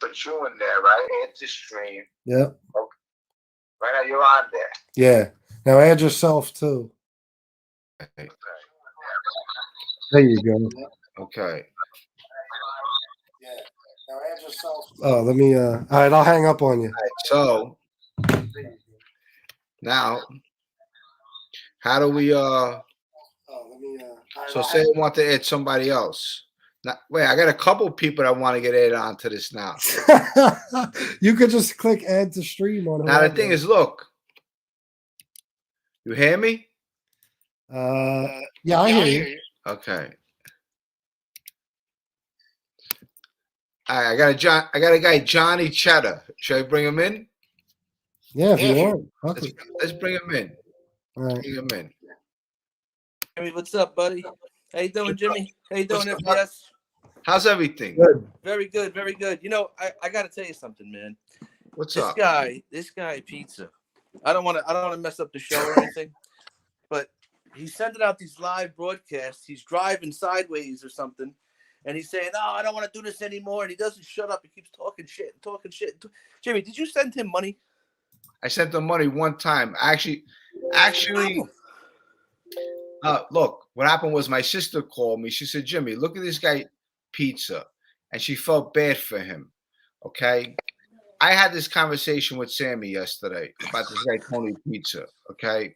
put you in there, right? Into stream. Yep. Okay. Right now you're on there. Yeah. Now add yourself too. Okay. There you go. Okay. Yeah. Now add yourself. Oh, let me. All right, I'll hang up on you. All right, so now, how do we? Oh, let me. So say I want to add somebody else. Now, wait, I got a couple people that want to get added onto this now. You could just click add to stream on. Now the thing is, look. You hear me? Yeah, I hear you. Okay. All right, I got a guy, Johnny Cheddar. Should I bring him in? Yeah, if you want. Let's bring him in. All right. Bring him in. Jimmy, what's up, buddy? How you doing, Jimmy? How you doing, FBS? How's everything? Good. Very good, very good. You know, I got to tell you something, man. What's this up? This guy, Pizza. I don't want to mess up the show or anything, but he's sending out these live broadcasts. He's driving sideways or something, and he's saying, "Oh, I don't want to do this anymore." And he doesn't shut up. He keeps talking shit. Jimmy, did you send him money? I sent him money one time. Actually, look, what happened was my sister called me. She said, "Jimmy, look at this guy, Pizza," and she felt bad for him. Okay. I had this conversation with Sammy yesterday about this guy, Tony Pizza. Okay.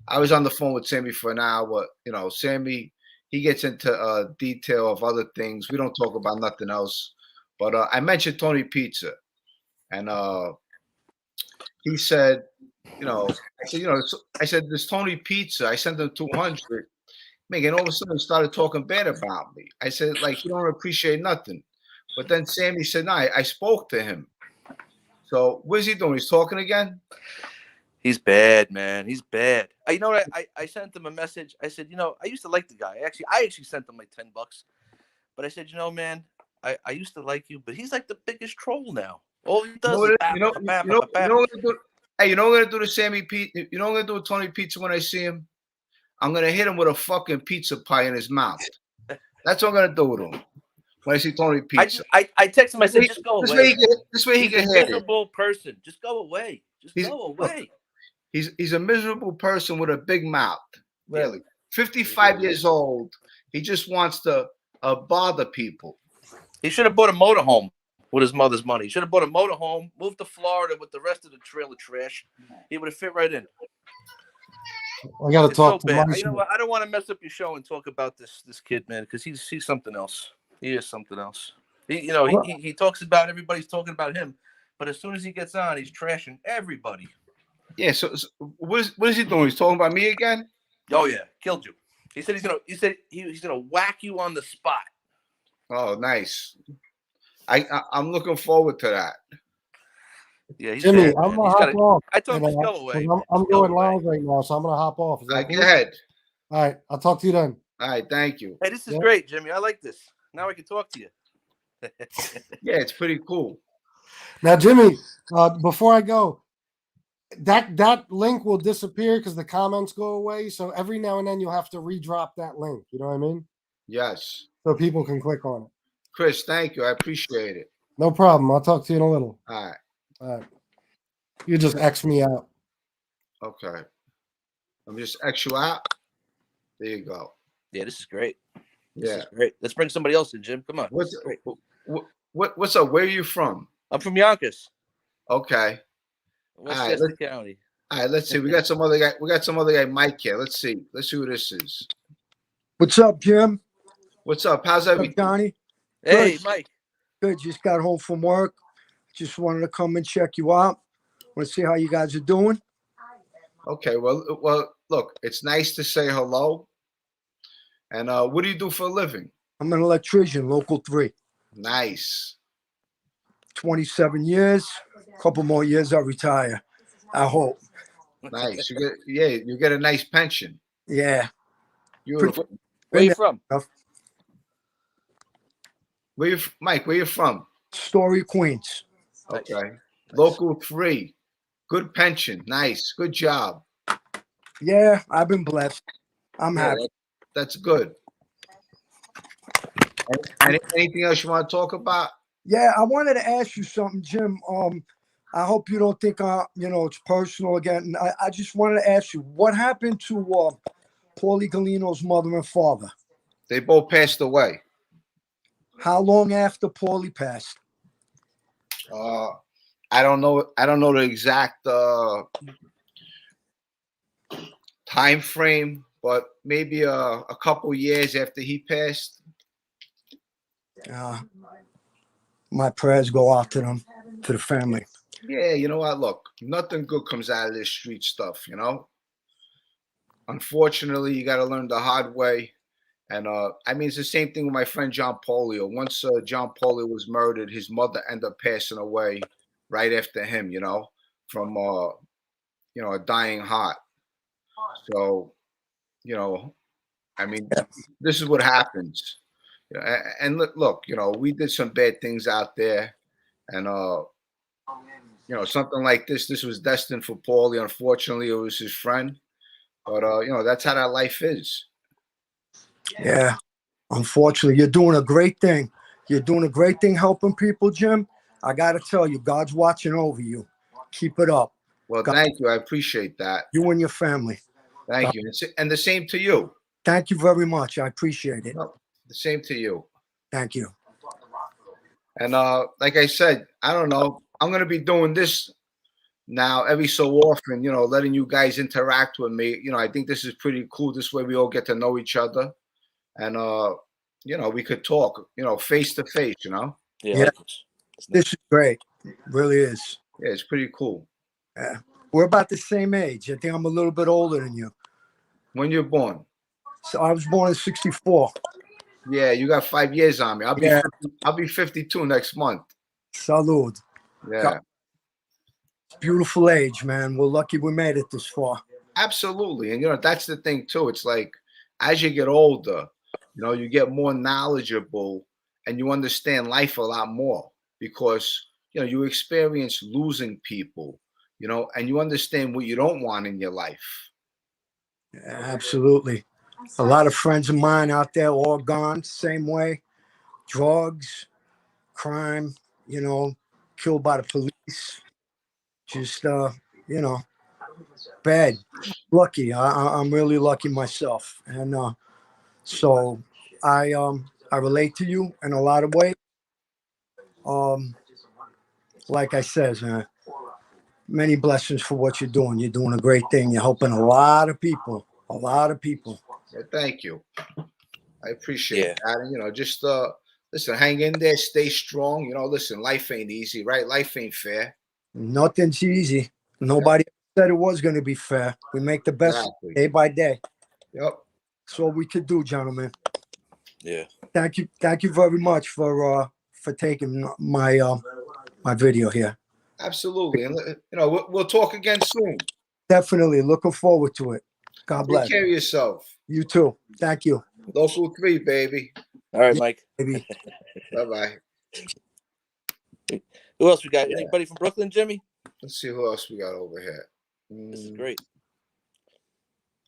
I was on the phone with Sammy for an hour. You know, Sammy, he gets into detail of other things. We don't talk about nothing else. But I mentioned Tony Pizza. And he said, I said, this Tony Pizza, I sent him 200. Man, and all of a sudden he started talking bad about me. I said, like, you don't appreciate nothing. But then Sammy said, no, I spoke to him. So what's he doing? He's talking again? He's bad, man. He's bad. You know what? I sent him a message. I said, I used to like the guy. I actually sent him like $10. But I said, man, I used to like you, but he's like the biggest troll now. All he does is Hey, you know what I'm gonna do to Sammy Pete? You know what I'm gonna do with Tony Pizza when I see him? I'm gonna hit him with a fucking pizza pie in his mouth. That's what I'm gonna do with him. When I see Tony Pizza, I text him. I said, "Just go away." This way he can hear it. Miserable person. Just go away. Go away. He's a miserable person with a big mouth. Really, 55 years old. He just wants to bother people. He should have bought a motorhome with his mother's money. He should have bought a motorhome, moved to Florida with the rest of the trailer trash. He would have fit right in. I got to talk to my. You know what? I don't want to mess up your show and talk about this kid, man, because he's something else. He is something else. He talks about everybody's talking about him, but as soon as he gets on, he's trashing everybody. Yeah. So what is he doing? He's talking about me again? Oh yeah, killed you. He said he's gonna whack you on the spot. Oh, nice. I'm looking forward to that. Yeah, Jimmy, I'm gonna hop off. I told him to go away. I'm going live right now, so I'm gonna hop off. All right, go ahead. All right, I'll talk to you then. All right, thank you. Hey, this is great, Jimmy. I like this. Now I can talk to you. Yeah, it's pretty cool. Now, Jimmy, before I go, that link will disappear because the comments go away. So every now and then you'll have to redrop that link. You know what I mean? Yes. So people can click on it. Chris, thank you. I appreciate it. No problem. I'll talk to you in a little. All right. All right. You just X me out. Okay. Let me just X you out. There you go. Yeah, this is great. This is great. Let's bring somebody else in, Jim. Come on. What's up? Where are you from? I'm from Yonkers. Okay. Westchester County. All right, let's see. We got some other guy, Mike here. Let's see who this is. What's up, Jim? What's up? How's everything? Johnny? Hey, Good. Mike. Good. Just got home from work. Just wanted to come and check you out. Want to see how you guys are doing. Okay. Well, look, it's nice to say hello. And what do you do for a living? I'm an electrician, Local 3. Nice. 27 years. A couple more years, I'll retire. I hope. Nice. You get a nice pension. Yeah. Where are you from? Mike, where you from? Story, Queens. Okay. Local 3. Good pension. Nice. Good job. Yeah, I've been blessed. I'm happy. That's good. Anything else you want to talk about? Yeah, I wanted to ask you something, Jim. I hope you don't think it's personal again. I just wanted to ask you, what happened to Paulie Galino's mother and father? They both passed away. How long after Paulie passed? I don't know. I don't know the exact time frame, but maybe a couple years after he passed. My prayers go out to them, to the family. Yeah, you know what? Look, nothing good comes out of this street stuff, you know? Unfortunately, you got to learn the hard way. And I mean, it's the same thing with my friend John Polio. Once John Polio was murdered, his mother ended up passing away right after him, you know, from, a dying heart. So, I mean, this is what happens. And look, we did some bad things out there. And, something like this was destined for Paulie. Unfortunately, it was his friend. But, that's how that life is. Yeah. Unfortunately, you're doing a great thing. You're doing a great thing helping people, Jim. I got to tell you, God's watching over you. Keep it up. Well, God, thank you. I appreciate that. you and your family. Thank you. And the same to you. Thank you very much. I appreciate it. No, the same to you. Thank you. And like I said, I don't know. I'm going to be doing this now every so often, letting you guys interact with me. I think this is pretty cool. This way we all get to know each other. And, we could talk, face to face, Yeah. This is great. It really is. Yeah, it's pretty cool. Yeah. We're about the same age. I think I'm a little bit older than you. When you're born? So I was born in 64. Yeah, you got 5 years on me. I'll be 52 next month. Salud. Yeah. Beautiful age, man. We're lucky we made it this far. Absolutely. And that's the thing too. It's like as you get older, you get more knowledgeable and you understand life a lot more because you experience losing people, and you understand what you don't want in your life. Yeah, absolutely. A lot of friends of mine out there all gone, same way. Drugs, crime, killed by the police. Just bad. Lucky. I'm really lucky myself. And so I relate to you in a lot of ways. Like I said, man, many blessings for what you're doing. You're doing a great thing. You're helping a lot of people. A lot of people. Yeah, thank you. I appreciate that. And, just listen, hang in there, stay strong. Listen, life ain't easy, right? Life ain't fair. Nothing's easy. Nobody said it was going to be fair. We make the best day by day. Yep. That's all we could do, gentlemen. Yeah. Thank you very much for taking my my video here. Absolutely. And we'll talk again soon. Definitely. Looking forward to it. God bless. Take care of yourself. You too. Thank you. Local 3, baby. All right, Mike. Baby. Bye-bye. Who else we got? Anybody from Brooklyn, Jimmy? Let's see who else we got over here. This is great.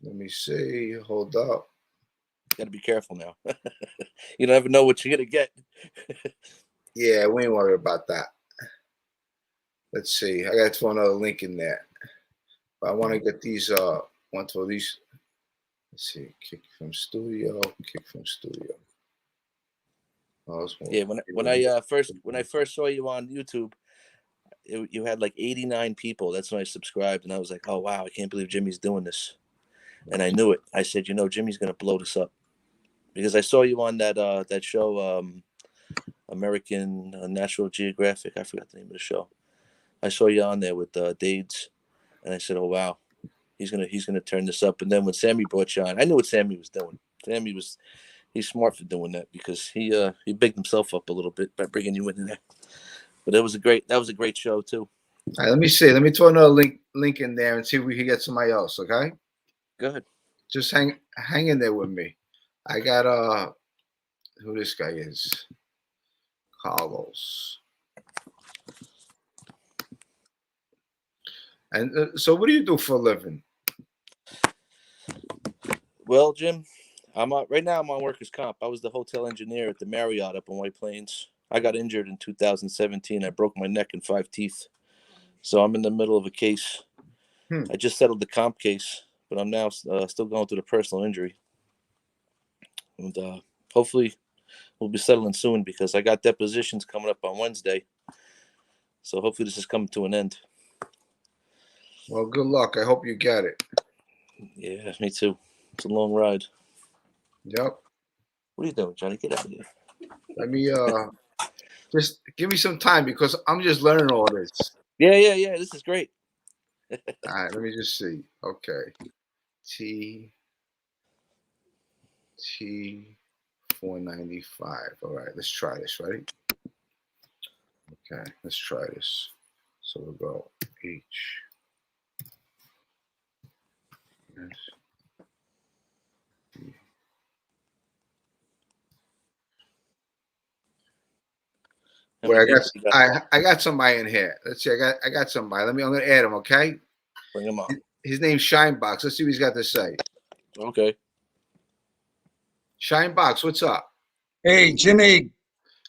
Let me see. Hold up. Got to be careful now. You never know what you're going to get. Yeah, we ain't worry about that. Let's see. I got to throw another link in there. But I want to get these, let's see. Kick from studio. Oh, yeah, when I first saw you on YouTube, you had like 89 people. That's when I subscribed, and I was like, oh wow, I can't believe Jimmy's doing this. And I knew it. I said, Jimmy's gonna blow this up because I saw you on that show, American Natural Geographic. I forgot the name of the show. I saw you on there with Dades, and I said, oh wow, he's gonna turn this up. And then when Sammy brought you on, I knew what Sammy was doing. He's smart for doing that because he bigged himself up a little bit by bringing you in there. But that was a great show too. All right, let me see. Let me throw another link in there and see if we can get somebody else. Okay. Go ahead. Just hang in there with me. I got who this guy is. Carlos. And so, what do you do for a living? Well, Jim, right now I'm on workers' comp. I was the hotel engineer at the Marriott up in White Plains I got injured in 2017. I broke my neck and 5 teeth. So I'm in the middle of a case. I just settled the comp case, but I'm now still going through the personal injury. And hopefully we'll be settling soon because I got depositions coming up on Wednesday. So hopefully this is coming to an end. Well, good luck. I hope you get it. Yeah, me too. It's a long ride. Yep. What are you doing, Johnny? Get out of here. Let me just give me some time because I'm just learning all this. Yeah. This is great. All right, let me just see. Okay. T 495. All right, let's try this, ready? Okay, let's try this. So we'll go H. Yes. Where I got somebody in here. Let's see. I got somebody. I'm gonna add him. Okay. Bring him on. His name's Shinebox. Let's see what he's got to say. Okay. Shinebox, what's up? Hey, Jimmy.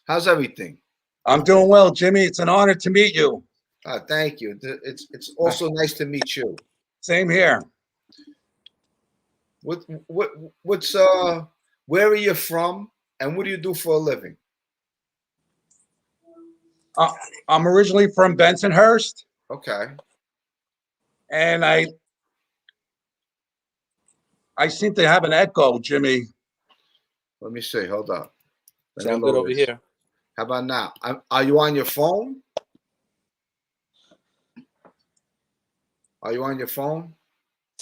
How's everything? I'm doing well, Jimmy. It's an honor to meet you. Thank you. It's also nice to meet you. Same here. What's where are you from and what do you do for a living? I'm originally from Bensonhurst, Okay. and I seem to have an echo, Jimmy. Let me see. Hold up. Sound good over here. How about now? Are you on your phone? Are you on your phone?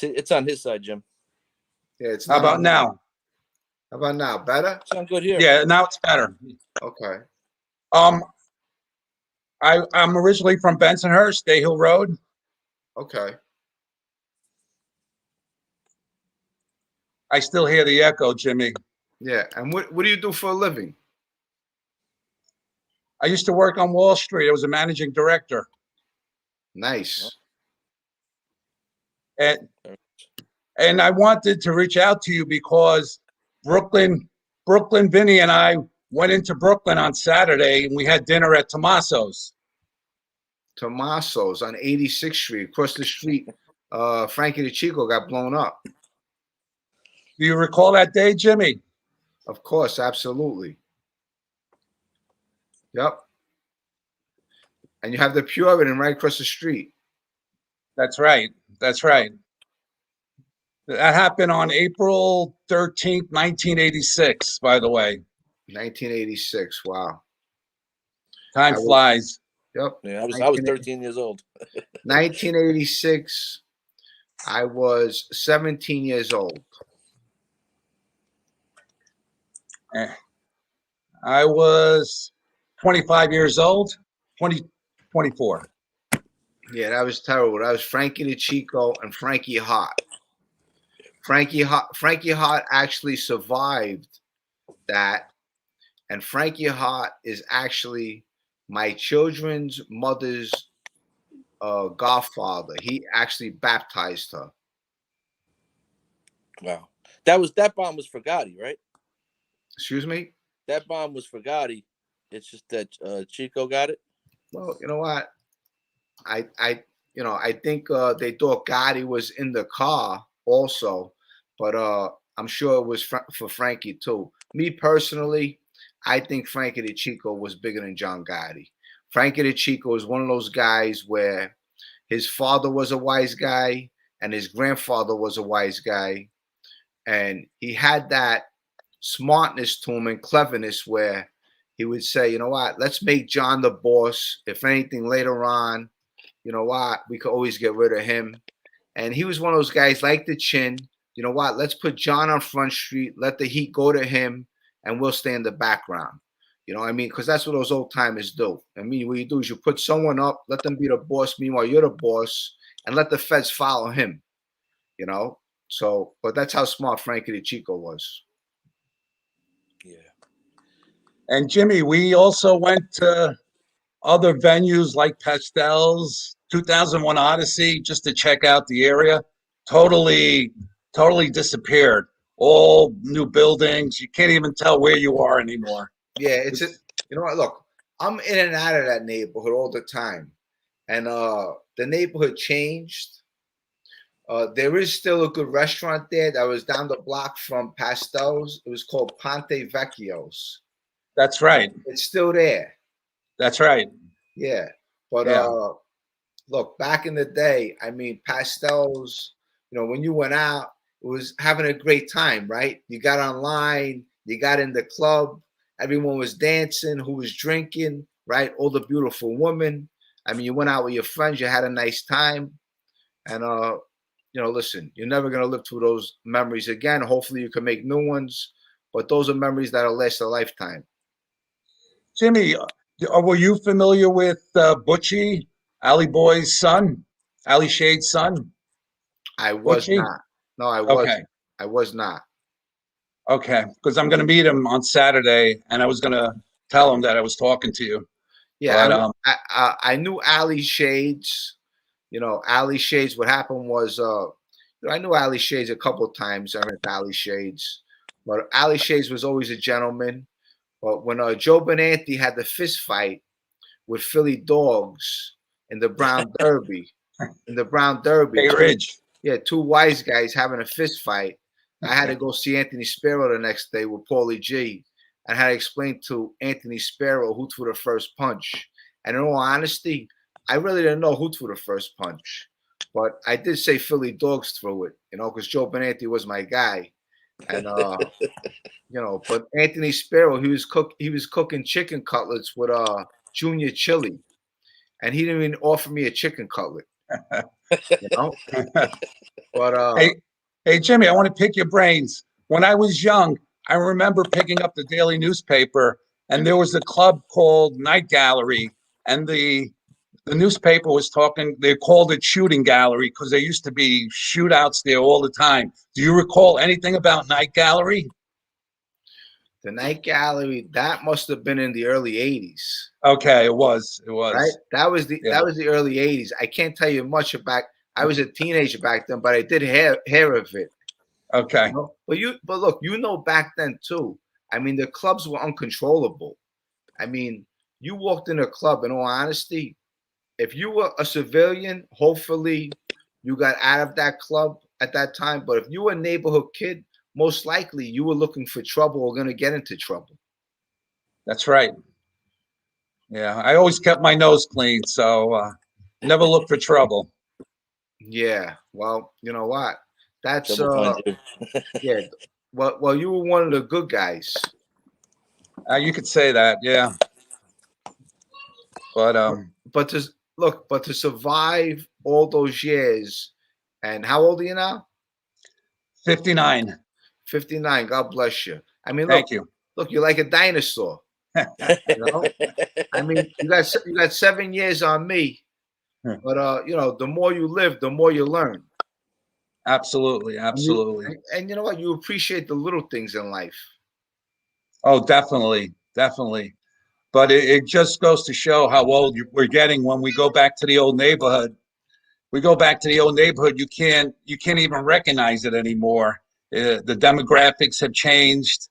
It's on his side, Jim. Yeah, it's How about now? How about now? Better? Sound good here. Yeah, now it's better. Okay. I'm originally from Bensonhurst, Day Hill Road. Okay. I still hear the echo, Jimmy. Yeah. And what do you do for a living? I used to work on Wall Street. I was a managing director. Nice. And I wanted to reach out to you because Brooklyn Vinny and I went into Brooklyn on Saturday and we had dinner at Tommaso's. Tommaso's on 86th Street. Across the street, Frankie the Chico got blown up. Do you recall that day, Jimmy? Of course, absolutely. Yep. And you have the Puritan right across the street. That's right. That's right. That happened on April 13th, 1986, by the way. 1986. Wow. Time flies. Yep. Yeah, I was 13 years old. 1986. I was 17 years old. I was 25 years old, 24. Yeah, that was terrible. That was Frankie the Chico and Frankie Hart. Frankie Hart actually survived that, and Frankie Hart is actually my children's mother's godfather. He actually baptized her. Wow. That bomb was for Gotti, right? Excuse me? That bomb was for Gotti. It's just that Chico got it. Well, you know what? I think they thought Gotti was in the car also, but I'm sure it was for Frankie too. Me personally, I think Frankie the Chico was bigger than John Gotti. Frankie the Chico is one of those guys where his father was a wise guy and his grandfather was a wise guy, and he had that smartness to him and cleverness where he would say, you know what, let's make John the boss. If anything, later on, you know what, we could always get rid of him. And he was one of those guys like the Chin. You know what, let's put John on Front Street, let the heat go to him, and we'll stay in the background. You know what I mean? Because that's what those old timers do. I mean, what you do is you put someone up, let them be the boss. Meanwhile, you're the boss, and let the feds follow him. You know? So, but that's how smart Frankie the Chico was. Yeah. And Jimmy, we also went to other venues like Pastel's, 2001 Odyssey, just to check out the area. Totally disappeared. All new buildings. You can't even tell where you are anymore. Yeah, you know what? Look, I'm in and out of that neighborhood all the time, and the neighborhood changed. There is still a good restaurant there that was down the block from Pastel's. It was called Ponte Vecchios. That's right. It's still there. That's right. Yeah. But Yeah. look, back in the day, I mean, Pastel's, when you went out, it was having a great time, right? You got online, you got in the club, everyone was dancing, who was drinking, right? All the beautiful women. I mean, you went out with your friends, you had a nice time. And listen, you're never gonna live through those memories again. Hopefully you can make new ones, but those are memories that'll last a lifetime. Jimmy, were you familiar with Butchie, Ali Boy's son, Ali Shade's son? I was Butchie? not. No, I Okay. wasn't. I was not. Okay, because I'm going to meet him on Saturday, and I was going to tell him that I was talking to you. Yeah, But, I knew Ali Shades. Ali Shades. What happened was, I knew Ali Shades a couple of times. I met Ali Shades, but Ali Shades was always a gentleman. But when Joe Benanti had the fist fight with Philly Dogs in the Brown Derby, Bay Ridge. two wise guys having a fist fight. I had to go see Anthony Sparrow the next day with Paulie G. And had to explain to Anthony Sparrow who threw the first punch. And in all honesty, I really didn't know who threw the first punch. But I did say Philly Dogs threw it, because Joe Benanti was my guy. And but Anthony Sparrow, he was cooking chicken cutlets with Junior Chili. And he didn't even offer me a chicken cutlet. But Hey, Jimmy, I want to pick your brains. When I was young, I remember picking up the daily newspaper, and there was a club called Night Gallery, and the newspaper was talking. They called it Shooting Gallery because there used to be shootouts there all the time. Do you recall anything about Night Gallery? the Night Gallery, that must have been in the early '80s. Okay, it was. Right. That was the early '80s. I can't tell you much about. I was a teenager back then, but I did hear of it. Okay. But look, back then too. I mean, the clubs were uncontrollable. I mean, you walked in a club, in all honesty, if you were a civilian, hopefully you got out of that club at that time. But if you were a neighborhood kid, most likely you were looking for trouble or going to get into trouble. That's right. Yeah, I always kept my nose clean, so never looked for trouble. Yeah, well, you know what? That's Yeah. Well, you were one of the good guys. You could say that, yeah. But to survive all those years, and how old are you now? 59. 59. God bless you. I mean, Thank you. Look, you're like a dinosaur. I mean, you got 7 years on me, but the more you live, the more you learn. Absolutely. And you know what? You appreciate the little things in life. Oh, definitely. But it just goes to show how old we're getting when we go back to the old neighborhood. You can't even recognize it anymore. The demographics have changed,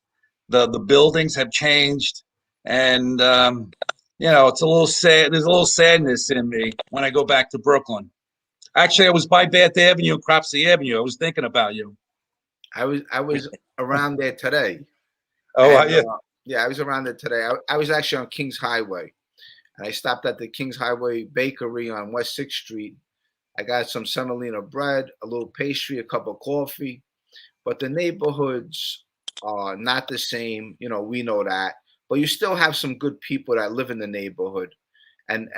the buildings have changed, and it's a little sad. There's a little sadness in me when I go back to Brooklyn. Actually, I was by Bath Avenue and Cropsey Avenue. I was thinking about you. I was around there today. Oh, and, yeah. Yeah, I was around there today. I was actually on Kings Highway, and I stopped at the Kings Highway Bakery on West 6th Street. I got some semolina bread, a little pastry, a cup of coffee. But the neighborhoods are not the same. We know that. But you still have some good people that live in the neighborhood. And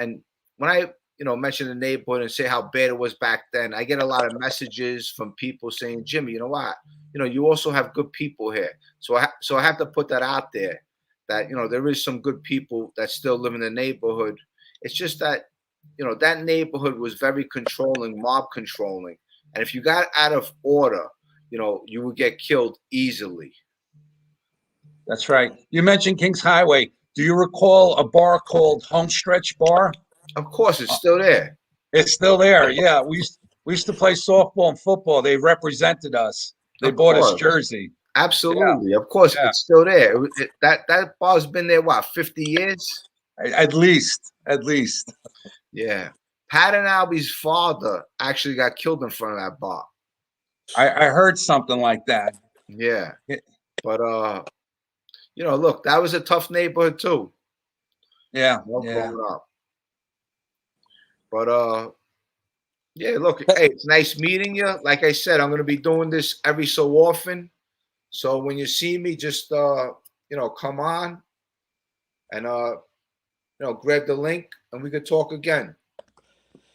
when I mention the neighborhood and say how bad it was back then, I get a lot of messages from people saying, Jimmy, you know what? You also have good people here. So I have to put that out there that, there is some good people that still live in the neighborhood. It's just that, that neighborhood was very controlling, mob controlling. And if you got out of order, you would get killed easily. That's right. You mentioned Kings Highway. Do you recall a bar called Homestretch Bar? Of course, it's still there. It's still there. Yeah, we used to play softball and football. They represented us. They bought us jersey. Absolutely. Yeah. Of course, it's still there. That bar's been there, 50 years? At least. Yeah. Pat and Albie's father actually got killed in front of that bar. I heard something like that. Yeah. But look, that was a tough neighborhood too. Yeah. Growing up. But yeah, look, hey, it's nice meeting you. Like I said, I'm gonna be doing this every so often. So when you see me, just come on and grab the link and we could talk again.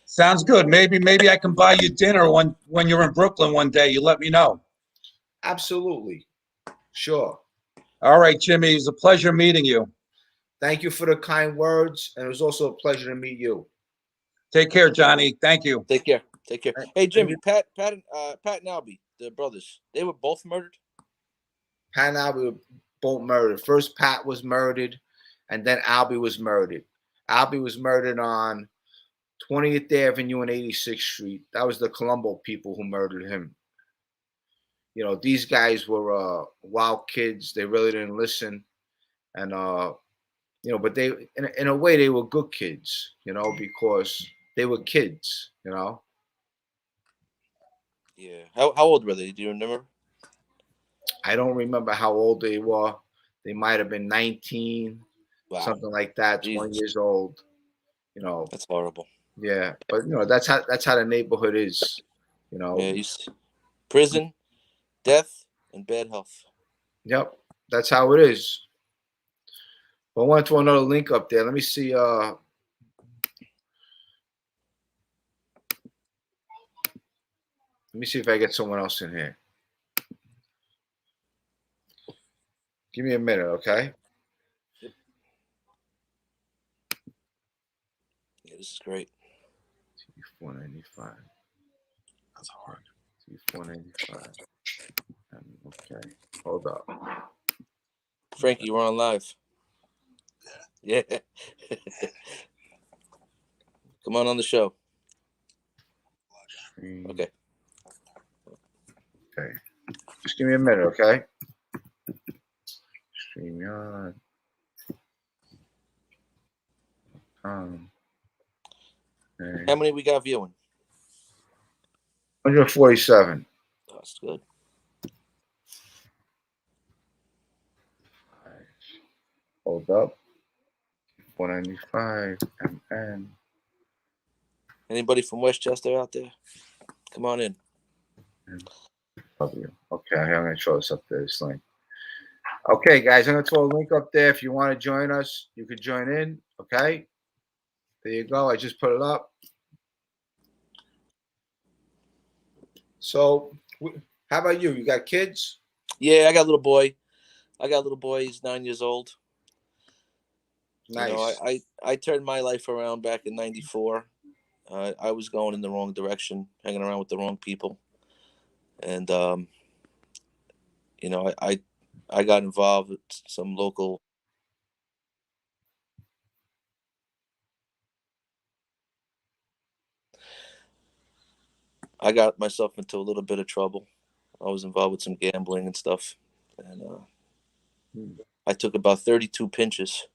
Sounds good. Maybe I can buy you dinner when you're in Brooklyn one day. You let me know. Absolutely. Sure. All right, Jimmy. It was a pleasure meeting you. Thank you for the kind words, and it was also a pleasure to meet you. Take care, Johnny. Thank you. Take care. Hey, Jimmy, Pat and Albie, the brothers, they were both murdered? Pat and Albie were both murdered. First, Pat was murdered, and then Albie was murdered. Albie was murdered on 20th Avenue and 86th Street. That was the Colombo people who murdered him. These guys were wild kids. They really didn't listen. And, but they, in a way, they were good kids, because they were kids, Yeah. How old were they? Do you remember? I don't remember how old they were. They might have been 19, something like that, Jesus. 20 years old. That's horrible. Yeah, but that's how the neighborhood is. Yeah, prison, death, and bad health. Yep, that's how it is. But I want to throw another link up there. Let me see. Let me see if I get someone else in here. Give me a minute, okay? Yeah, this is great. T495. That's hard. T495. Okay, hold up. Frankie, you're on live. Yeah. Come on the show. Okay. Okay. Just give me a minute, okay? StreamYard. Okay. How many we got viewing? 147. Oh, that's good. Hold up. 495 MN. Anybody from Westchester out there? Come on in. W. Okay, I'm going to throw this up there, this link. Okay, guys, I'm going to throw a link up there. If you want to join us, you could join in. Okay. There you go. I just put it up. So, how about you? You got kids? Yeah, I got a little boy. He's 9 years old. Nice. I turned my life around back in '94. I was going in the wrong direction, hanging around with the wrong people, and I got involved with some local. I got myself into a little bit of trouble. I was involved with some gambling and stuff, and I took about 32 pinches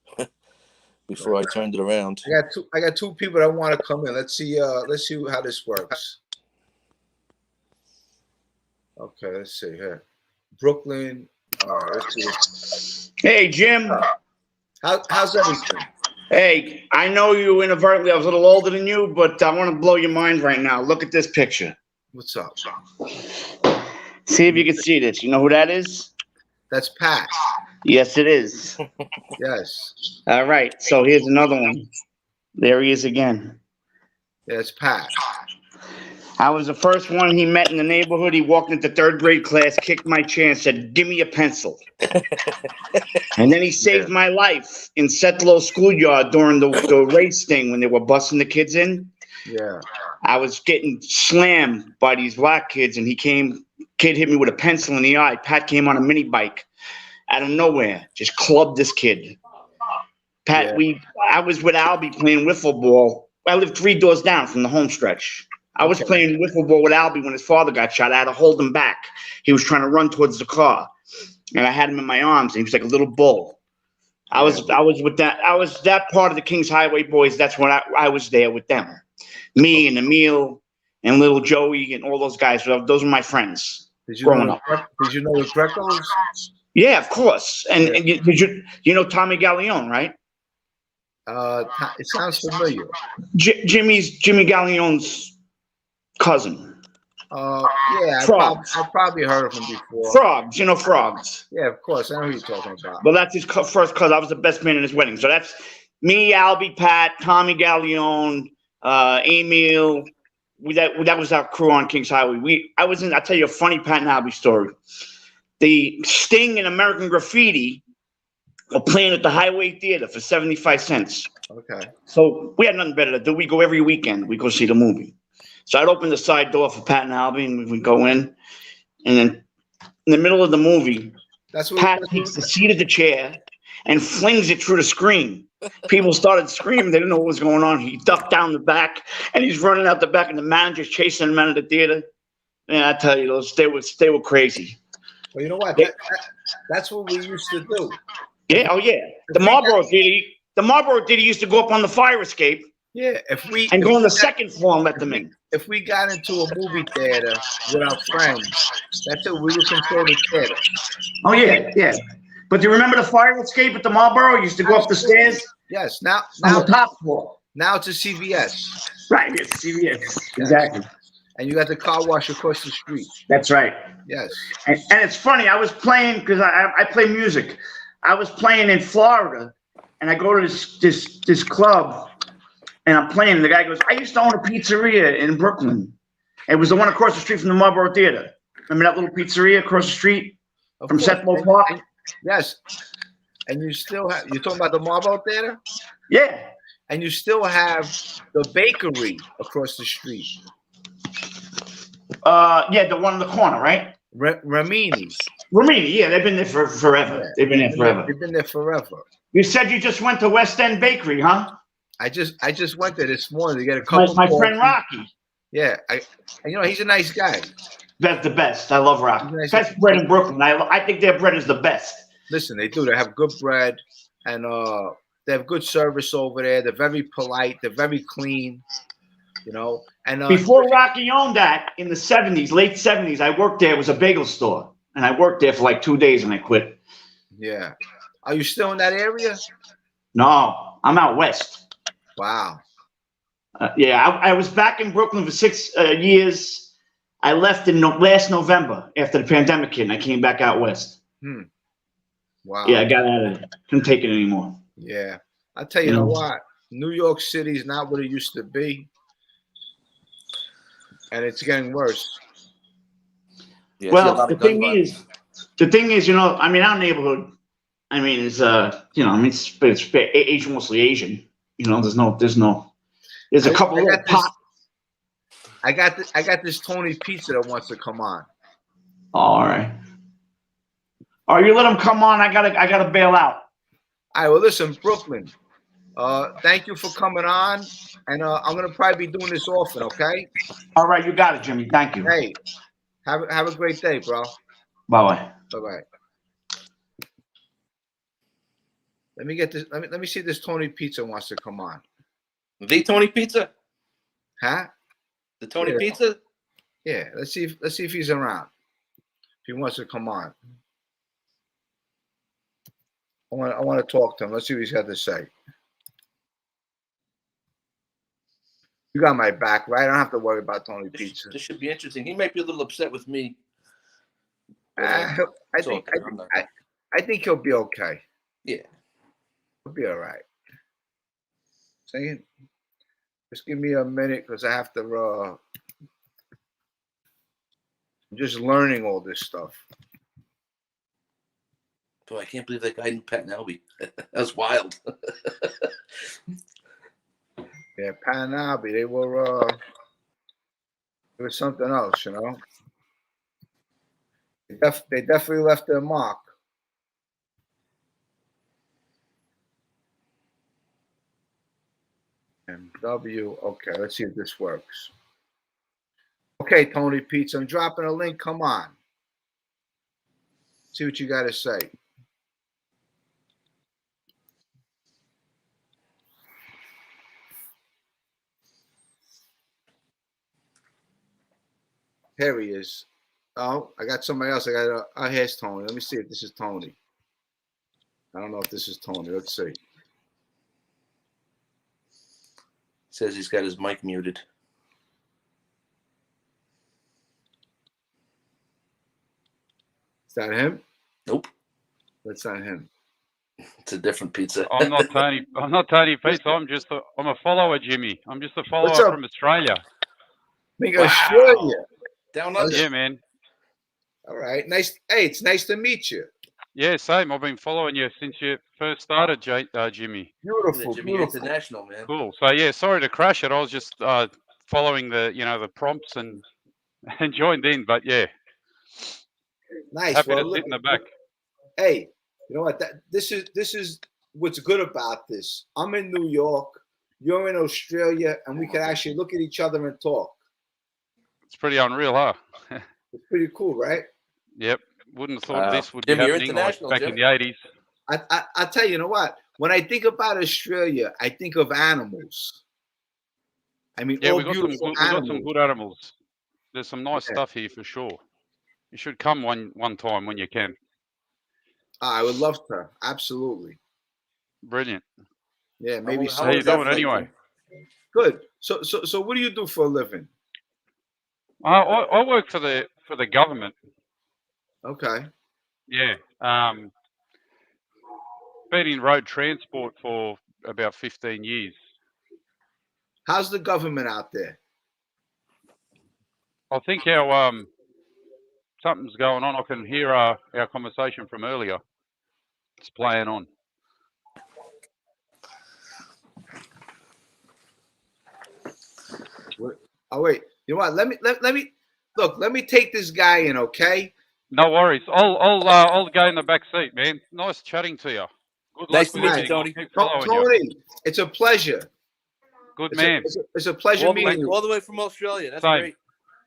before I turned it around. I got two people that want to come in. Let's see how this works. Okay, let's see here. Brooklyn. Let's see. Hey, Jim. How's everything? Hey, I know you inadvertently. I was a little older than you, but I want to blow your mind right now. Look at this picture. What's up? See if you can see this. You know who that is? That's Pat. Yes, it is. Yes. All right. So here's another one. There he is again. Yeah, it's Pat. I was the first one he met in the neighborhood. He walked into third grade class, kicked my chair, and said, "Give me a pencil." And then he saved my life in Setlow schoolyard during the race thing when they were busing the kids in. Yeah. I was getting slammed by these black kids, and kid hit me with a pencil in the eye. Pat came on a mini bike out of nowhere, just clubbed this kid. Pat, I was with Albie playing wiffle ball. I lived 3 doors down from the home stretch. I was playing wiffle ball with Albie when his father got shot. I had to hold him back. He was trying to run towards the car, and I had him in my arms, and he was like a little bull. I was with that. I was that part of the Kings Highway Boys. That's when I was there with them. Me and Emil and little Joey and all those guys. Those were my friends growing up. Did you know the Grecos? Yeah, of course. And you know Tommy Galleone, right? It sounds familiar. Jimmy Galleone's cousin. Yeah, I probably heard of him before. Frogs, you know Frogs. Yeah, of course. I know who you're talking about. Well, that's his first cousin. I was the best man in his wedding. So that's me, Albie, Pat, Tommy Galleone, Emil. That was our crew on Kings Highway. I'll tell you a funny Pat and Albie story. The Sting and American Graffiti were playing at the Highway Theater for 75 cents. Okay. So we had nothing better to do. We go every weekend. We go see the movie. So I'd open the side door for Pat and Albie, and we'd go in. And then in the middle of the movie, Pat takes the seat of the chair and flings it through the screen. People started screaming. They didn't know what was going on. He ducked down the back, and he's running out the back, and the manager's chasing him out of the theater. Man, I tell you, they were crazy. Well, you know what? That's what we used to do. Yeah, oh yeah. The Marlboro Theater used to go up on the fire escape. Yeah, and go on the second floor and let them in. If we got into a movie theater with our friends, that's it. We would control the theater. Oh yeah, yeah. But do you remember the fire escape at the Marlboro? You used to go up the stairs. Yes. Now on the top floor. Now it's a CVS. Right, it's CVS. Exactly. And you got the car wash across the street. That's right. Yes. And it's funny. I was playing because I play music. I was playing in Florida, and I go to this club, and I'm playing. And the guy goes, "I used to own a pizzeria in Brooklyn. It was the one across the street from the Marlboro Theater. Remember that little pizzeria across the street from Sethmo Park?" Yes. And you still have. You're talking about the Marlboro Theater? Yeah. And you still have the bakery across the street. Yeah, the one in the corner, right? Ramini's. Ramini, yeah, they've been there for forever. Yeah. They've been there forever. They've been there forever. You said you just went to West End Bakery, huh? I just went there this morning to get a couple. My friend Rocky. Yeah, he's a nice guy. That's the best. I love Rocky. Best bread in Brooklyn. I think their bread is the best. Listen, they do. They have good bread, and they have good service over there. They're very polite. They're very clean. And before Rocky owned that in the 70s, late 70s, I worked there. It was a bagel store, and I worked there for like 2 days, and I quit. Yeah. Are you still in that area? No, I'm out west. Wow. Yeah, I was back in Brooklyn for 6 years. I left in last November after the pandemic hit, and I came back out west. Wow. Yeah, I got out of it. Couldn't take it anymore. Yeah. I'll tell you what. New York City is not what it used to be. And it's getting worse. Yeah, well, the thing is, our neighborhood, is it's Asian, mostly Asian. There's a couple of pop. I got this Tony Pizza that wants to come on. All right. All right, you let him come on. I gotta bail out. All right. Well, listen, Brooklyn. Thank you for coming on, and I'm gonna probably be doing this often. Okay. All right, you got it, Jimmy. Thank you. Hey, have a great day, bro. Bye. Bye. Let me get this. Let me see if this Tony Pizza wants to come on. The Tony Pizza? Huh? The Tony Pizza? Yeah. Let's see if he's around. If he wants to come on. I want to talk to him. Let's see what he's got to say. You got my back, right? I don't have to worry about Tony Pizza. This should be interesting. He might be a little upset with me. I think he'll be okay. Yeah. He'll be all right. Saying, just give me a minute because I have to. I'm just learning all this stuff. Boy, I can't believe that guy knew Pat and Albie. That was wild. Yeah, Pat and Albie, they were something else, They definitely left their mark. MW, okay, let's see if this works. Okay, Tony Pizza, I'm dropping a link. Come on. See what you got to say. Here he is. Oh, I got somebody else. I got here's Tony. Let me see if this is Tony. I don't know if this is Tony. Let's see. Says he's got his mic muted. Is that him? Nope. That's not him. It's a different pizza. I'm not Tony. I'm not Tony Pizza. I'm a follower, Jimmy. I'm just a follower What's up? from Australia. Big Australia. Down under. Yeah, man. All right. Nice. Hey, it's nice to meet you. Yeah, same. I've been following you since you first started, Jimmy. Beautiful. Jimmy Beautiful. International, man. Cool. So yeah, sorry to crash it. I was just following the prompts and joined in. But yeah, Nice. happy Well, to sit in the back. Hey, you know what? This is what's good about this. I'm in New York. You're in Australia, and we can actually look at each other and talk. It's pretty unreal, huh? It's pretty cool, right? Yep. Wouldn't have thought this would be Jimmy, you're happening like international, back in Jimmy. the 80s. I tell you, you know what? When I think about Australia, I think of animals. I mean, Yeah, all we got some beautiful good animals. There's some nice Yeah. stuff here for sure. You should come one time when you can. I would love to. Absolutely. Brilliant. Yeah, maybe. How How you was that doing flight, anyway? Jim? Good. So what do you do for a living? I work for the government. Okay. Yeah. Been in road transport for about 15 years. How's the government out there? I think our something's going on. I can hear our conversation from earlier. It's playing on. Oh wait. You know what? Let me look. Let me take this guy in, okay? No worries. I'll go in the back seat, man. Nice chatting to you. Good Nice luck to with meet you, everything. Tony. Keep following you. Tony, it's a pleasure. Good It's man. it's a pleasure meeting you. All the way from Australia. That's Same. great.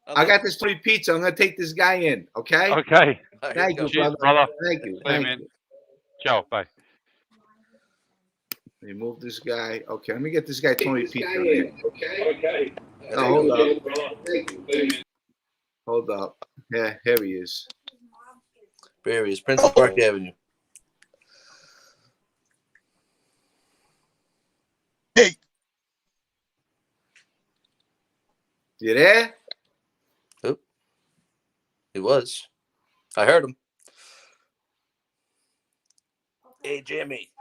I got this Tony pizza. I'm gonna take this guy in, okay? Okay. Thank you, Cheers, brother. brother. Thank you. See you, Thank man. you. Ciao. Bye. Remove this guy. Okay, let me get this guy Tony pizza. Okay. Oh, hold up. Hold up. Yeah, here he is. There he is, Prince Park Avenue. Hey, You there? He was. I heard him. Hey, Jimmy.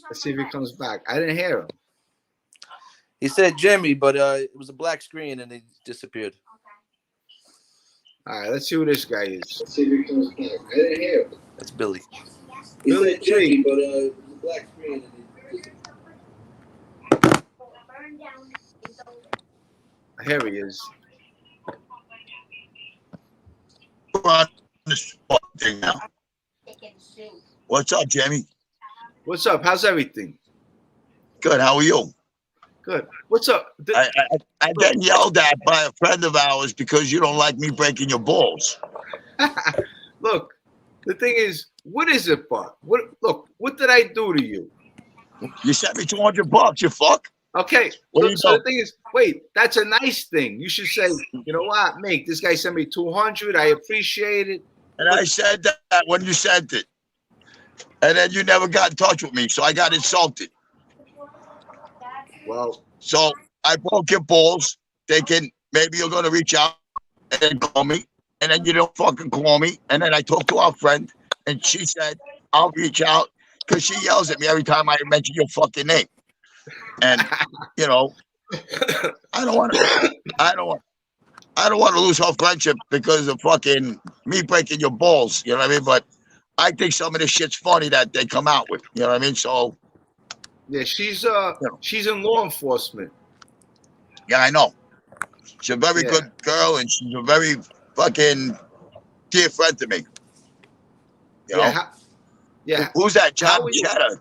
Let's see if he comes back. I didn't hear him. He said Jimmy, but it was a black screen and he disappeared. All right, let's see who this guy is. Let's see if he comes back. I didn't hear him. That's Billy. He said Jimmy, but it was a black screen and he disappeared. Here he is. we're on this thing now. What's up, Jamie? What's up? How's everything? Good. How are you? Good. What's up? I'm getting yelled at by a friend of ours because you don't like me breaking your balls. Look, the thing is, what is it, Buck? What did I do to you? You sent me $200, you fuck. Okay. What do you So do? the thing is, wait, that's a nice thing. You should say, you know what, Mick, this guy sent me 200. I appreciate it. And I said that when you sent it. And then you never got in touch with me, so I got insulted. Well, So I broke your balls, thinking maybe you're going to reach out and call me. And then you don't fucking call me. And then I talked to our friend, and she said, I'll reach out, because she yells at me every time I mention your fucking name. And, you know, I don't want to lose our friendship because of fucking me breaking your balls. You know what I mean? But I think some of this shit's funny that they come out with. You know what I mean? So yeah, she's in law enforcement. yeah, I know. She's a very Yeah. good girl, and she's a very fucking dear friend to me. You know? Yeah. Who's that? John How are you? Cheddar.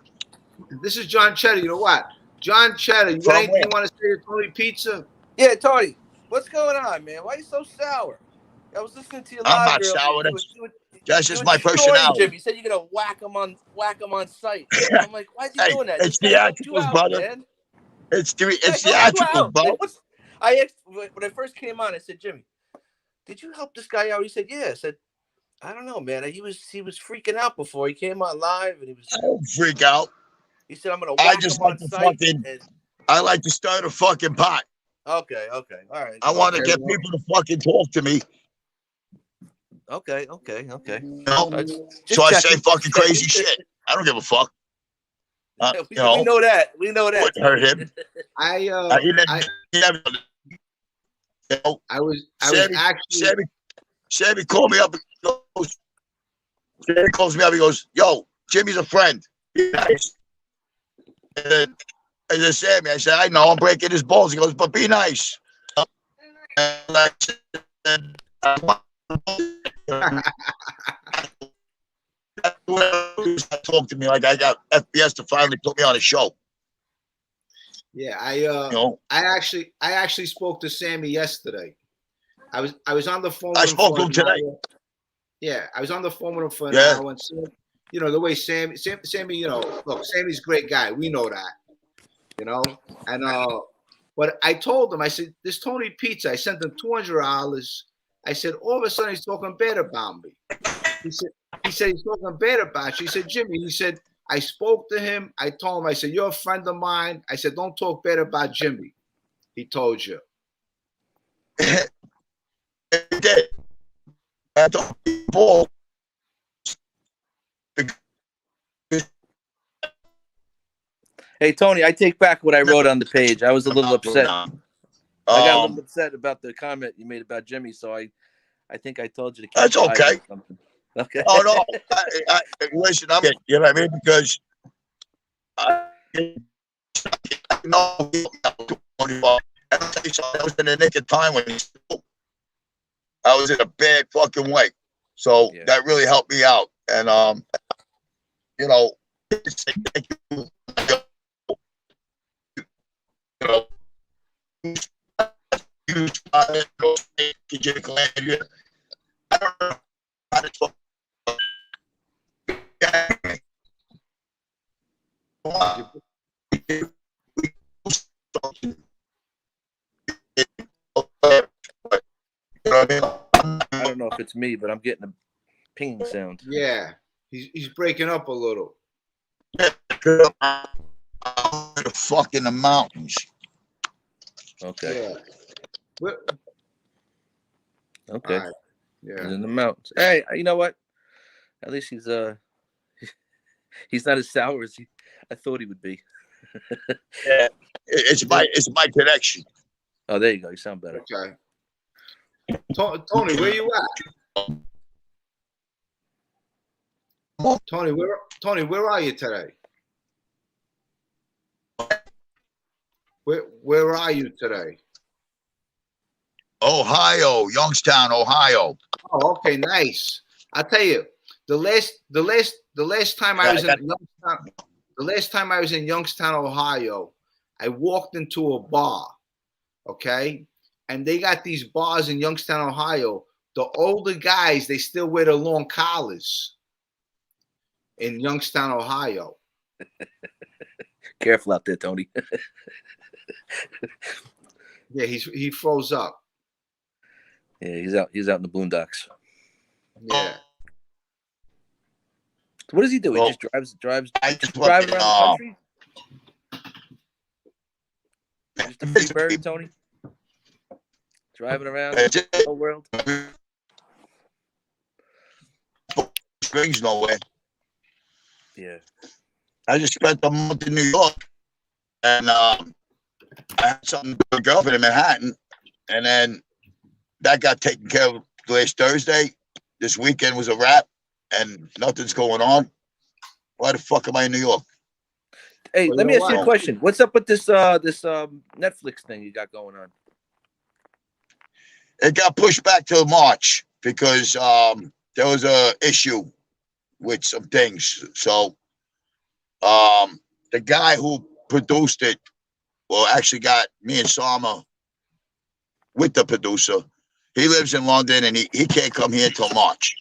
This is John Cheddar. You know what? John Cheddar, you got From anything where? you want to say to Tony Pizza? Yeah, Tony, what's going on, man? Why are you so sour? I was listening to you live. I'm not earlier. sour. That's You just were my destroying personality. Jim. You said you're gonna whack him on sight. I'm like, why is he Hey, doing that? it's This guy's got 2 theatricals, outs, brother. man. It's Hey, no, 2 theatrical, outs, bro. man. I asked when I first came on. I said, Jimmy, did you help this guy out? He said, yeah. I said, I don't know, man. He was freaking out before he came on live, and he was. I don't freak out. He said, I'm gonna. I Whack just him like on to site fucking. and, I like to start a fucking pot. Okay, all right. I want to Okay. get people to fucking talk to me. Okay. You know? Just So I say checking. fucking crazy shit. I don't give a fuck. We know that. We know that. Wouldn't hurt him. I was actually. Sammy called me up and goes, Sammy calls me up, he goes, yo, Jimmy's a friend. He's nice. And then Sammy, I said, I know, I'm breaking his balls. He goes, but be nice. And I said, talk to me like I got FBS to finally put me on a show. Yeah, I actually spoke to Sammy yesterday. I was on the phone. I spoke to him today. Yeah, I was on the phone with him for an hour. And so, you know, the way Sammy, you know, look, Sammy's a great guy. We know that, you know. And but I told him, I said, this Tony Pizza, I sent him $200. I said, all of a sudden he's talking bad about me. He said he's talking bad about you. He said, Jimmy, he said, I spoke to him. I told him, I said, you're a friend of mine. I said, don't talk bad about Jimmy. He told you. He did. I told people. Hey, Tony, I take back what I wrote on the page. I was a little upset. I got a little upset about the comment you made about Jimmy, so I think I told you to keep that's okay. or something. Okay. Oh, no. Listen, you know what I mean? Because I know I was in the nick of time when I was in a bad fucking way. So that really helped me out. And, you know, thank you. You know, I don't know how to talk. I don't know if it's me, but I'm getting a ping sound. Yeah, he's breaking up a little. The fucking the mountains. Okay. Yeah. Okay. Right. Yeah. He's in the mountains. Hey, you know what? At least he's not as sour as I thought he would be. Yeah. It's my connection. Oh, there you go. You sound better. Okay. Tony, where you at? Tony, where are you today? Where are you today? Ohio, Youngstown, Ohio. Oh, okay, nice. I tell you, the last time I was in Youngstown, the last time I was in Youngstown, Ohio, I walked into a bar, okay, and they got these bars in Youngstown, Ohio. The older guys, they still wear the long collars in Youngstown, Ohio. Careful out there, Tony. Yeah, he froze up. Yeah, he's out in the boondocks. Yeah. What does he do? He just drives driving around the country? Just a free bird, Tony? Driving around the whole world? Springs nowhere. Yeah. I just spent a month in New York, and I had something with a girlfriend in Manhattan, and then that got taken care of last Thursday. This weekend was a wrap, and nothing's going on. Why the fuck am I in New York? Hey, let me ask you a question. What's up with this Netflix thing you got going on? It got pushed back till March because there was a issue with some things. So the guy who produced it, well, actually got me and Sama with the producer. He lives in London, and he can't come here until March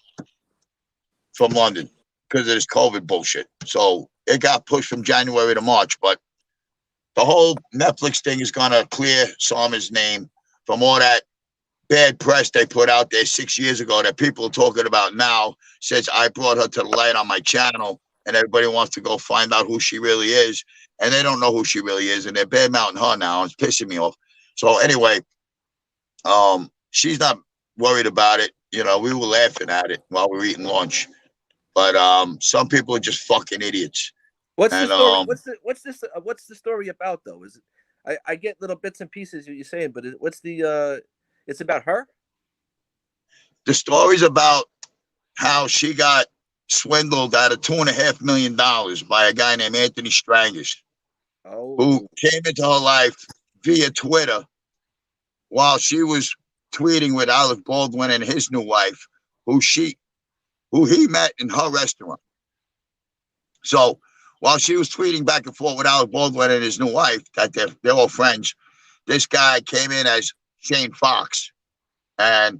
from London because of this COVID bullshit. So it got pushed from January to March. But the whole Netflix thing is going to clear Sama's name from all that bad press they put out there 6 years ago that people are talking about now, since I brought her to the light on my channel, and everybody wants to go find out who she really is, and they don't know who she really is, and they're bad-mouthing her now, and it's pissing me off. So anyway, she's not worried about it. You know, we were laughing at it while we were eating lunch, but some people are just fucking idiots. What's the story? What's the story about though? Is it? I get little bits and pieces that you're saying, but what's the? It's about her. The story's about how she got swindled out of $2.5 million by a guy named Anthony Strangers, who came into her life via Twitter while she was tweeting with Alec Baldwin and his new wife, who he met in her restaurant. So while she was tweeting back and forth with Alec Baldwin and his new wife, that they're all friends, this guy came in as Shane Fox, and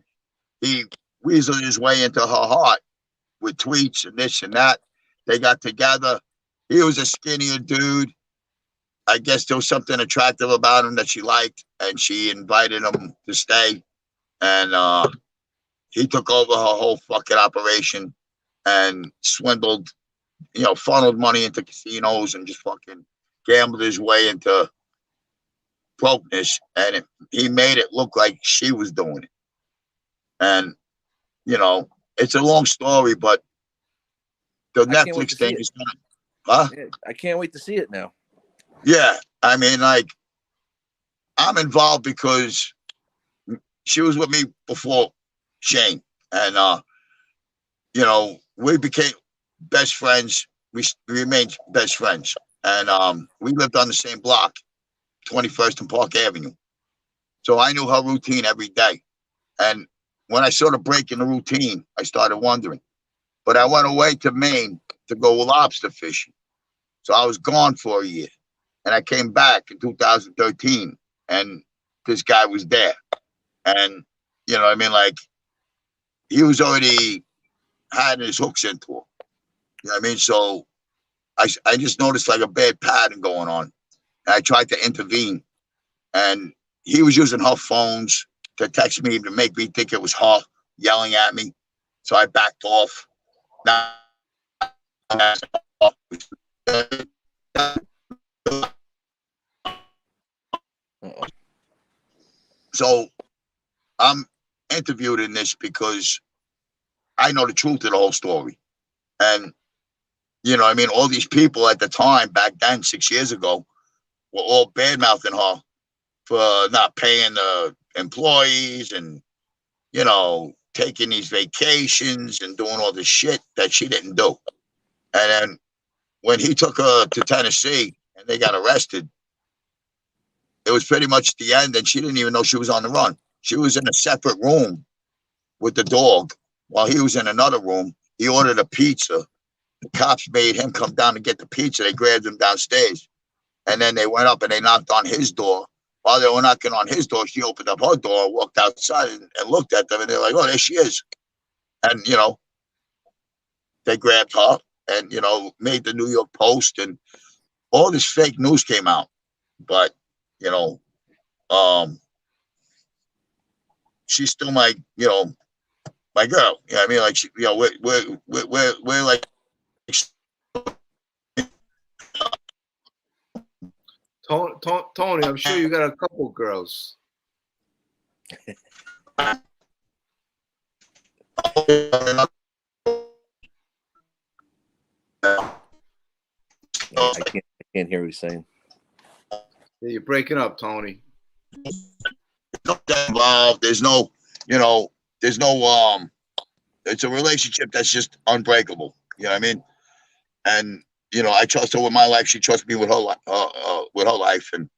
he weaseled his way into her heart with tweets and this and that. They got together. He was a skinnier dude. I guess there was something attractive about him that she liked, and she invited him to stay. And he took over her whole fucking operation and swindled, funneled money into casinos and just fucking gambled his way into brokenness. And he made it look like she was doing it. And, it's a long story, but the Netflix thing is gonna, huh? Yeah, I can't wait to see it now. Yeah. I mean, like, I'm involved because she was with me before Shane. And, we became best friends. We remained best friends. And we lived on the same block, 21st and Park Avenue. So I knew her routine every day. And when I saw the break in the routine, I started wondering. But I went away to Maine to go lobster fishing. So I was gone for a year. And I came back in 2013, and this guy was there. And, like, he was already had his hooks into her. You know what I mean? So I just noticed like a bad pattern going on. And I tried to intervene. And he was using her phones to text me to make me think it was her yelling at me. So I backed off. Now, so I'm interviewed in this because I know the truth of the whole story. And, all these people at the time, back then, 6 years ago, were all bad-mouthing her for not paying the employees and, taking these vacations and doing all this shit that she didn't do. And then when he took her to Tennessee and they got arrested, it was pretty much the end, and she didn't even know she was on the run. She was in a separate room with the dog while he was in another room. He ordered a pizza. The cops made him come down to get the pizza. They grabbed him downstairs. And then they went up and they knocked on his door. While they were knocking on his door, she opened up her door, walked outside and looked at them. And they're like, oh, there she is. And, they grabbed her and, made the New York Post. And all this fake news came out. But, she's still my, my girl. You know what I mean? Like, she, we're like. Tony, I'm sure you got a couple girls. I can't hear what he's saying. Yeah, you're breaking up, Tony. Involved. There's no, it's a relationship that's just unbreakable. You know what I mean? And, I trust her with my life. She trusts me with her life. And,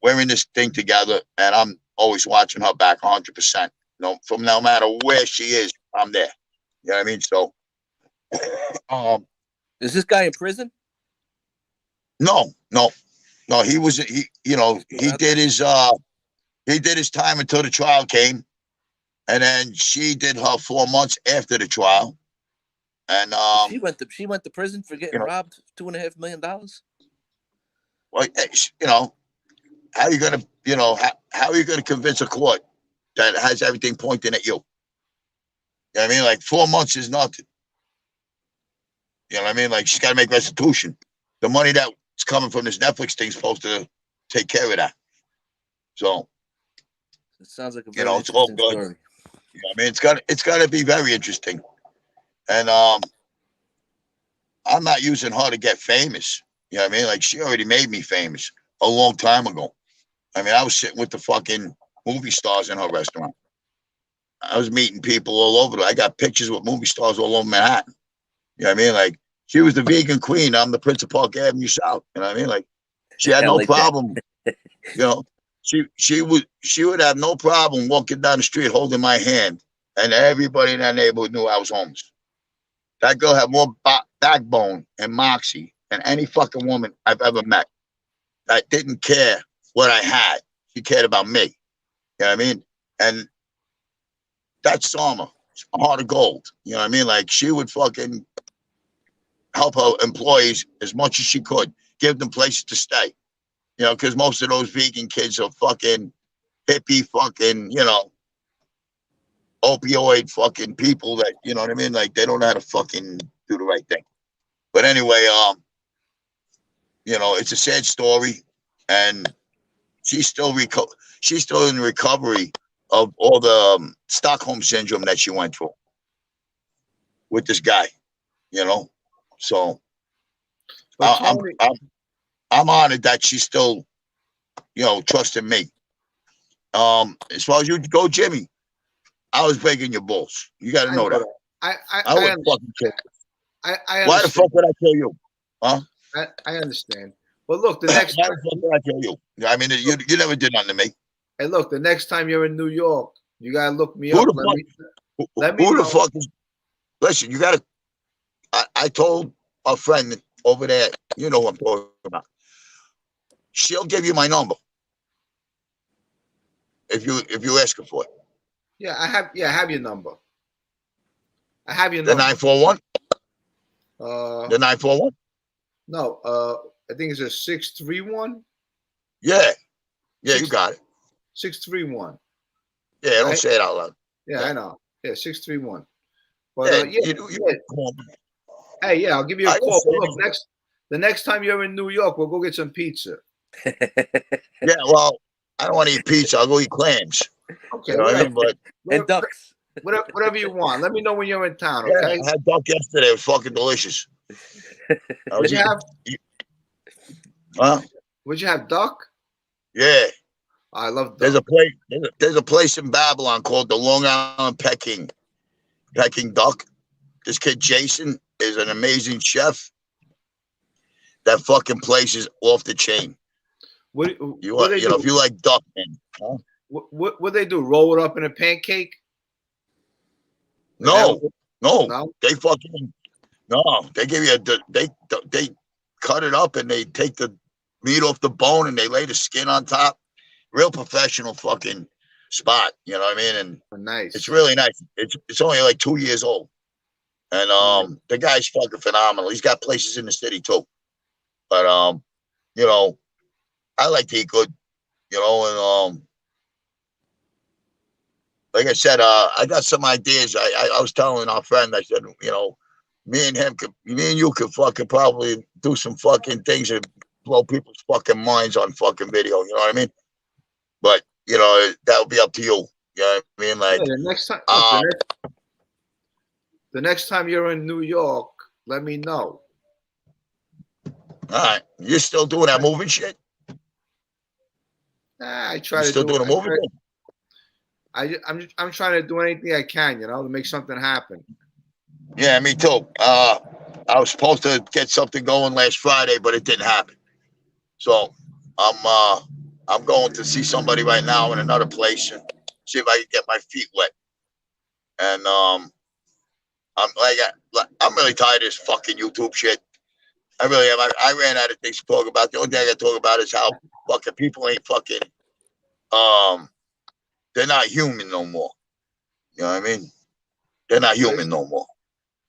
we're in this thing together, and I'm always watching her back 100%. From no matter where she is, I'm there. You know what I mean? So, is this guy in prison? No. He was, he did his time until the trial came. And then she did her 4 months after the trial. And she went to prison for getting robbed $2.5 million. Well, how are you gonna, how are you gonna convince a court that has everything pointing at you. You know what I mean? Like 4 months is nothing. You know what I mean? Like she's got to make restitution. The money that's coming from this Netflix thing's supposed to take care of that. So It sounds like a you very know, it's all interesting good. story. You know what I mean? It's got to be very interesting. And I'm not using her to get famous. You know what I mean? Like she already made me famous a long time ago. I mean, I was sitting with the fucking movie stars in her restaurant. I was meeting people all over. I got pictures with movie stars all over Manhattan. You know what I mean? Like she was the vegan queen. I'm the Prince of Park Avenue South. You know what I mean? Like she had I no like that. problem. You know, she would have no problem walking down the street holding my hand, and everybody in that neighborhood knew I was homeless. That girl had more backbone and moxie than any fucking woman I've ever met. That didn't care what I had. She cared about me. You know what I mean? And that's Sama, a heart of gold. You know what I mean? Like she would fucking help her employees as much as she could, give them places to stay. You know, because most of those vegan kids are fucking hippie fucking, you know, opioid fucking people that, you know what I mean? Like they don't know how to fucking do the right thing. But anyway, you know, it's a sad story, and she's still in recovery of all the Stockholm syndrome that she went through with this guy, you know. So I'm honored that she's still, you know, trusting me. As far as you go, Jimmy, I was breaking your balls. You got to know that. I would fucking kill you. Why the fuck would I kill you? Huh? I understand. But look, the next why the fuck would I kill you? I mean, you never did nothing to me. Hey, look, the next time you're in New York, you gotta look me Who up. Who the fuck is? Listen, you gotta. I told a friend over there. You know what I'm talking about. She'll give you my number if you ask her for it. Yeah, I have your number. I have your The number. 941. The 941. No, I think it's a 631. Yeah, you got it. 631. Yeah, don't right? say it out loud. Yeah, I know. Yeah, 631. But hey, yeah, I'll give you a call. But look, the next time you're in New York, we'll go get some pizza. Yeah, well, I don't want to eat pizza. I'll go eat clams. Okay, you know what I mean? But and ducks. Whatever you want. Let me know when you're in town. Yeah, Okay. I had duck yesterday. It was fucking delicious. What'd you have? Huh? Would you have duck? Yeah. I love duck. There's a place in Babylon called the Long Island Peking Duck. This kid Jason is an amazing chef. That fucking place is off the chain. What know, if you like duck, man. Huh? What they do? Roll it up in a pancake? No. They fucking They give you they cut it up and they take the meat off the bone and they lay the skin on top. Real professional fucking spot. You know what I mean? And nice. It's really nice. It's only like 2 years old, and the guy's fucking phenomenal. He's got places in the city too, but you know, I like to eat good. You know, and like I said, I got some ideas. I was telling our friend, I said, you know, me and you could fucking probably do some fucking things and blow people's fucking minds on fucking video. You know what I mean? But you know, that would be up to you. You know what I mean? Like the next time, the next time you're in New York, let me know. All right, you're still doing that moving shit? I try to still doing a movie. I'm trying to do anything I can, you know, to make something happen. Yeah, me too. I was supposed to get something going last Friday, but it didn't happen. So I'm going to see somebody right now in another place and see if I can get my feet wet. And I'm really tired of this fucking YouTube shit. I really am. I ran out of things to talk about. The only thing I got to talk about is how fucking people ain't fucking they're not human no more. You know what I mean? They're not human no more.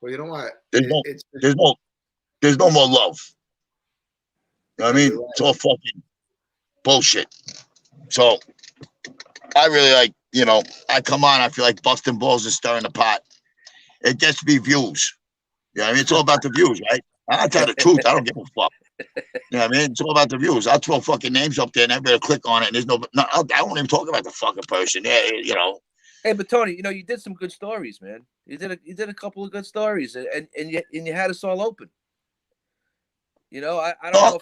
Well, you know what? There's no more love. You know what I mean? It's all fucking bullshit. So I really like, you know, I come on, I feel like busting balls and stirring the pot. It gets me views. You know what I mean? It's all about the views, right? I'll tell the truth. I don't give a fuck. You know what I mean? It's all about the views. I'll throw fucking names up there and everybody will click on it. And there's I won't even talk about the fucking person. Yeah, you know. Hey, but Tony, you know, you did some good stories, man. You did a couple of good stories, and you had us all open. You know, I don't know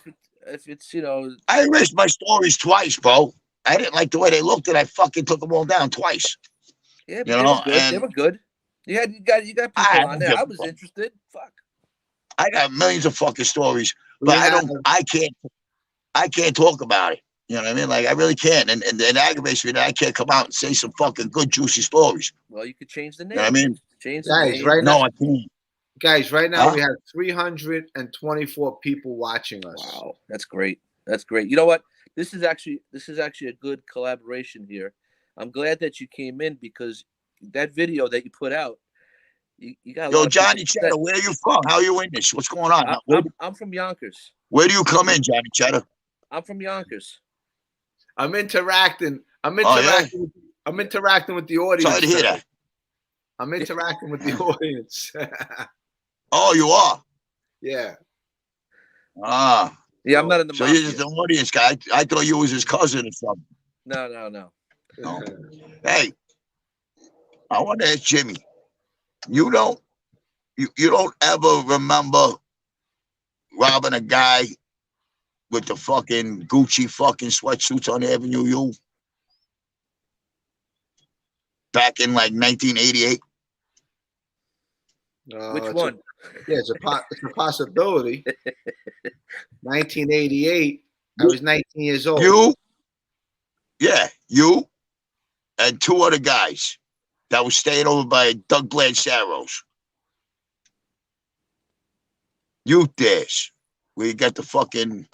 if it's, you know. I erased my stories twice, bro. I didn't like the way they looked, and I fucking took them all down twice. Yeah, but they were good. You got people on there. I was interested. Fuck. I got millions of fucking stories, but I can't talk about it. You know what I mean? Like, I really can't. And it aggravates me that I can't come out and say some fucking good, juicy stories. Well, you could change the name. You know what I mean? Change the name. Right now, no, I can't. Guys, right now we have 324 people watching us. Wow, that's great. That's great. You know what? This is actually a good collaboration here. I'm glad that you came in because that video that you put out, you got. Yo, Johnny Cheddar, where are you from? How are you in this? What's going on? I'm from Yonkers. Where do you come in, Johnny Cheddar? I'm from Yonkers. I'm interacting. I'm interacting with the audience. Sorry to hear that. I'm interacting with the audience. Oh, you are? Yeah. Ah. Yeah, I'm not in the So you're just an audience guy. I thought you was his cousin or something. No. No. Hey, I want to ask Jimmy. You don't ever remember robbing a guy with the fucking Gucci fucking sweatsuits on Avenue U back in like 1988? Which one? It's a possibility. 1988. I was 19 years old. You and two other guys that was staying over by Doug Blancharo's. Youth days, where you got the fucking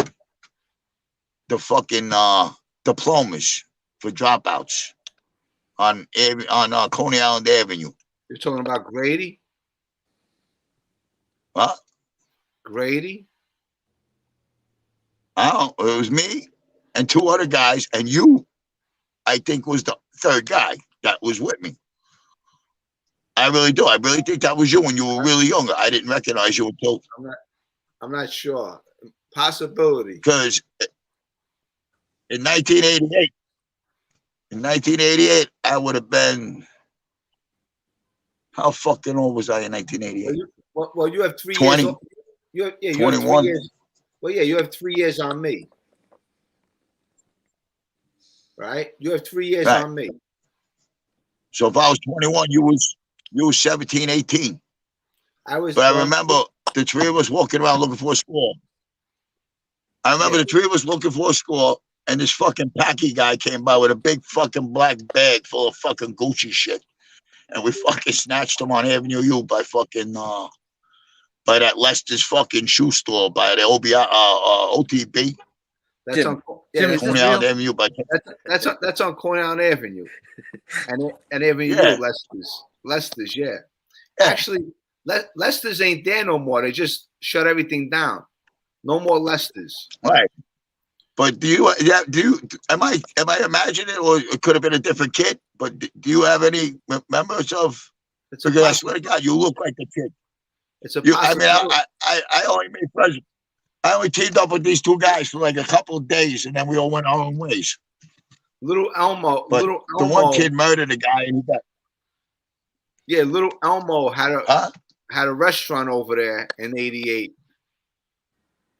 diplomas for dropouts on Coney Island Avenue. You're talking about Grady? What? Grady? It was me and two other guys, and you, I think, was the third guy that was with me. I really do. I really think that was you when you were really younger. I didn't recognize you until. I'm not sure. Possibility. Because in 1988, I would have been. How fucking old was I in 1988? Well, you have 3 20, years. You have 21. 3 years. Well, yeah, you have 3 years on me. Right? You have 3 years on me. So if I was 21, you was 17, 18. I remember the three of us walking around looking for a score. I remember the three of us looking for a score, and this fucking packy guy came by with a big fucking black bag full of fucking Gucci shit. And we fucking snatched him on Avenue U by fucking by that Lester's fucking shoe store by the OTB. That's on Coney Island Avenue. That's on Coney Island Avenue, and Avenue U, Lester's, yeah. Actually, Lester's ain't there no more. They just shut everything down. No more Lester's. Right. But am I imagining it, or it could have been a different kid? But do you have any members of? Because I swear to God, you look like the kid. It's a I only made friends. I only teamed up with these two guys for like a couple of days, and then we all went our own ways. Little Elmo. The one kid murdered a guy, and he got. Yeah, Little Elmo had a restaurant over there in '88.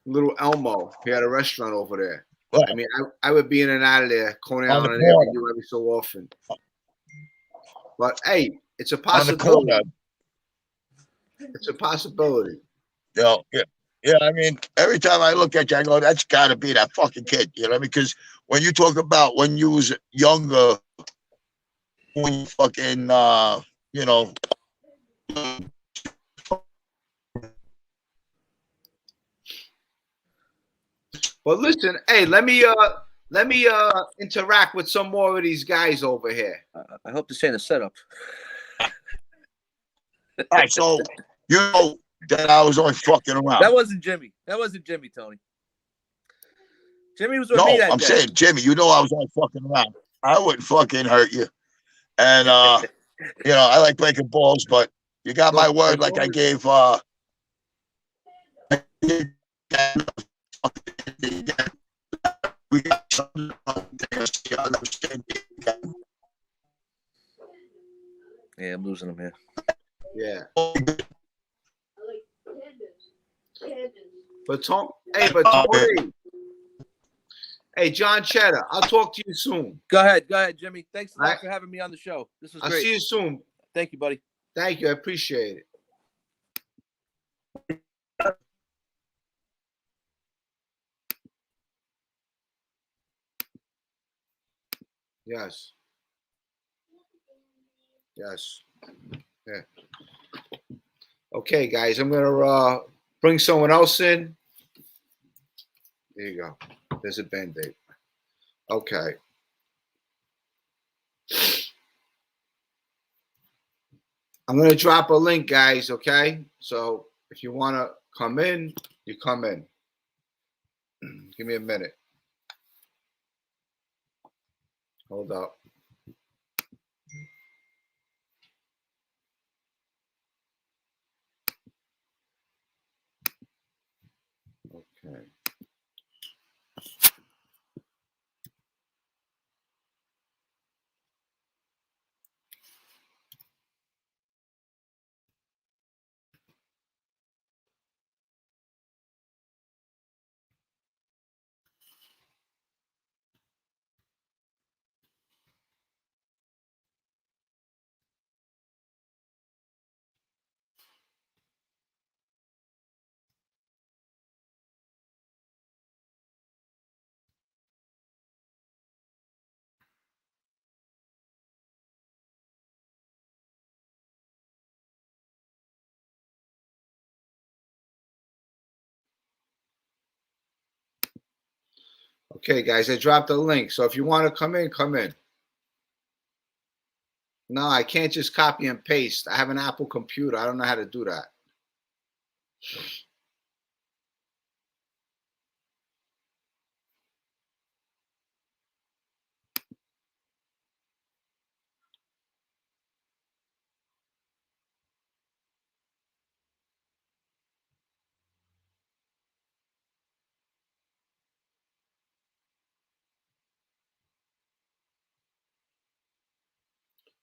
Little Elmo, he had a restaurant over there. What? I mean, I would be in and out of there, Coney Island Avenue every so often. But hey, it's a possibility. It's a possibility. Yeah. I mean, every time I look at you, I go, "That's got to be that fucking kid." You know what I mean? Because when you talk about when you was younger, when you fucking, you know. Well, listen, hey, let me interact with some more of these guys over here. I hope this ain't a setup. All right, so you know that I was only fucking around. That wasn't Jimmy, Tony. Jimmy was with me that day. I'm saying, Jimmy, you know I was only fucking around. I wouldn't fucking hurt you. And you know, I like breaking balls, but you got my word, like I gave we Yeah, I'm losing him here. Yeah. But Tony. Hey, John Cheddar, I'll talk to you soon. Go ahead, Jimmy. Thanks a lot for having me on the show. This was great. I'll see you soon. Thank you, buddy. Thank you. I appreciate it. Yes. Yes. Yeah. Okay, guys, I'm gonna bring someone else in. There you go. There's a Band-Aid. Okay. I'm gonna drop a link, guys. Okay, so if you want to come in, you come in. Give me a minute. Hold up. Okay. Okay, guys, I dropped a link. So if you want to come in, come in. No, I can't just copy and paste. I have an Apple computer. I don't know how to do that.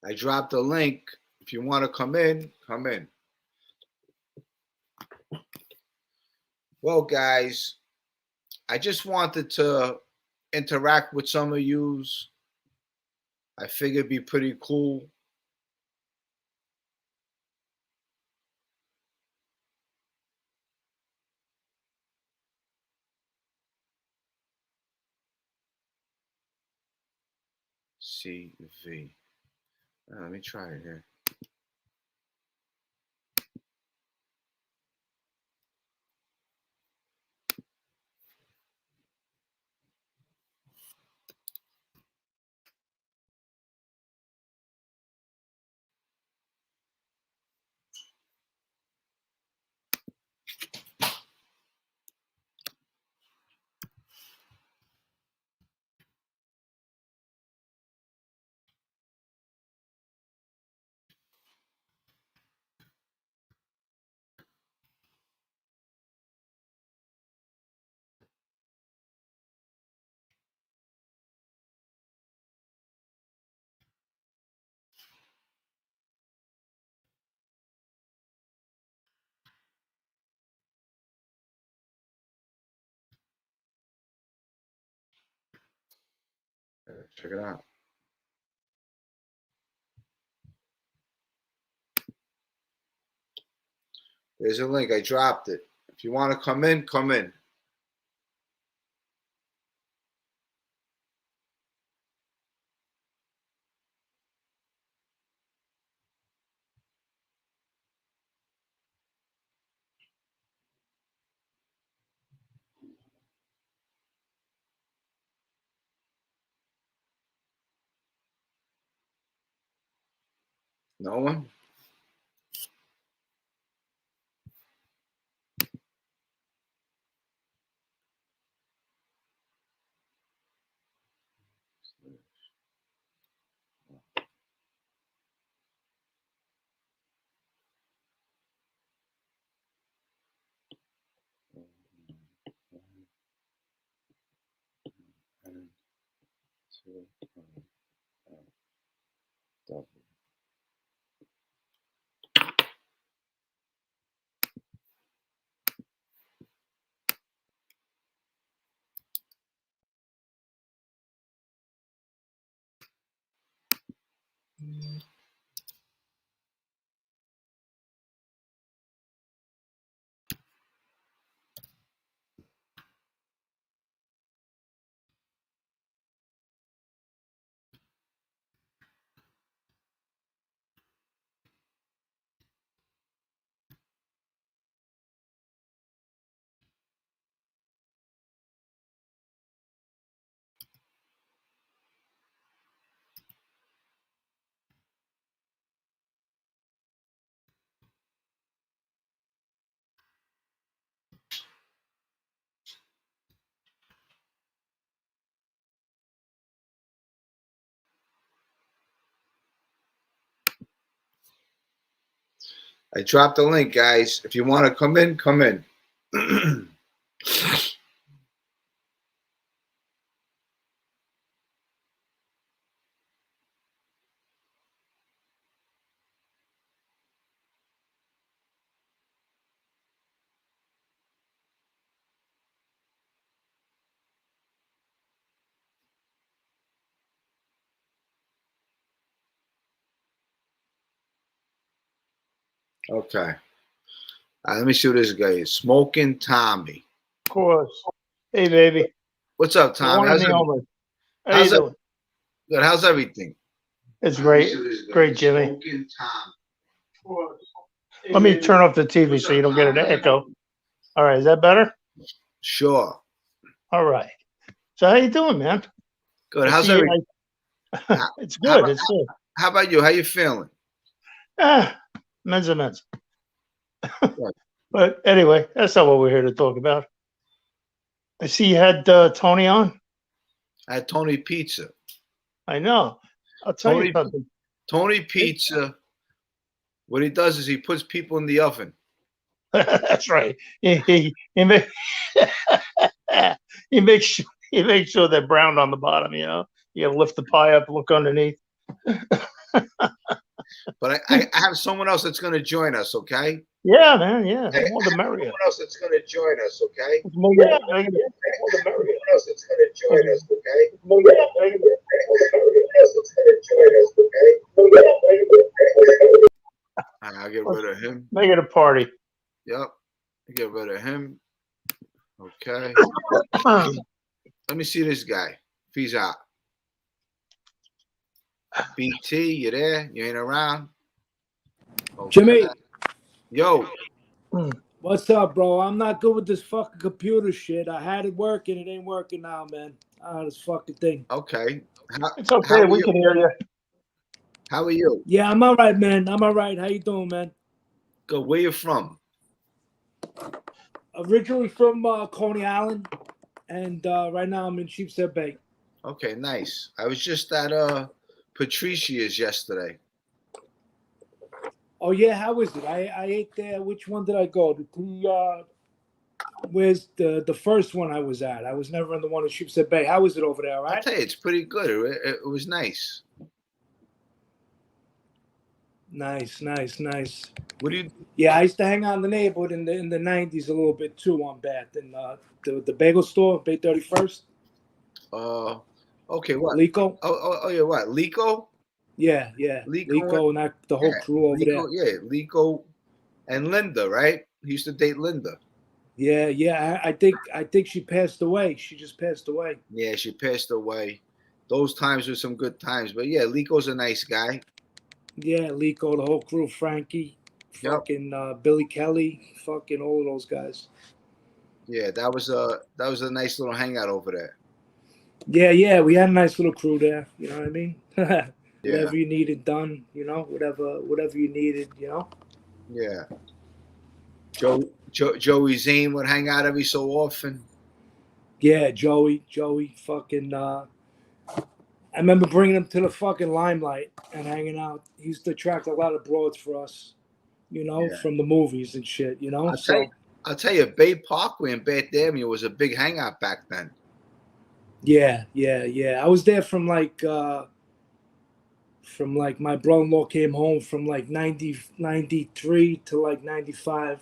I dropped a link. If you want to come in, come in. Well, guys, I just wanted to interact with some of yous. I figured it'd be pretty cool. CV. Let me try it here. Check it out. There's a link. I dropped it. If you want to come in, come in. No one? I dropped the link, guys. If you want to come in, come in. Okay. Let me see what this guy is. Smoking Tommy. Of course. Hey, baby. What's up, The Tommy? one and the only. How you doing? Good. How's everything? It's great. Great, Jimmy. Let me turn off the TV so you don't get an echo. All right. Is that better? Sure. All right. So how you doing, man? Good. How's everything? It's good. It's good. How about you? How you feeling? Men's a men's. But anyway, that's not what we're here to talk about. I see you had Tony on. I had Tony Pizza. I know. I'll tell you something. Tony Pizza, what he does is he puts people in the oven. That's right. He makes sure they're browned on the bottom, you know. You lift the pie up, look underneath. But I have someone else that's going to join us, okay? Yeah, man, yeah. The more the merrier. Someone else that's going to join us, okay? The more the merrier. Someone else that's going to join us, okay? Someone else that's going to join us, okay? I'll get rid of him. Make it a party. Yep. Get rid of him. Okay. Let me see this guy. If he's out. BT, you there? You ain't around? Okay. Jimmy. Yo. What's up, bro? I'm not good with this fucking computer shit. I had it working. It ain't working now, man. This fucking thing. Okay. It's okay. We can hear you. How are you? Yeah, I'm all right, man. I'm all right. How you doing, man? Good. Where you from? Originally from Coney Island, and right now I'm in Sheepshead Bay. Okay, nice. I was just at Patricia's yesterday. Oh yeah, how was it? I ate there. Which one did I go? Where's the first one I was at? I was never in the one in Sheepshead Bay. How was it over there? Right? I'll tell you, it's pretty good. It was nice. Nice. What do you? Yeah, I used to hang out in the neighborhood in the 90s a little bit too on Bath and the bagel store, Bay 31st. Okay, what? Lico? Oh, yeah, what? Lico? Yeah. Lico and the whole crew over there. Yeah, Lico and Linda, right? He used to date Linda. Yeah. I think she passed away. She just passed away. Yeah, she passed away. Those times were some good times. But yeah, Lico's a nice guy. Yeah, Lico, the whole crew, Frankie, fucking Billy Kelly, fucking all of those guys. Yeah, that was a nice little hangout over there. Yeah, we had a nice little crew there. You know what I mean? Yeah. Whatever you needed done, you know, whatever you needed, you know. Yeah. Joey Zane would hang out every so often. Yeah, Joey, fucking. I remember bringing him to the fucking limelight and hanging out. He used to attract a lot of broads for us, you know, from the movies and shit, you know. I'll tell you, Bay Parkway in Bath Avenue was a big hangout back then. Yeah. I was there from like my brother-in-law came home from like 93 to like 95.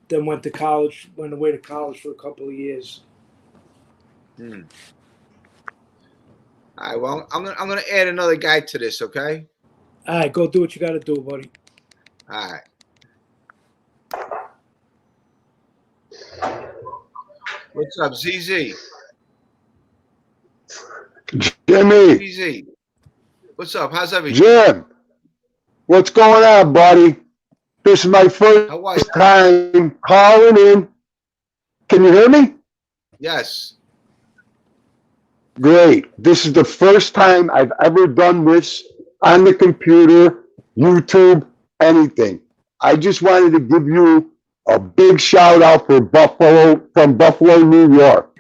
Then went to college, went away to college for a couple of years. All right, well, I'm gonna add another guy to this, okay? All right, go do what you got to do, buddy. All right. What's up, ZZ? Jimmy. ZZ. What's up? How's everything? Jim. What's going on, buddy? This is my first time calling in. Can you hear me? Yes. Great. This is the first time I've ever done this on the computer, YouTube, anything. I just wanted to give you a big shout out for Buffalo, from Buffalo, New York.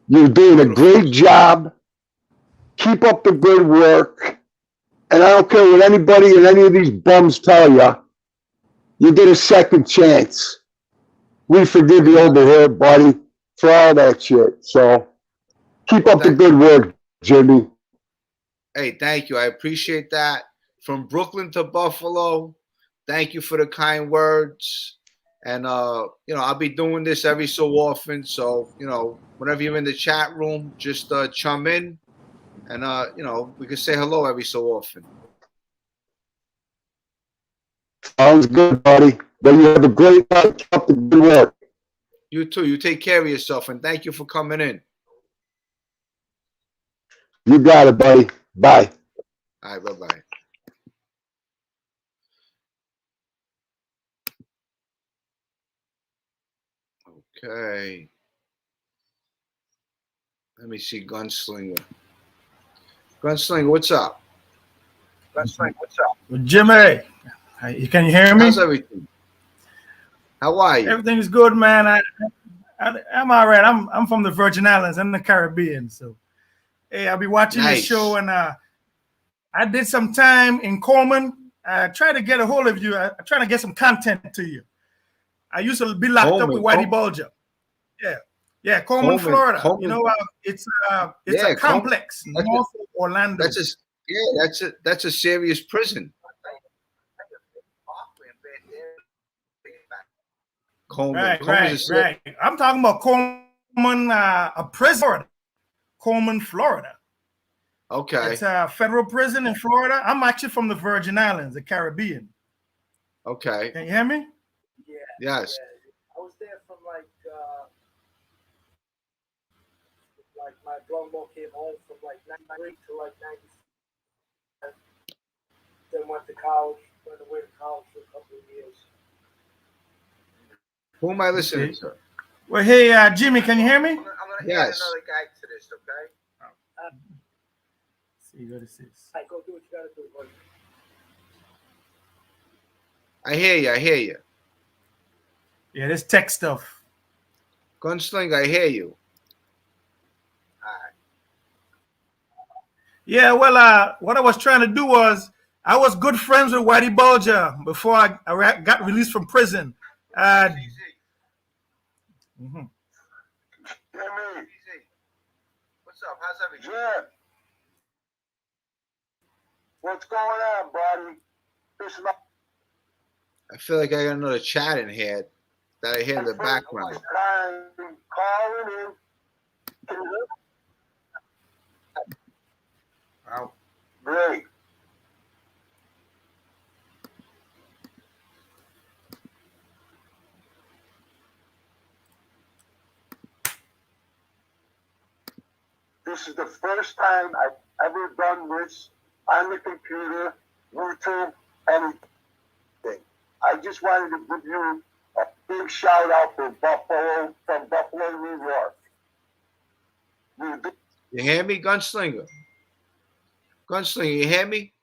You're doing a great job. Keep up the good work. And I don't care what anybody and any of these bums tell you. You get a second chance. We forgive you over here, buddy, for all that shit. So keep up the good work, Jimmy. Hey, thank you. I appreciate that. From Brooklyn to Buffalo, thank you for the kind words. And, I'll be doing this every so often. So, whenever you're in the chat room, just chum in. And, we can say hello every so often. Sounds good, buddy. But you have a great night. Keep up the good work. You too. You take care of yourself. And thank you for coming in. You got it, buddy. Bye. All right, bye-bye. Okay. Let me see Gunslinger. Gunslinger, what's up? Gunslinger, what's up? Jimmy, can you hear me? How's everything? How are you? Everything is good, man. I'm all right. I'm from the Virgin Islands and the Caribbean, so hey, I'll be watching the show, and I did some time in Coleman. I tried to get a hold of you. I'm trying to get some content to you. I used to be locked up with Whitey Bulger. Yeah, Coleman, Florida. Coleman. It's a complex north of Orlando. That's a serious prison. Coleman. Right. I'm talking about Coleman, a prison, Coleman, Florida. Okay. It's a federal prison in Florida. I'm actually from the Virgin Islands, the Caribbean. Okay. Can you hear me? Yeah. Yes. I was there from like my brother-in-law came home from like 93 to like 95. Then went to college, went away to college for a couple of years. Who am I listening to? Well, hey, Jimmy, can you hear me? I'm gonna add another guy to this, okay? See what this is. All right, go do what you gotta do, buddy. I hear you. Yeah, this tech stuff. Gunslinger, I hear you. Yeah, well, what I was trying to do was, I was good friends with Whitey Bulger before I got released from prison. Jimmy. What's up? How's everything? Jim. What's going on, buddy? I feel like I got another chat in here that I hear in the background. Wow. Great. This is the first time I've ever done this on the computer, YouTube, anything. I just wanted to give you a big shout out for Buffalo, from Buffalo, New York. You hear me, Gunslinger? Gunslinger, you hear me?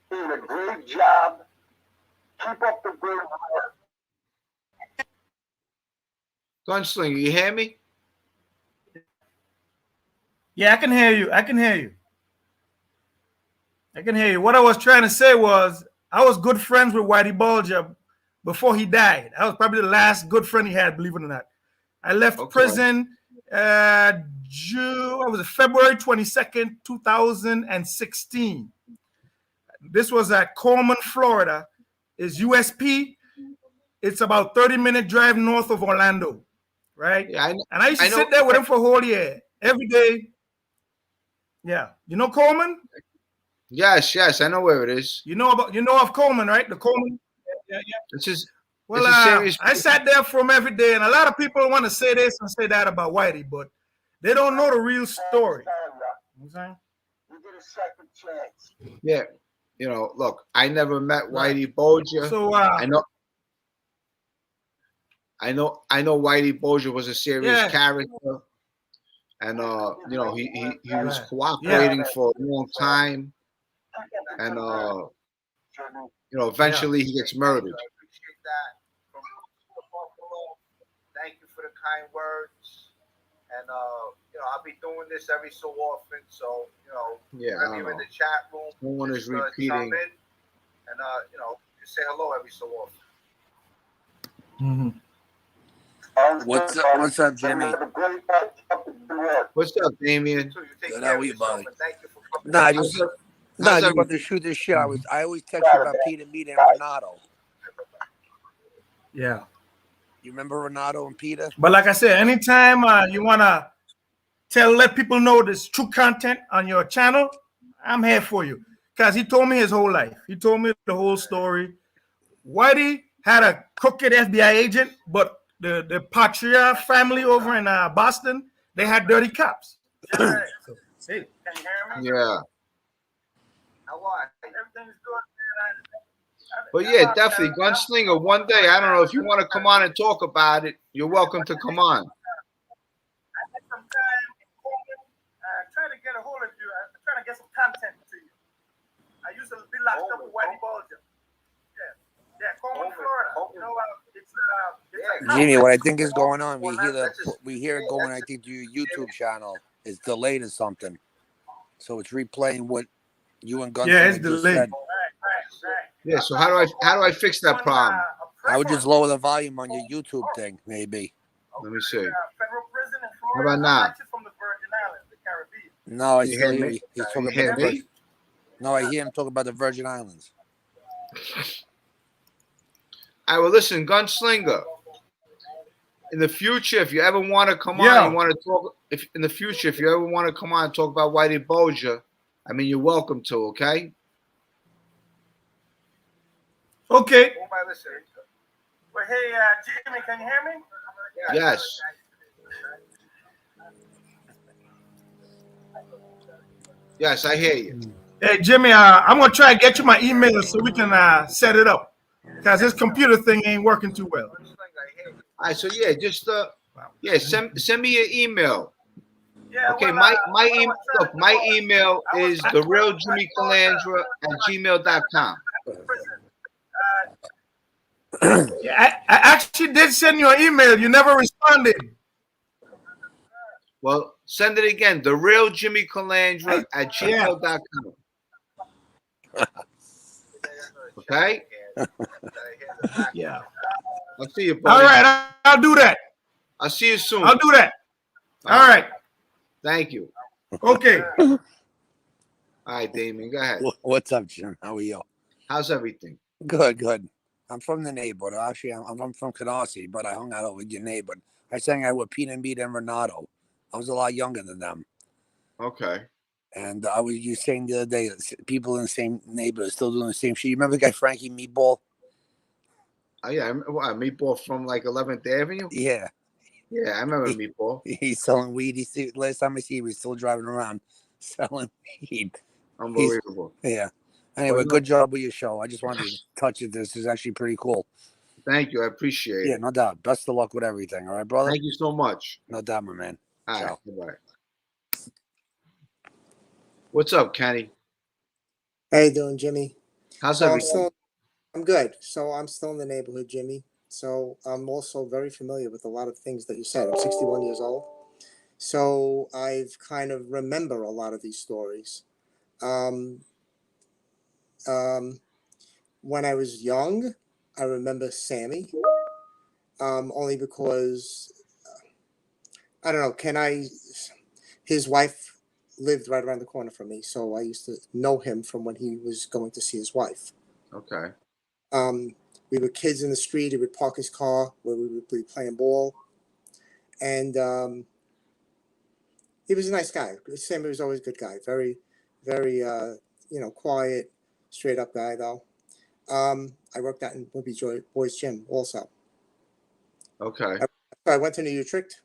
Doing a great job. Keep up the good work. Gunslinger, you hear me? Yeah, I can hear you. I can hear you. What I was trying to say was, I was good friends with Whitey Bulger before he died. I was probably the last good friend he had, believe it or not. I left prison, What was it? February 22nd, 2016. This was at Coleman, Florida. It's USP. It's about 30-minute drive north of Orlando, right? Yeah, and I used to sit there with him for a whole year, every day. Yeah, you know Coleman? Yes, I know where it is. You know of Coleman, right? The Coleman. Yeah. It's just. Well, it's a serious. I sat there for him every day, and a lot of people want to say this and say that about Whitey, but they don't know the real story. You know what I'm saying? You get a second chance. Yeah, look, I never met Whitey Bulger. So I know Whitey Bulger was a serious character, and he was cooperating for a long time, and eventually he gets murdered. Thank you for the kind words, and I'll be doing this every so often, so I'm here in the chat room. No one is repeating, and just say hello every so often. What's up, Jimmy? What's up, Damien? Good, how are you, buddy? I just wanted to shoot this shit. I always text you about Peter Mead and Renato. Yeah. You remember Renato and Peter? But like I said, anytime you want to let people know there's true content on your channel, I'm here for you. Because he told me his whole life. He told me the whole story. Whitey had a crooked FBI agent, but the Patria family over in Boston, they had dirty cops. Hey, can you hear me? Yeah. How are you? Everything's good. But yeah, definitely, Gunslinger. One day, I don't know if you want to come on and talk about it. You're welcome to come on. I had some time in Coleman, trying to get a hold of you. I'm trying to get some content to you. I used to be locked up with Whitey Bulger. Yeah, Coleman, Florida. It's Jimmy, what I think is going on, we hear it going, I think, to your YouTube channel. It's delayed or something. So it's replaying what you and Gunslinger just said. Yeah, so how do I fix that problem? I would just lower the volume on your YouTube thing, maybe. Let me see. How about now? No, I still hear me. He's talking about the No, I hear him talk about the Virgin Islands. All right, well, listen, Gunslinger. In the future, if you ever want to come on, you want to talk. If you ever want to come on and talk about Whitey Bulger, I mean, you're welcome to. Okay. Okay. Well, hey, Jimmy, can you hear me? Yes. Yes, I hear you. Hey, Jimmy, I'm going to try to get you my email so we can set it up. Because this computer thing ain't working too well. All right, so yeah, just send me your email. Yeah, okay, my email is therealjimmycalandra@gmail.com. I actually did send you an email. You never responded. Well, send it again. therealjimmycalandra@gmail.com. Okay. Yeah. I'll see you, buddy. All right, I'll do that. I'll see you soon. I'll do that. All right. Thank you. Okay. All right, Damien, go ahead. What's up, Jim? How are you? How's everything? Good. I'm from the neighborhood. Actually, I'm from Canarsie, but I hung out with your neighborhood. I sang out with Pete and Beat and Renato. I was a lot younger than them. Okay. And you saying the other day, people in the same neighborhood still doing the same shit. You remember the guy Frankie Meatball? Oh yeah, Meatball from like 11th Avenue. Yeah. Yeah, I remember Meatball. He's selling weed. Last time I see him, he's still driving around selling weed. Unbelievable. Yeah. Anyway, good job with your show. I just wanted to touch it. This is actually pretty cool. Thank you. I appreciate it. Yeah, no doubt. Best of luck with everything. All right, brother? Thank you so much. No doubt, my man. All right. Bye. What's up, Kenny? How you doing, Jimmy? How's everything? I'm good. So I'm still in the neighborhood, Jimmy. So I'm also very familiar with a lot of things that you said. I'm 61 years old. So I've kind of remember a lot of these stories. When I was young, I remember Sammy, only because I don't know. His wife lived right around the corner from me, so I used to know him from when he was going to see his wife. Okay. We were kids in the street. He would park his car where we would be playing ball, and he was a nice guy. Sammy was always a good guy. Very, very, quiet, straight up guy though. I worked out in Wimpy Boys Gym also. Okay. I went to New Utrecht,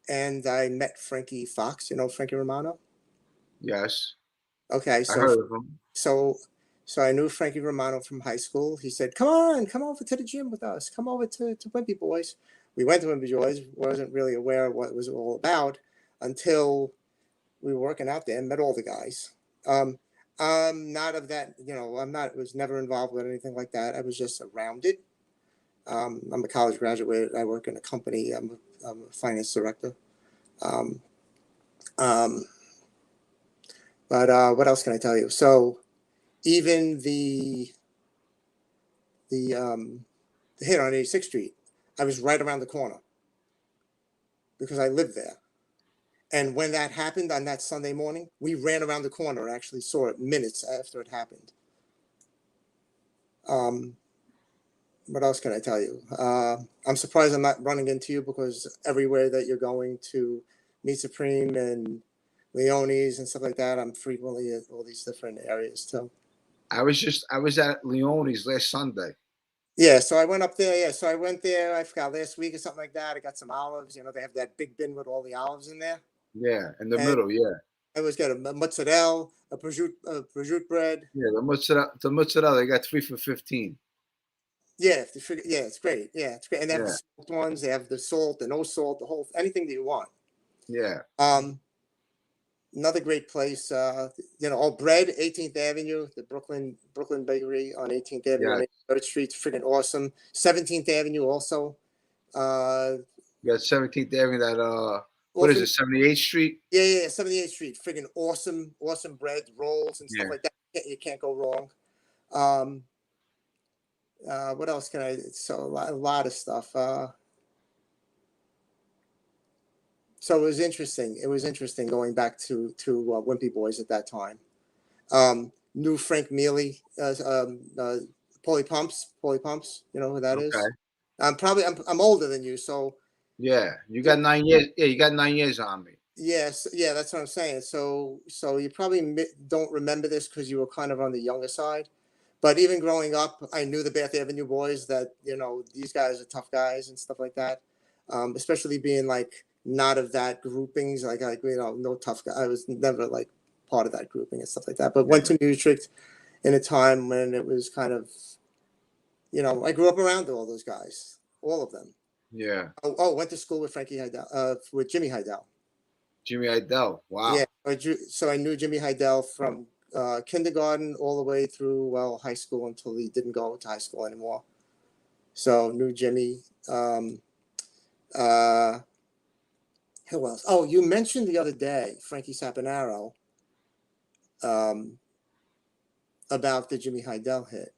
and I met Frankie Fox. You know Frankie Romano? Yes. Okay, I heard of him. So I knew Frankie Romano from high school. He said, "Come on, come over to the gym with us. Come over to Wimpy Boys." We went to Wimpy Boys. Wasn't really aware of what it was all about until we were working out there and met all the guys. I'm not of that. Was never involved with anything like that. I was just around it. I'm a college graduate. I work in a company. I'm a finance director. But what else can I tell you? So even the hit on 86th Street, I was right around the corner because I lived there. And when that happened on that Sunday morning, we ran around the corner. I actually saw it minutes after it happened. What else can I tell you? I'm surprised I'm not running into you because everywhere that you're going to meet Supreme and Leone's and stuff like that, I'm frequently at all these different areas too. I was at Leone's last Sunday. Yeah, so I went up there. Yeah, so I went there. I forgot last week or something like that. I got some olives. They have that big bin with all the olives in there. Yeah, in the middle. Yeah. I always get a mozzarella, a prosciutto bread. Yeah, the mozzarella. They got 3 for $15. Yeah, it's great. Yeah, it's great. And they have the smoked ones. They have the salt, the no salt, the whole anything that you want. Yeah. Another great place. All bread, 18th Avenue, the Brooklyn Bakery on 18th Avenue on 3rd Street, freaking awesome. 17th Avenue also. You got 17th Avenue. That what is it? 78th Street. Yeah, 78th Street. Freaking awesome bread, rolls and stuff like that. You can't go wrong. What else can I? So a lot of stuff. So it was interesting. It was interesting going back to Wimpy Boys at that time. Knew Frank Mealy, Paulie Pumps. You know who that is? I'm older than you, so. Yeah, you got 9 years. Yeah, you got 9 years on me. Yes, yeah, that's what I'm saying. So you probably don't remember this because you were kind of on the younger side. But even growing up, I knew the Bath Avenue Boys. That these guys are tough guys and stuff like that. Especially being like not of that groupings, like no tough guy. I was never like part of that grouping and stuff like that. But went to New Utrecht in a time when it was kind of, I grew up around all those guys, all of them. Yeah. Went to school with Frankie Heidel, with Jimmy Heidel. Jimmy Heidel. Wow. Yeah. So I knew Jimmy Heidel from kindergarten all the way through high school until he didn't go to high school anymore. So knew Jimmy. Who else? Oh, you mentioned the other day Frankie Saponaro about the Jimmy Heidel hit.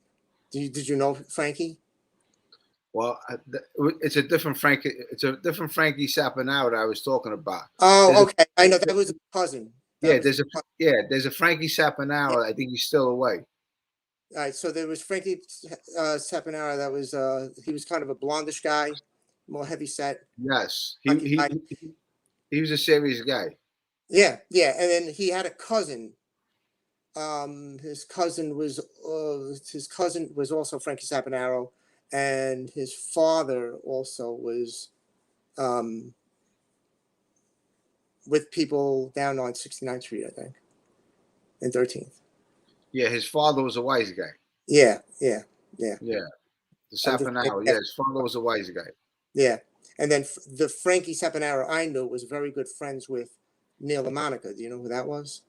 Did you know Frankie? Well, it's a different Frankie. It's a different Frankie Saponaro that I was talking about. Oh, okay. I know that was a cousin. There's a Frankie Saponaro. I think he's still away. All right, so there was Frankie Saponaro. That was he was kind of a blondish guy, more heavy set. Yes, he was a serious guy. Yeah, and then he had a cousin. His cousin was also Frankie Saponaro, and his father also was with people down on 69th Street, I think, and 13th. Yeah, his father was a wise guy. Yeah. The Saponaro. Yeah, his father was a wise guy. Yeah, and then the Frankie Saponaro I knew was very good friends with Neil LaMonica. Do you know who that was?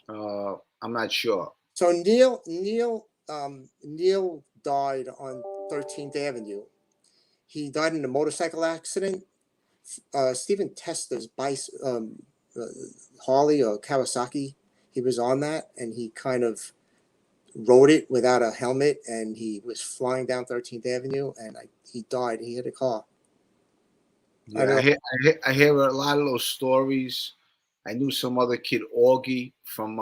I'm not sure. So Neil died on 13th Avenue. He died in a motorcycle accident. Stephen Tesla's Harley or Kawasaki, he was on that, and he kind of rode it without a helmet, and he was flying down 13th Avenue, and he died. He hit a car. Yeah, I hear a lot of those stories. I knew some other kid, Augie, from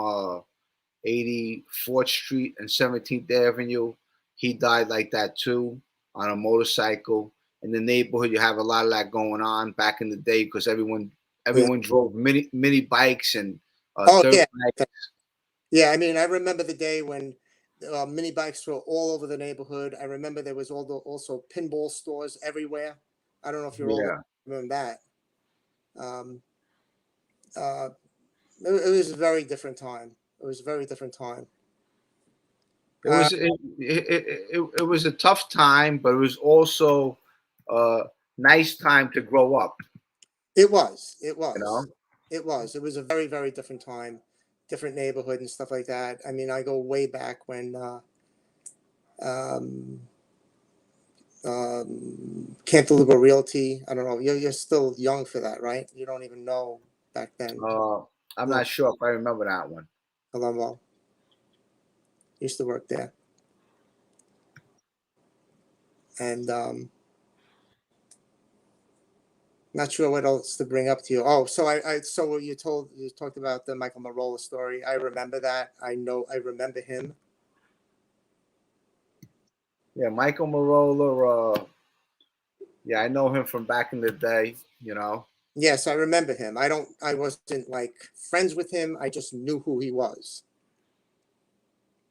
84th Street and 17th Avenue. He died like that too, on a motorcycle. In the neighborhood, you have a lot of that going on back in the day because everyone drove mini bikes and dirt bikes. Yeah, I mean, I remember the day when mini bikes were all over the neighborhood. I remember there was also pinball stores everywhere. I don't know if you're all remember that. It was a very different time. It was a very different time. It was a tough time, but it was also a nice time to grow up. It was. It was. You know? It was. It was a very, very different time, different neighborhood and stuff like that. I mean, I go way back when Cantaloupe Realty. I don't know. You're still young for that, right? You don't even know back then. I'm not sure if I remember that one. Colombo used to work there, and not sure what else to bring up to you. Oh, so so you talked about the Michael Marola story. I remember that. I remember him. Yeah, Michael Marola. Yeah, I know him from back in the day. You know. Yes, I remember him. I wasn't like friends with him. I just knew who he was.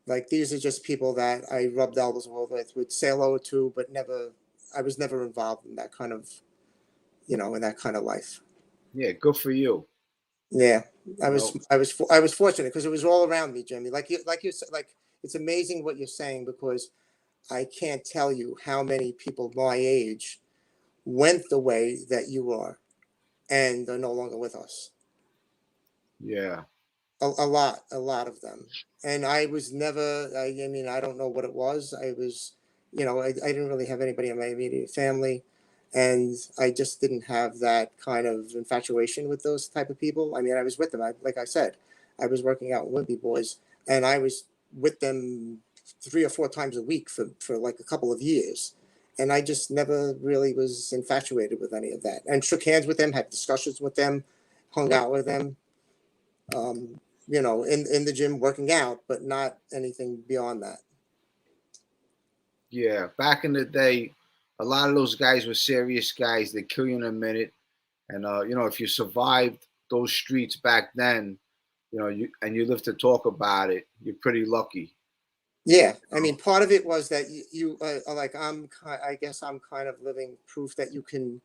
Like, these are just people that I rubbed elbows with, would say hello to, but I was never involved in that kind of, in that kind of life. Yeah, good for you. Yeah, I was fortunate because it was all around me, Jimmy. Like you said, like, it's amazing what you're saying, because I can't tell you how many people my age went the way that you are and are no longer with us. Yeah. A lot of them. And I was never, I mean, I don't know what it was. I was, I didn't really have anybody in my immediate family. And I just didn't have that kind of infatuation with those type of people. I mean, I was with them. Like I said, I was working out with Wimpy Boys, and I was with them 3 or 4 times a week for like a couple of years. And I just never really was infatuated with any of that. And shook hands with them, had discussions with them, hung out with them. In the gym working out, but not anything beyond that. Yeah, back in the day, a lot of those guys were serious guys. They kill you in a minute, and if you survived those streets back then, you live to talk about it, you're pretty lucky. Yeah, I mean, part of it was that you like, I guess I'm kind of living proof that you can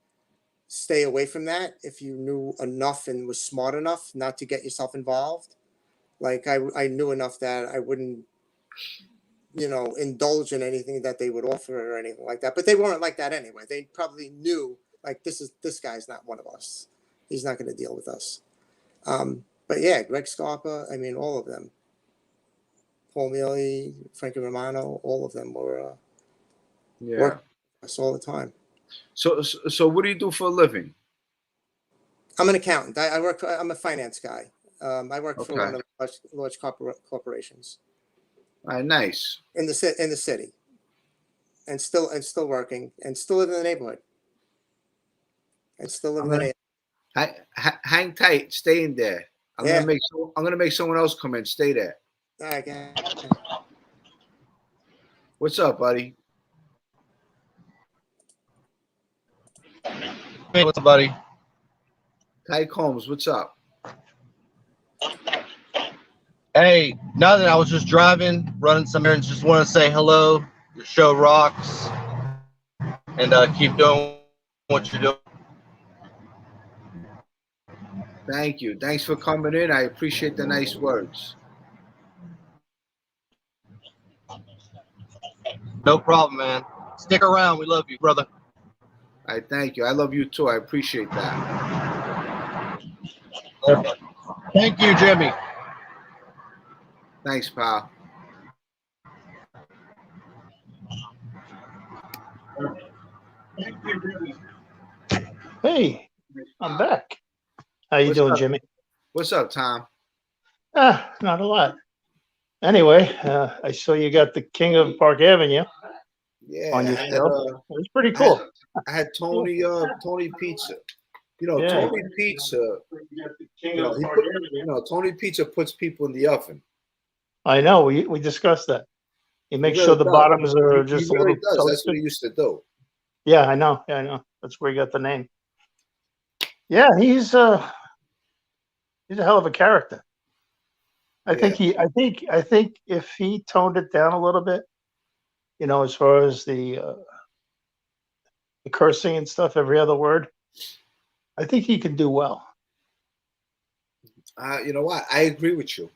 stay away from that if you knew enough and was smart enough not to get yourself involved. Like, I knew enough that I wouldn't, indulge in anything that they would offer or anything like that. But they weren't like that anyway. They probably knew, like, this guy's not one of us. He's not going to deal with us. But yeah, Greg Scarpa, I mean, all of them. Paul Mealy, Frankie Romano, all of them were working with us all the time. So what do you do for a living? I'm an accountant. I'm a finance guy. I work for one of the large corporations. Nice. In the city, and still working, and still live in the neighborhood, Hang tight, stay in there. I'm gonna make someone else come in. Stay there. Okay. What's up, buddy? Hey, what's up, buddy? Tyke Holmes, what's up? Hey, nothing. I was just driving, running some errands. Just want to say hello. Your show rocks, and keep doing what you're doing. Thank you. Thanks for coming in. I appreciate the nice words. No problem, man. Stick around. We love you, brother. I thank you. I love you too. I appreciate that. Thank you, Jimmy. Thanks, pal. Hey, I'm back. How you doing, Jimmy? What's up, Tom? Not a lot. Anyway, I saw you got the King of Park Avenue. Yeah, on your I had, show. It was pretty cool. I had Tony Tony Pizza. You know, Yeah. Tony Pizza. Tony Pizza puts people in the oven. I know. We discussed that. He makes really sure the does. bottoms are He just really a little does. That's what toasted. he used to do. Yeah, I know. Yeah, I know. That's where he got the name. Yeah, he's a hell of a character. I think if he toned it down a little bit, as far as the cursing and stuff, every other word, I think he could do well. You know what? I agree with you.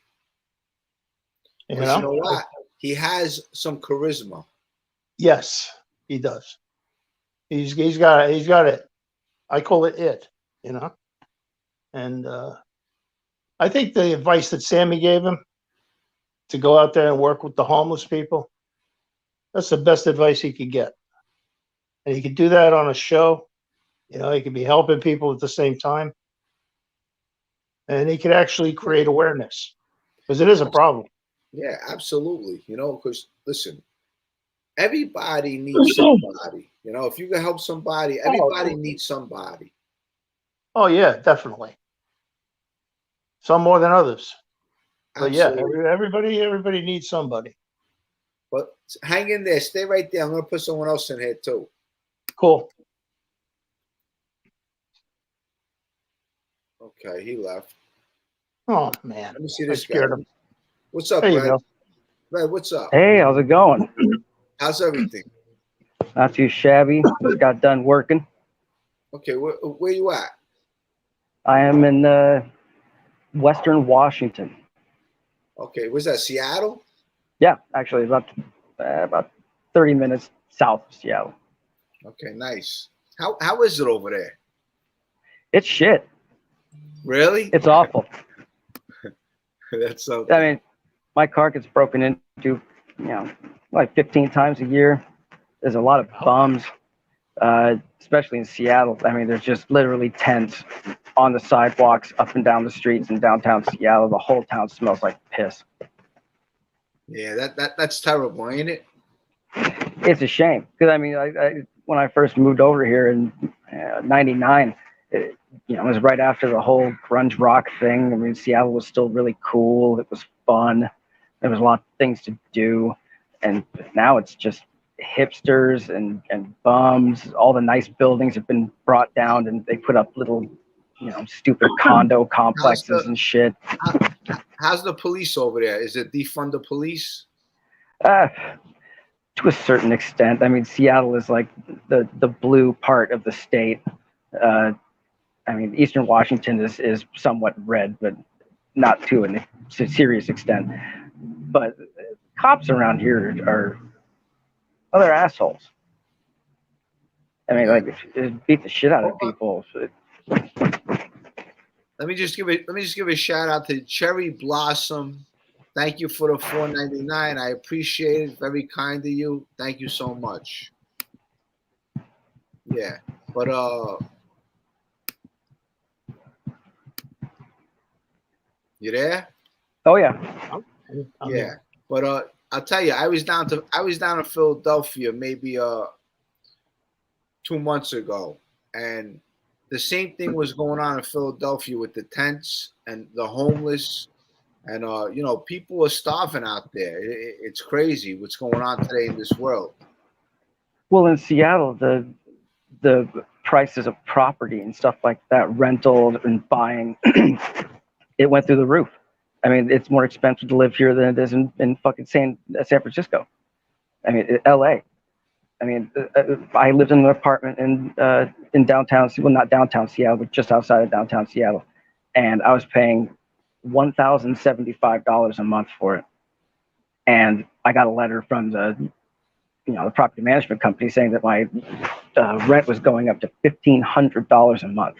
You Because you know? know what? He has some charisma. Yes, he does. He's got it. I call it, and I think the advice that Sammy gave him to go out there and work with the homeless people, that's the best advice he could get. And he could do that on a show. He could be helping people at the same time. And he could actually create awareness, because it is a problem. Yeah, absolutely. Because listen, everybody needs somebody. If you can help somebody, everybody needs somebody. Oh yeah, definitely. Some more than others. But Absolutely. yeah, everybody needs somebody. But hang in there, stay right there. I'm gonna put someone else in here too. Cool. Okay, he left. Oh man. Let me see this I scared guy. him. What's up, There you Brad? go. Brad, what's up? Hey, how's it going? How's everything? Not too shabby. Just got done working. Okay, where you at? I am in Western Washington. Okay, where's that? Seattle? Yeah, actually about 30 minutes south of Seattle. Okay, nice. How is it over there? It's shit. Really? It's awful. That's something. I mean, my car gets broken into, like 15 times a year. There's a lot of bums, especially in Seattle. I mean, there's just literally tents on the sidewalks, up and down the streets in downtown Seattle. The whole town smells like piss. Yeah, that's terrible, ain't it? It's a shame, because I mean, I when I first moved over here in '99, it was right after the whole grunge rock thing. I mean, Seattle was still really cool. It was fun. There was a lot of things to do, and now it's just hipsters and bums. All the nice buildings have been brought down, and they put up little, stupid condo complexes and shit. How's the police over there? Is it defund the police? To a certain extent. I mean, Seattle is like the blue part of the state. I mean, Eastern Washington is somewhat red, but not to a serious extent. But cops around here are they're assholes. I mean, like, beat the shit out of people. Let me just give a shout out to Cherry Blossom. Thank you for the $4.99. I appreciate it. Very kind of you. Thank you so much. Yeah, but you there? Oh yeah. Yeah, but I'll tell you, I was down in Philadelphia maybe 2 months ago, and the same thing was going on in Philadelphia with the tents and the homeless. And, people are starving out there. It's crazy what's going on today in this world. Well, in Seattle, the prices of property and stuff like that, rental and buying, it went through the roof. I mean, it's more expensive to live here than it is in fucking San Francisco. I mean, LA. I mean, I lived in an apartment in downtown, well, not downtown Seattle, but just outside of downtown Seattle. And I was paying $1,075 a month for it, and I got a letter from the property management company saying that my rent was going up to $1,500 a month.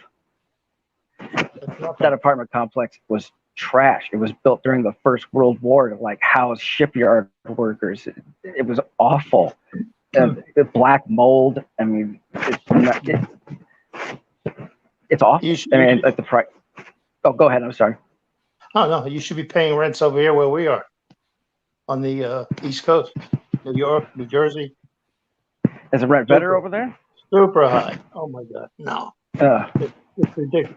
That apartment complex was trash. It was built during the First World War to like house shipyard workers. It was awful. The black mold. I mean, it's awful. I mean, like the price. Oh, go ahead. I'm sorry. Oh no, you should be paying rents over here where we are, on the East Coast, New York, New Jersey. Is the rent better over there? Super high. Oh my God, no. It's ridiculous.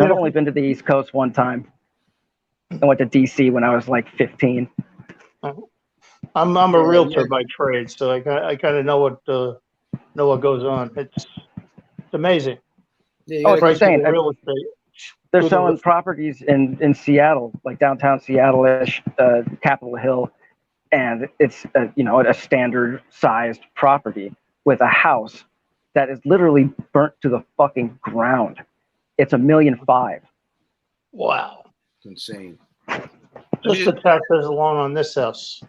I've only been to the East Coast one time. I went to DC when I was like 15. I'm a realtor by trade, so I kind of know what goes on. It's amazing. Oh, it's insane. Real estate. They're selling properties in Seattle, like downtown Seattle-ish, Capitol Hill, and it's a standard sized property with a house that is literally burnt to the fucking ground. It's $1.5 million. Wow, it's insane. Just the taxes alone on this house,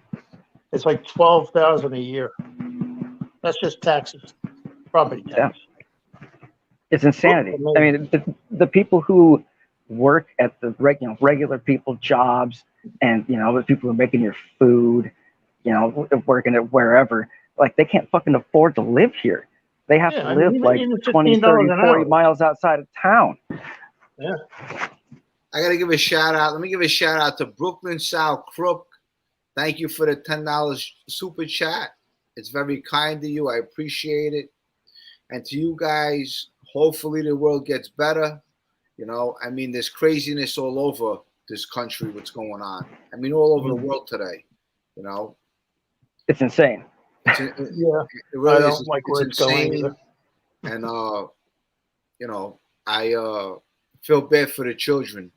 it's like $12,000 a year. That's just taxes, property tax. Yeah. It's insanity. I mean, the people who work at the regular people jobs, and the people who are making your food, working at wherever, like they can't fucking afford to live here. They have to live like 20, 30, 40 miles outside of town. Yeah. I got to give a shout out. Let me give a shout out to Brooklyn Sal Crook. Thank you for the $10 super chat. It's very kind of you. I appreciate it. And to you guys, hopefully the world gets better. I mean, there's craziness all over this country, what's going on. I mean, all over the world today, It's insane. It really I don't like where it's going insane. either. And, I feel bad for the children,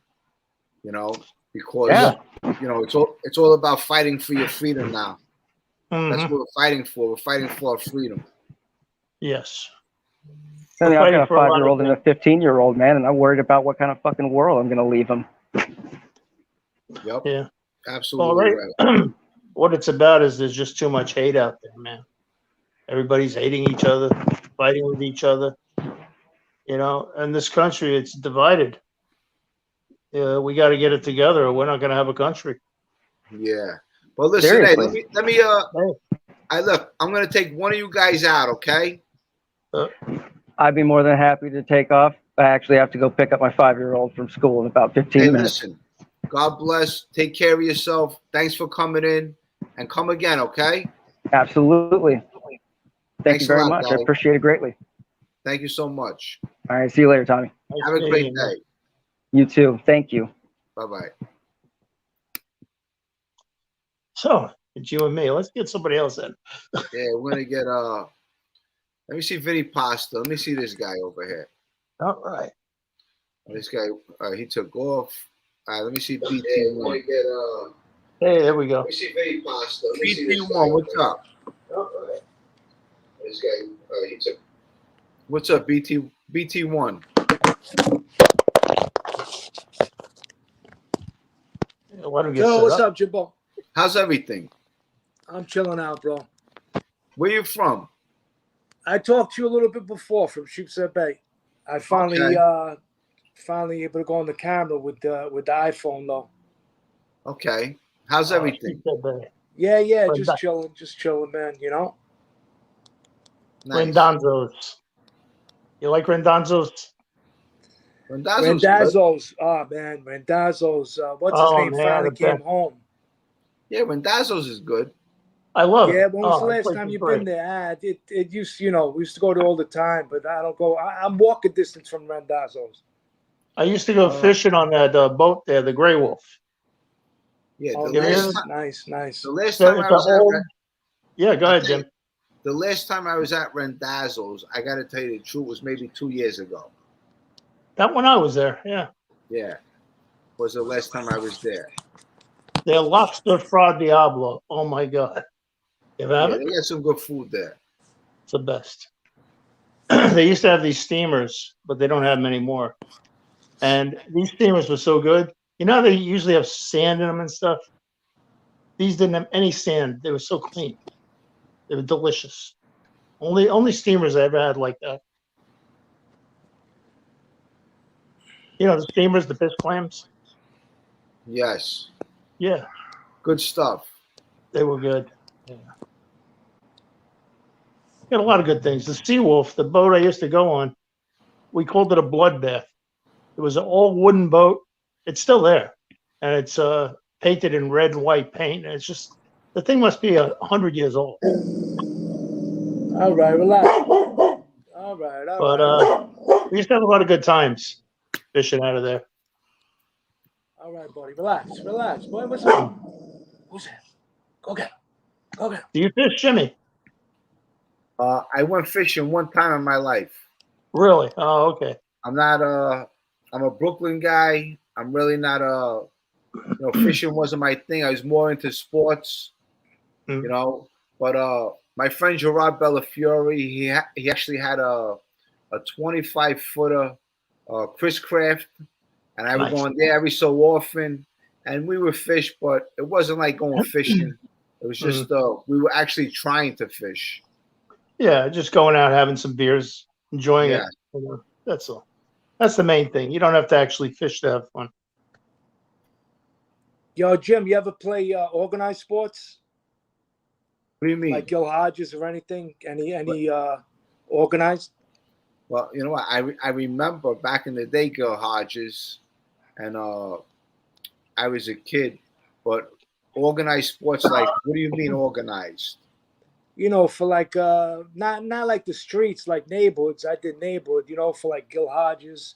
because, it's all about fighting for your freedom now. That's what we're fighting for. We're fighting for our freedom. Yes. I mean, I've got a 5-year-old and a 15-year-old, man, and I'm worried about what kind of fucking world I'm going to leave them. Yep. Yeah. Absolutely right. What it's about is there's just too much hate out there, man. Everybody's hating each other, fighting with each other. And this country, it's divided. We got to get it together, or we're not going to have a country. Yeah. Well, listen, hey, let me. Look, I'm going to take one of you guys out, okay? I'd be more than happy to take off. I actually have to go pick up my 5-year-old from school in about 15 minutes. Listen, God bless. Take care of yourself. Thanks for coming in, and come again, okay? Absolutely. Thank you very much. I appreciate it greatly. Thank you so much. All right. See you later, Tommy. Have a great day. You too. Thank you. Bye-bye. So it's you and me. Let's get somebody else in. Yeah, we're going to get let me see Vinny Pasta. Let me see this guy over here. All right. This guy, he took off. All right, let me see BT1. Hey, there we go. Let me see Vinny Pasta. BT1, what's up? All right. This guy, he took. What's up, BT1? Yo, what's up, Jimbo? How's everything? I'm chilling out, bro. Where you from? I talked to you a little bit before from Sheepshead Bay. I finally able to go on the camera with the iPhone though. Okay. How's everything? Yeah, just chilling, man. Nice. Rendazzo's. You like Rendazzo's? Rendazzo's. Oh man, Rendazzo's. What's his name? Finally came home. Yeah, Rendazzo's is good. I love it. Yeah, when was the last time you've been there? It used, we used to go there all the time, but I don't go. I'm walking distance from Rendazzo's. I used to go fishing on that boat there, the Grey Wolf. Yeah, nice. The last time I was yeah, go ahead, Jim. The last time I was at Rendazzo's, I got to tell you the truth, was maybe 2 years ago. That when I was there, yeah. Yeah, was the last time I was there. Their lobster fra diablo. Oh my God. You have it? They got some good food there. It's the best. They used to have these steamers, but they don't have them anymore. And these steamers were so good. You know how they usually have sand in them and stuff? These didn't have any sand. They were so clean. They were delicious. Only steamers I ever had like that. The steamers, the fish clams? Yes. Yeah. Good stuff. They were good. Yeah. Got a lot of good things. The Seawolf, the boat I used to go on, we called it a bloodbath. It was an all wooden boat. It's still there. And it's painted in red and white paint. And it's just, the thing must be 100 years old. All right, relax. All right, We used to have a lot of good times fishing out of there. All right, buddy, relax. Boy, what's up? Who's that? Go get him. Go get him. Do you fish, Jimmy? I went fishing one time in my life. Really? Oh, okay. I'm a Brooklyn guy. I'm really not fishing wasn't my thing. I was more into sports, But my friend Gerard Bellafiore, he actually had a 25-footer Chris Craft, and I would go on there every so often, and we would fish, but it wasn't like going fishing. It was just we were actually trying to fish. Yeah, just going out, having some beers, enjoying Yeah. it. That's all. That's the main thing. You don't have to actually fish to have fun. Yo, Jim, you ever play organized sports? What do you mean? Like Gil Hodges or anything? Any organized? Well, you know what? I remember back in the day, Gil Hodges, and I was a kid, but organized sports, like, what do you mean organized? For like not like the streets, like neighborhoods. I did neighborhood, for like Gil Hodges.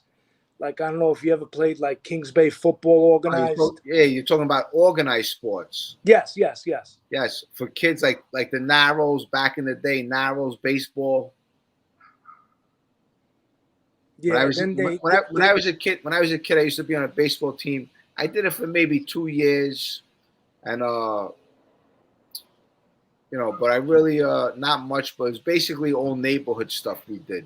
Like, I don't know if you ever played like Kings Bay football organized. You're talking about organized sports. Yes. Yes, for kids like the Narrows back in the day, Narrows baseball. Yeah. When I was a kid, I used to be on a baseball team. I did it for maybe 2 years, and but I really not much. But it's basically all neighborhood stuff we did.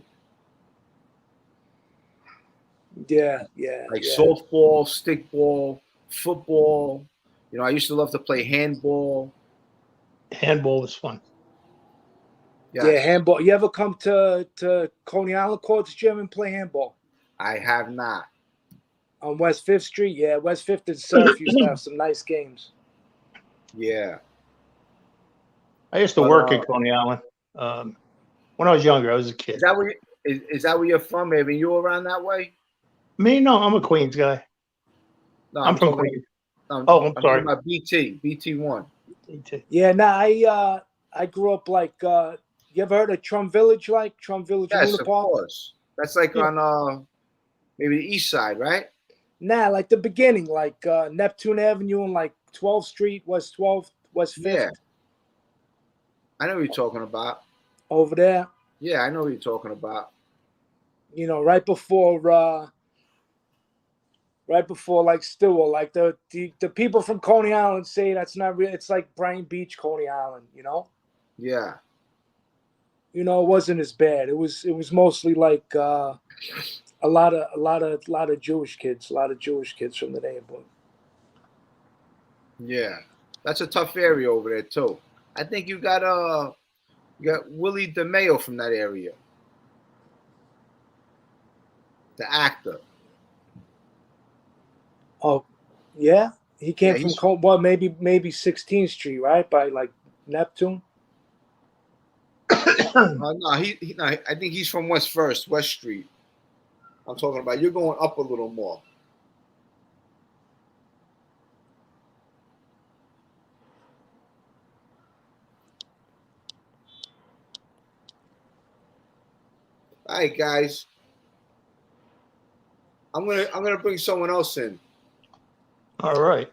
Yeah. Like softball, stickball, football. I used to love to play handball. Handball was fun. Yes. Yeah, handball. You ever come to Coney Island courts, Jim, and play handball? I have not. On West 5th Street? Yeah, West 5th and Surf used to have some nice games. Yeah. I used to work at Coney Island. When I was younger, I was a kid. Is that where you're from? Maybe you were around that way? Me? No, I'm a Queens guy. No, I'm from Queens. I'm sorry. talking about BT1. Yeah, I grew up like, you ever heard of Trum Village, Yes, Luna of Park? course. That's like on maybe the east side, right? Nah, like the beginning, like Neptune Avenue and like 12th Street, West 12th, West 5th. Yeah. I know what you're talking about. Over there. Yeah, I know what you're talking about. Right before like Stewart, like the people from Coney Island say that's not real. It's like Brighton Beach, Coney Island, Yeah. It wasn't as bad. It was mostly like a lot of Jewish kids from the neighborhood. Yeah. That's a tough area over there too. I think you got Willie DeMeo from that area. The actor. Oh, yeah? He came from maybe 16th Street, right? By like Neptune. No, I think he's from West Street. I'm talking about you're going up a little more. All right, guys. I'm gonna bring someone else in. All right.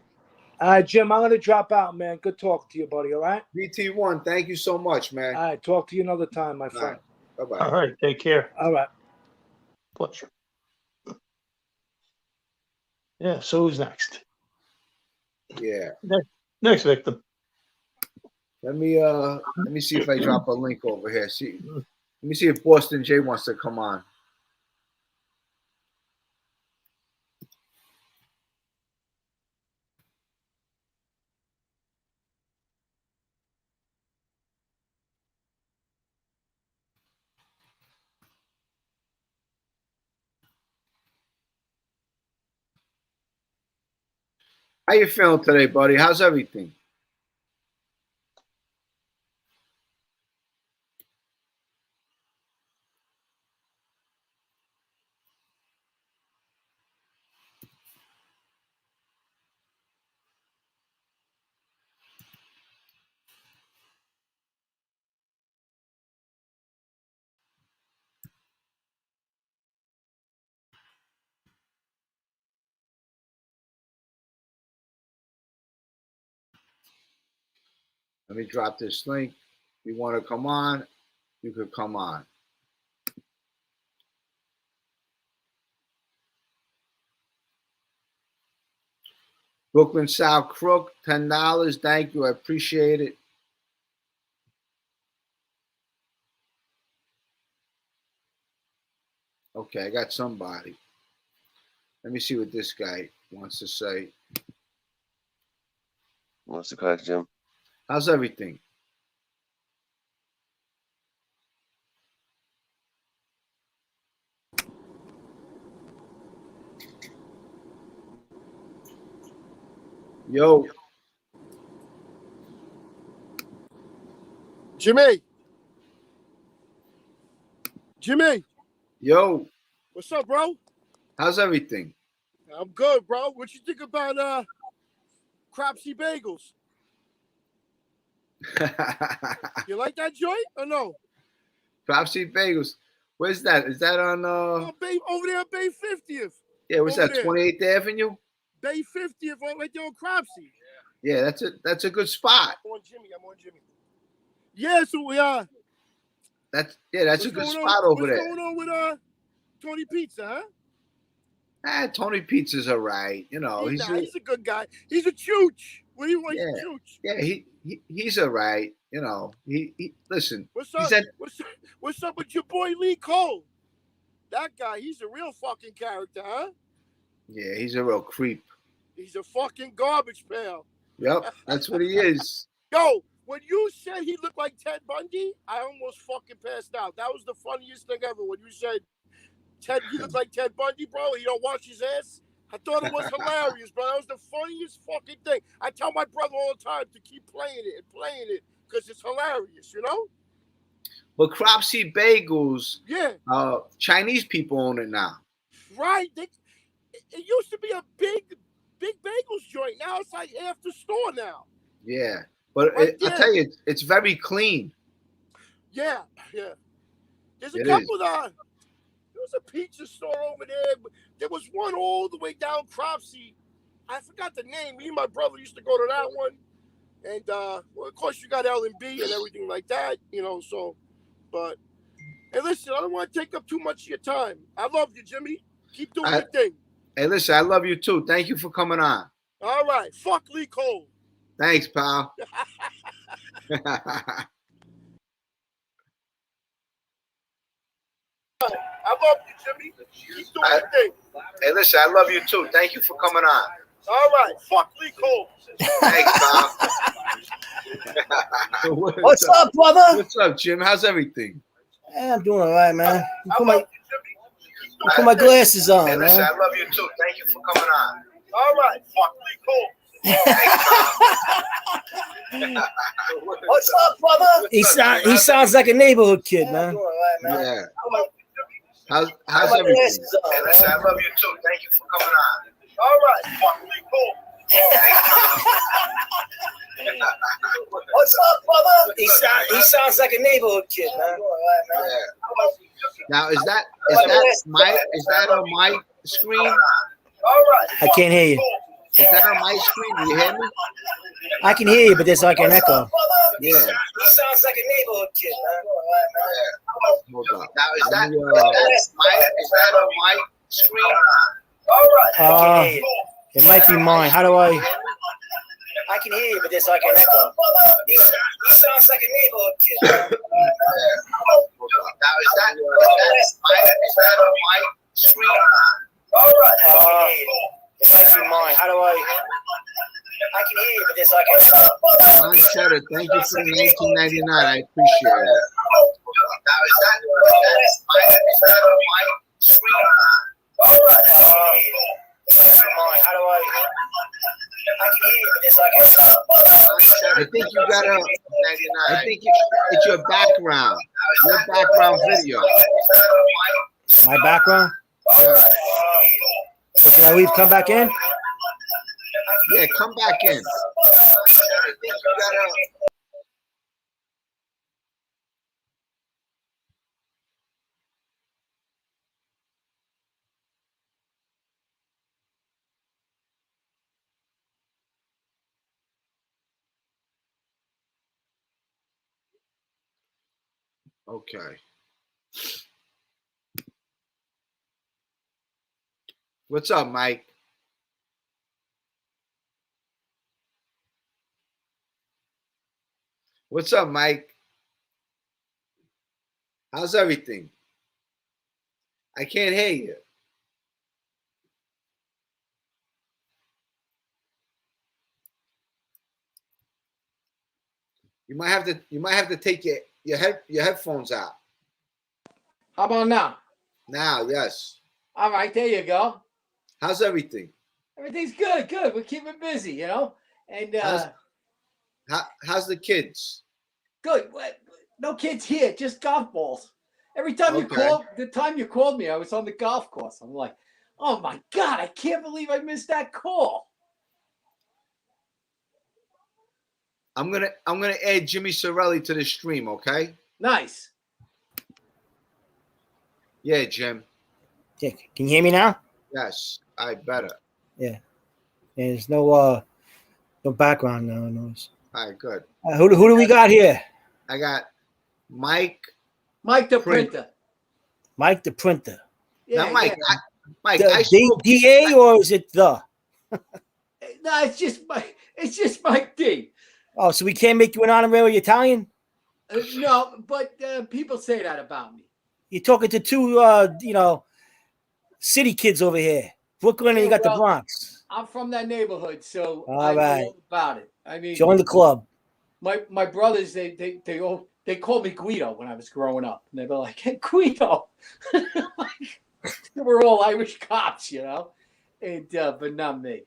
Jim, I'm gonna drop out, man. Good talking to you, buddy. All right. BT1, thank you so much, man. All right, talk to you another time, my friend. Right. Bye-bye. All right, take care. All right. Pleasure. Yeah, so who's next? Yeah. Next victim. Let me see if I drop a link over here. Let me see if Boston J wants to come on. How you feeling today, buddy? How's everything? Let me drop this link. If you want to come on, you could come on. Brooklyn South Crook, $10. Thank you. I appreciate it. Okay, I got somebody. Let me see what this guy wants to say. What's the crack, Jim? How's everything? Yo. Jimmy. Jimmy. Yo. What's up, bro? How's everything? I'm good, bro. What you think about Cropsy Bagels? You like that joint or no? Cropsy Bagels. Where's that? Is that on over there on Bay 50th. Yeah, what's over that? 28th Avenue? Bay 50th, right there on Cropsy. Yeah, that's a good spot. I'm on Jimmy. Yeah, so we are. That's a good spot over there. What's going on with Tony Pizza, huh? Tony Pizza's all right. You know, he's a good guy. He's a chooch. What do you want? Yeah, Chooch. yeah, he's all right. You know, he listen. What's up? What's up with your boy Lee Cole? That guy, he's a real fucking character, huh? Yeah, he's a real creep. He's a fucking garbage pail. Yep, that's what he is. Yo, when you said he looked like Ted Bundy, I almost fucking passed out. That was the funniest thing ever when you said he looked like Ted Bundy, bro. He don't wash his ass. I thought it was hilarious, bro. That was the funniest fucking thing. I tell my brother all the time to keep playing it because it's hilarious, you know? But Cropsy Bagels, yeah, Chinese people own it now. Right. It used to be a big bagels joint. Now it's like half the store now. Yeah, but Right I tell you, it's very clean. Yeah. There's a couple of there was a pizza store over there. There was one all the way down Cropsy. I forgot the name. Me and my brother used to go to that one. And well, of course you got L&B and everything like that, you know, so but hey, listen, I don't want to take up too much of your time. I love you, Jimmy. Keep doing your thing. Hey, listen, I love you too. Thank you for coming on. All right. Fuck Lee Cole. Thanks, pal. I love you, Jimmy. Keep doing your thing. Hey, listen, I love you too. Thank you for coming on. All right. Fuck Lee Cole. Thanks, pal. What's up, brother? What's up, Jim? How's everything? Yeah, I'm doing all right, man. Put my glasses on, hey, listen, man. I love you too. Thank you for coming on. All right. Fuck Lee Cole. What's up, brother? He sounds like a neighborhood kid, man. Yeah. How's everything? Hey, listen, I love you too. Thank you for coming on. All right. Fuck Lee Cole. What's up, brother? He sounds like a neighborhood kid, man. Yeah. Now is that on my screen? All right. I can't hear you. Is that on my screen? Do you hear me? I can hear you, but there's like an echo. Yeah. He sounds like a neighborhood kid, man. Hold on. Now is that on my screen? All right. It might be mine. How do I can hear you, but there's like an echo. He sounds like a neighborhood kid. Now is that on my screen? All right. It might be mine. How do I can hear you, but there's like an echo. Ron Cheddar, thank you for the 1999. I appreciate it. Now is that on my screen? All right. It might be mine. How do I can hear you, but there's like an echo. I think you got a 99. I think it's your background. Your background video. My background? Yeah. Should I leave? Come back in? Yeah, come back in. I think you got a Okay. What's up, Mike? What's up, Mike? How's everything? I can't hear you. You might have to take your headphones out. How about now? Now, yes. All right, there you go. How's everything? Everything's good, good. We're keeping busy, you know. And how's the kids? Good. No kids here, just golf balls. Every time you called, the time you called me, I was on the golf course. I'm like, oh my God, I can't believe I missed that call. I'm gonna add Jimmy Sorelli to the stream, okay? Nice. Yeah, Jim. Yeah, can you hear me now? Yes, I better. Yeah. There's no background noise. All right, good. Who do we got here? I got Mike. Mike the printer. Mike the printer. Yeah, now, Mike. yeah. Mike, the DA or is it the? No, it's just Mike. It's just Mike D. Oh, so we can't make you an honorary Italian? No, but people say that about me. You're talking to two, city kids over here. Brooklyn, and you got the Bronx. I'm from that neighborhood, so All right. know all about it. I mean, join the club. My brothers, they called me Guido when I was growing up. And they were like, hey, Guido. We're all Irish cops, you know, and but not me.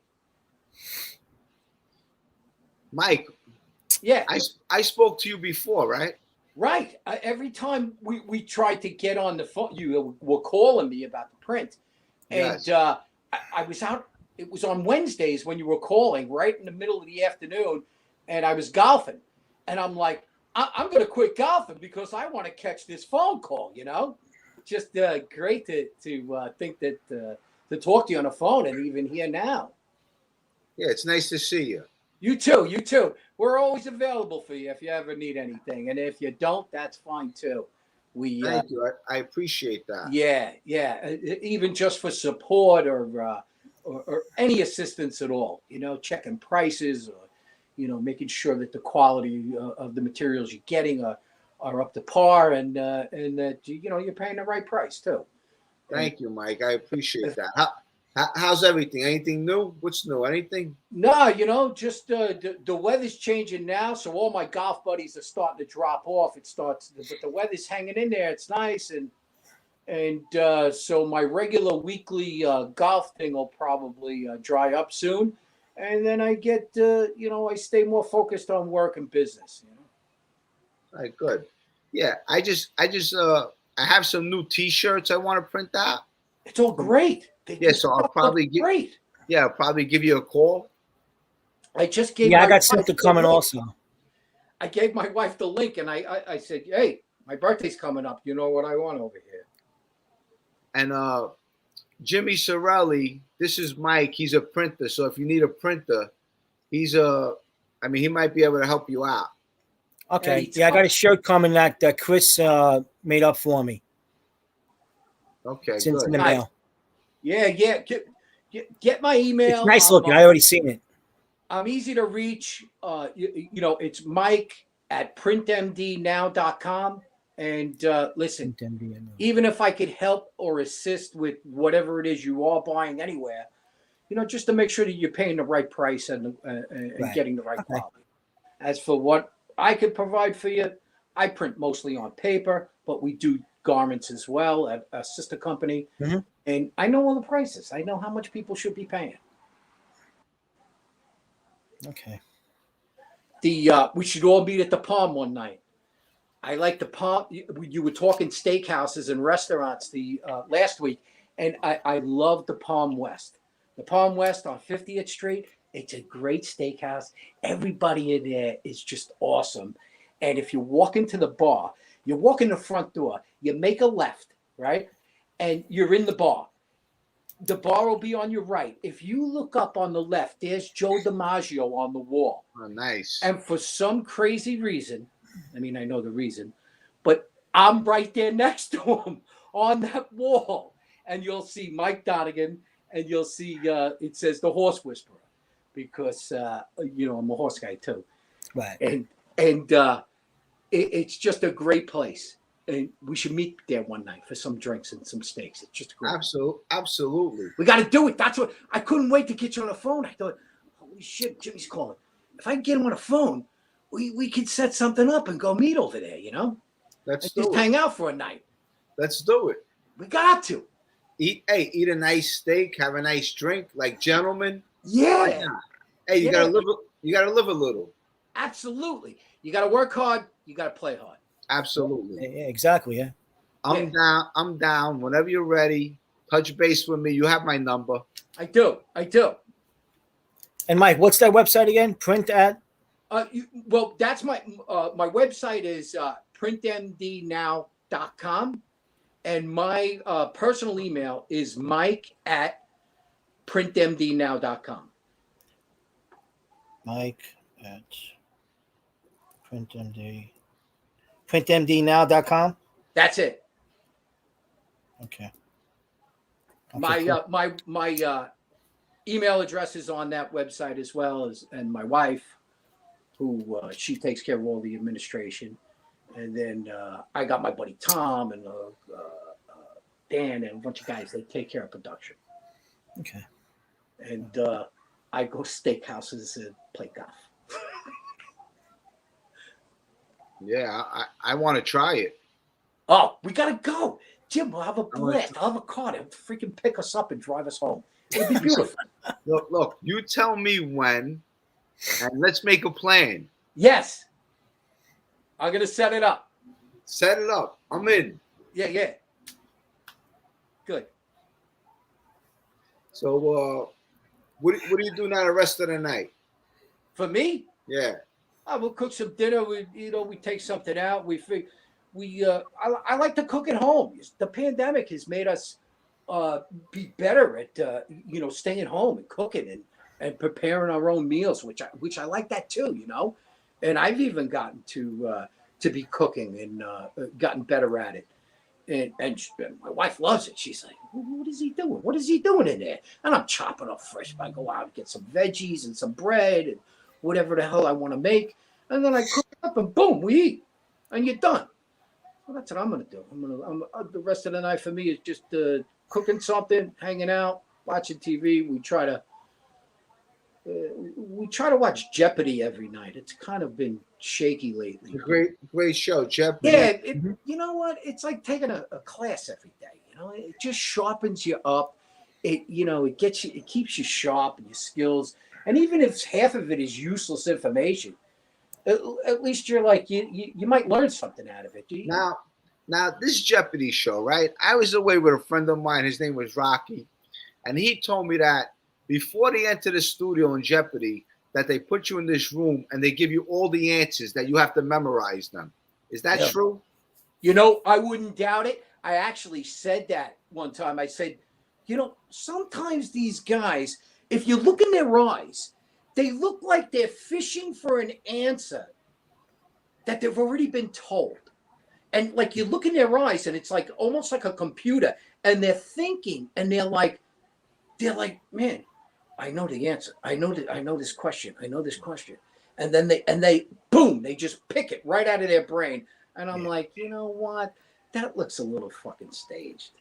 Mike. Yeah. I spoke to you before, right? Right. Every time we tried to get on the phone, you were calling me about the print. And Yes. I was out. It was on Wednesdays when you were calling right in the middle of the afternoon. And I was golfing. And I'm like, I'm going to quit golfing because I want to catch this phone call, you know? Just great to think that to talk to you on the phone and even here now. Yeah, it's nice to see you. You too. You too. We're always available for you if you ever need anything. And if you don't, that's fine too. Thank you. I appreciate that. Yeah, yeah. Even just for support or any assistance at all, you know, checking prices or, you know, making sure that the quality of the materials you're getting are up to par and that, you know, you're paying the right price too. Thank you, Mike. I appreciate that. How's everything? Anything new? What's new? Anything? No, you know, just the weather's changing now, so all my golf buddies are starting to drop off. But the weather's hanging in there. It's nice, and so my regular weekly golf thing will probably dry up soon, and then I get I stay more focused on work and business. You know? All right, good. Yeah, I have some new T-shirts I want to print out. It's all great. So I'll probably I'll probably give you a call. I just gave. Yeah, I got something coming also. I gave my wife the link, and I said, "Hey, my birthday's coming up. You know what I want over here." And Jimmy Sorelli, this is Mike. He's a printer, so if you need a printer, he might be able to help you out. Okay. Yeah, I got a shirt coming that Chris made up for me. Okay, it's in good. the mail. Yeah. Get my email. It's nice looking. I already seen it. I'm easy to reach. You know, it's Mike at printmdnow.com. And listen, even if I could help or assist with whatever it is you are buying anywhere, you know, just to make sure that you're paying the right price and getting the right quality. As for what I could provide for you, I print mostly on paper, but we do garments as well at a sister company. Mm-hmm. And I know all the prices. I know how much people should be paying. Okay. We should all meet at the Palm one night. I like the Palm. You were talking steakhouses and restaurants last week, and I love the Palm West. The Palm West on 50th Street. It's a great steakhouse. Everybody in there is just awesome. And if you walk into the bar, you walk in the front door, you make a left, right? And you're in the bar. The bar will be on your right. If you look up on the left, there's Joe DiMaggio on the wall. Oh, nice. And for some crazy reason, I mean, I know the reason, but I'm right there next to him on that wall. And you'll see Mike Donegan, and you'll see it says the Horse Whisperer, because I'm a horse guy too. Right. And it's just a great place. And we should meet there one night for some drinks and some steaks. It's just great. Absolutely. We got to do it. That's what I couldn't wait to get you on the phone. I thought, holy shit, Jimmy's calling. If I can get him on the phone, we could set something up and go meet over there, Let's just hang out for a night. Let's do it. We got to eat a nice steak, have a nice drink, like gentlemen. Yeah. Hey, you gotta live a little. Absolutely. You got to work hard. You got to play hard. Absolutely. Yeah, exactly. Yeah. I'm down. Whenever you're ready, touch base with me. You have my number. I do. And Mike, what's that website again? Print at? Well, that's my website is printmdnow.com, and my personal email is mike@printmdnow.com. Mike at printmdnow.com. That's it. Okay. My cool. my email address is on that website as well, and my wife, who she takes care of all the administration, and then I got my buddy Tom and Dan and a bunch of guys. They take care of production. Okay. And I go steakhouses and play golf. Yeah, I want to try it. Oh, we gotta go, Jim. We'll have a blast. I'll have a car to freaking pick us up and drive us home. It'll be beautiful. Look, you tell me when, and let's make a plan. Yes, I'm gonna set it up. Set it up. I'm in. Yeah. Good. So, what do you do now the rest of the night? For me? Yeah. We'll cook some dinner. We take something out. I like to cook at home. The pandemic has made us be better at staying home and cooking and preparing our own meals, which I like that too. And I've even gotten to be cooking and gotten better at it. And my wife loves it. She's like, what is he doing? What is he doing in there? And I'm chopping up fresh. I go out and get some veggies and some bread and whatever the hell I want to make. And then I cook it up and boom, we eat. And you're done. Well, that's what I'm going to do. The rest of the night for me is just cooking something, hanging out, watching TV. We try to watch Jeopardy every night. It's kind of been shaky lately. Great show, Jeopardy. Yeah, you know what? It's like taking a class every day. It just sharpens you up. It keeps you sharp and your skills. And even if half of it is useless information, at least you're like you might learn something out of it. Now this Jeopardy show, right? I was away with a friend of mine. His name was Rocky, and he told me that before they enter the studio in Jeopardy, that they put you in this room and they give you all the answers that you have to memorize them. Is that true? I wouldn't doubt it. I actually said that one time. I said, sometimes these guys, if you look in their eyes, they look like they're fishing for an answer that they've already been told. And like you look in their eyes and it's like almost like a computer, and they're thinking and they're like, man, I know the answer. I know this question. And then they boom, they just pick it right out of their brain. And I'm like, you know what? That looks a little fucking staged.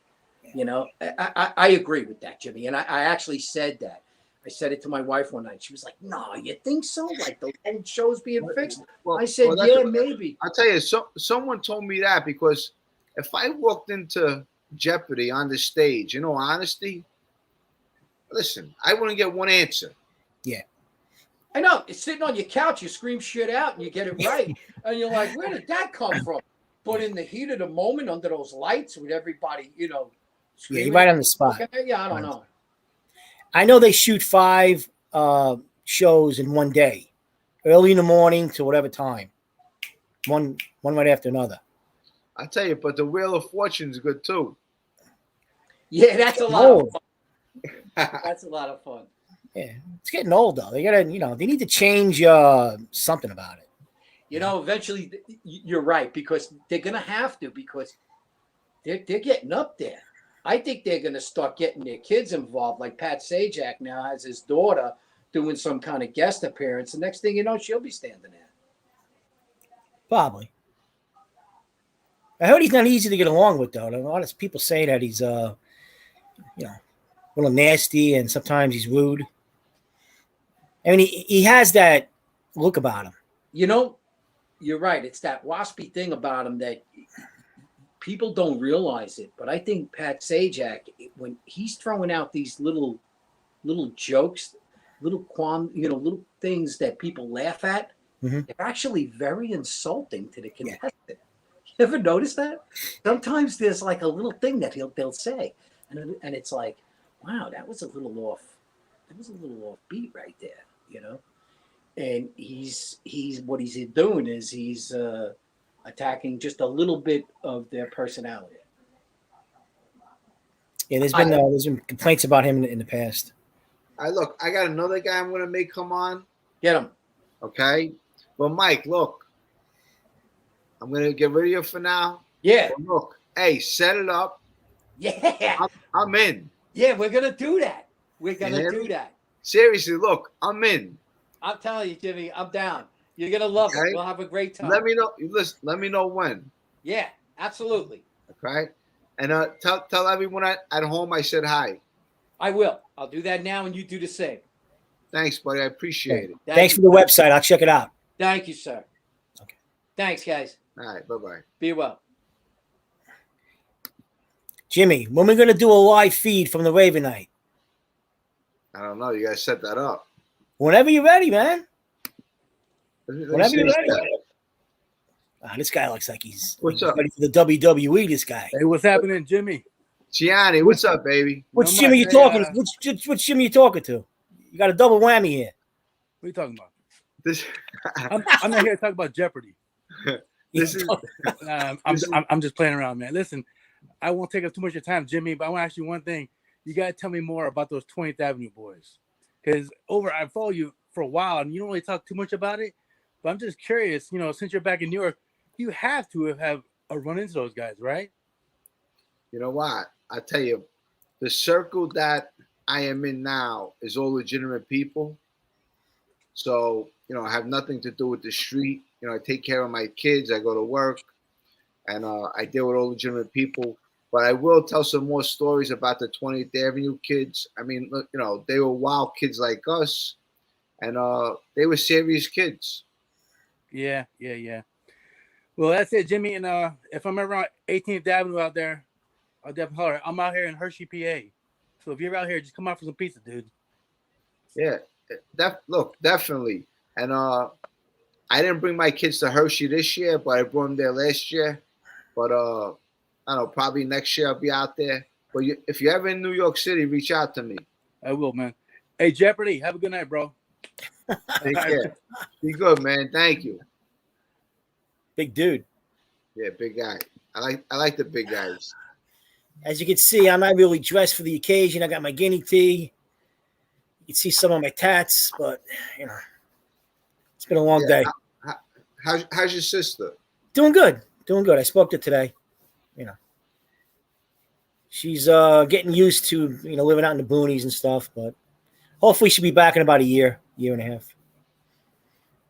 I agree with that, Jimmy. And I actually said that. I said it to my wife one night. She was like, no, you think so? Like the old show's being fixed? I said, maybe. I'll tell you, someone told me that because if I walked into Jeopardy on the stage, honesty, listen, I wouldn't get one answer. Yeah. I know. It's sitting on your couch. You scream shit out and you get it right. And you're like, where did that come from? But in the heat of the moment under those lights with everybody, screaming. Yeah, right on the spot. Yeah, I don't know. I know they shoot 5 shows in one day, early in the morning to whatever time, one right after another. I tell you, but the Wheel of Fortune is good too. Yeah, that's a lot of fun. That's a lot of fun. Yeah, it's getting old though. They gotta, they need to change something about it. You know, eventually, you're right, because they're gonna have to, because they're getting up there. I think they're gonna start getting their kids involved, like Pat Sajak now has his daughter doing some kind of guest appearance. The next thing you know, she'll be standing there. Probably. I heard he's not easy to get along with, though. A lot of people say that he's, you know, a little nasty and sometimes he's rude. I mean, he has that look about him. You know, you're right. It's that waspy thing about him that people don't realize it. But I think Pat Sajak, when he's throwing out these little jokes, little things that people laugh at, they're actually very insulting to the contestant. You ever notice that? Sometimes there's like a little thing that they'll say, and it's like, wow, that was a little off. That was a little off beat right there, you know. And he's what he's doing is he's attacking just a little bit of their personality. Yeah, there's been complaints about him in the past. I got another guy I'm gonna make come on. Get him. Okay. Well, Mike, look. I'm gonna get rid of you for now. Yeah. But look, hey, set it up. Yeah. I'm in. Yeah, we're gonna do that. We're gonna do that. Seriously, look, I'm in. I'm telling you, Jimmy, I'm down. You're gonna love it. We'll have a great time. Let me know. Listen, let me know when. Yeah, absolutely. Okay. And tell everyone at home I said hi. I will. I'll do that now, and you do the same. Thanks, buddy. I appreciate it. Thanks for the website. I'll check it out. Thank you, sir. Okay. Thanks, guys. All right. Bye-bye. Be well. Jimmy, when are we going to do a live feed from the Raven Night? I don't know. You guys set that up. Whenever you're ready, man. Whenever you're ready. This guy looks like he's ready for the WWE, this guy. Hey, what's happening, Jimmy? Gianni, what's up, baby? Which Jimmy you talking to? Which Jimmy you talking to? You got a double whammy here. What are you talking about? I'm not here to talk about Jeopardy. I'm just playing around, man. Listen, I won't take up too much of your time, Jimmy, but I want to ask you one thing. You got to tell me more about those 20th Avenue boys. Because I follow you for a while, and you don't really talk too much about it. But I'm just curious, since you're back in New York, you have to have a run into those guys, right? You know what? I tell you, the circle that I am in now is all legitimate people. So, I have nothing to do with the street. I take care of my kids. I go to work, and I deal with all legitimate people. But I will tell some more stories about the 20th Avenue kids. I mean, look, they were wild kids like us, and they were serious kids. Yeah. Well, that's it, Jimmy. And if I'm ever on 18th Avenue out there, I'll definitely holler. I'm out here in Hershey, PA. So if you're out here, just come out for some pizza, dude. Yeah, definitely. And I didn't bring my kids to Hershey this year, but I brought them there last year. But I don't know, probably next year I'll be out there. But if you're ever in New York City, reach out to me. I will, man. Hey, Jeopardy, have a good night, bro. Take care. Be good, man. Thank you. Big dude. Yeah, big guy. I like the big guys. As you can see, I'm not really dressed for the occasion. I got my guinea tee. You can see some of my tats, but it's been a long day. How's your sister? Doing good. I spoke to her today. She's getting used to living out in the boonies and stuff, but hopefully she'll be back in about a year and a half.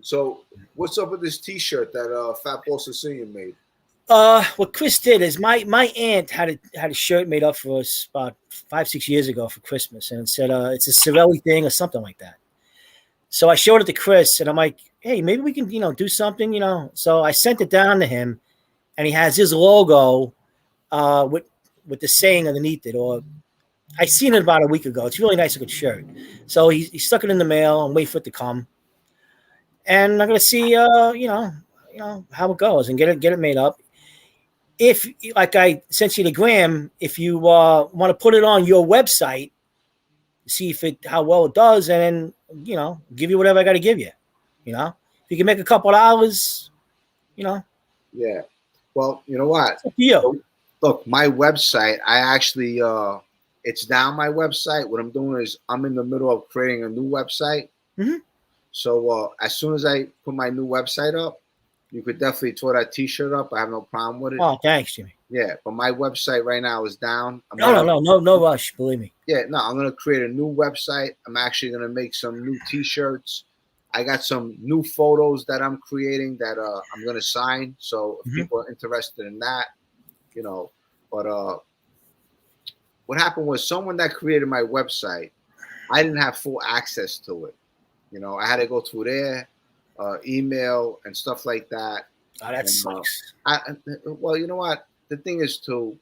So what's up with this T-shirt that Fat Boy Sicilian made? What Chris did is my aunt had a shirt made up for us about 5-6 years ago for Christmas, and it said it's a Sorelli thing or something like that. So I showed it to Chris, and I'm like, hey, maybe we can do something, So I sent it down to him, and he has his logo with the saying underneath it. Or I seen it about a week ago. It's a really nice looking shirt. So he stuck it in the mail and wait for it to come. And I'm gonna see how it goes and get it made up. If, like I sent you to Graham, if you want to put it on your website, see how well it does, and then give you whatever I got to give you. If you can make a couple of hours, Yeah. Well, you know what? It's up to you. Look, my website, I actually it's down my website. What I'm doing is I'm in the middle of creating a new website. Mm-hmm. So as soon as I put my new website up, you could definitely tore that T-shirt up. I have no problem with it. Oh, thanks, Jimmy. Yeah, but my website right now is down. No rush. Believe me. Yeah, no, I'm gonna create a new website. I'm actually gonna make some new T-shirts. I got some new photos that I'm creating that I'm gonna sign. So if people are interested in that, you know, but what happened was someone that created my website, I didn't have full access to it. You know, I had to go through their email and stuff like that. Oh, that sucks. Well, you know what? The thing is too,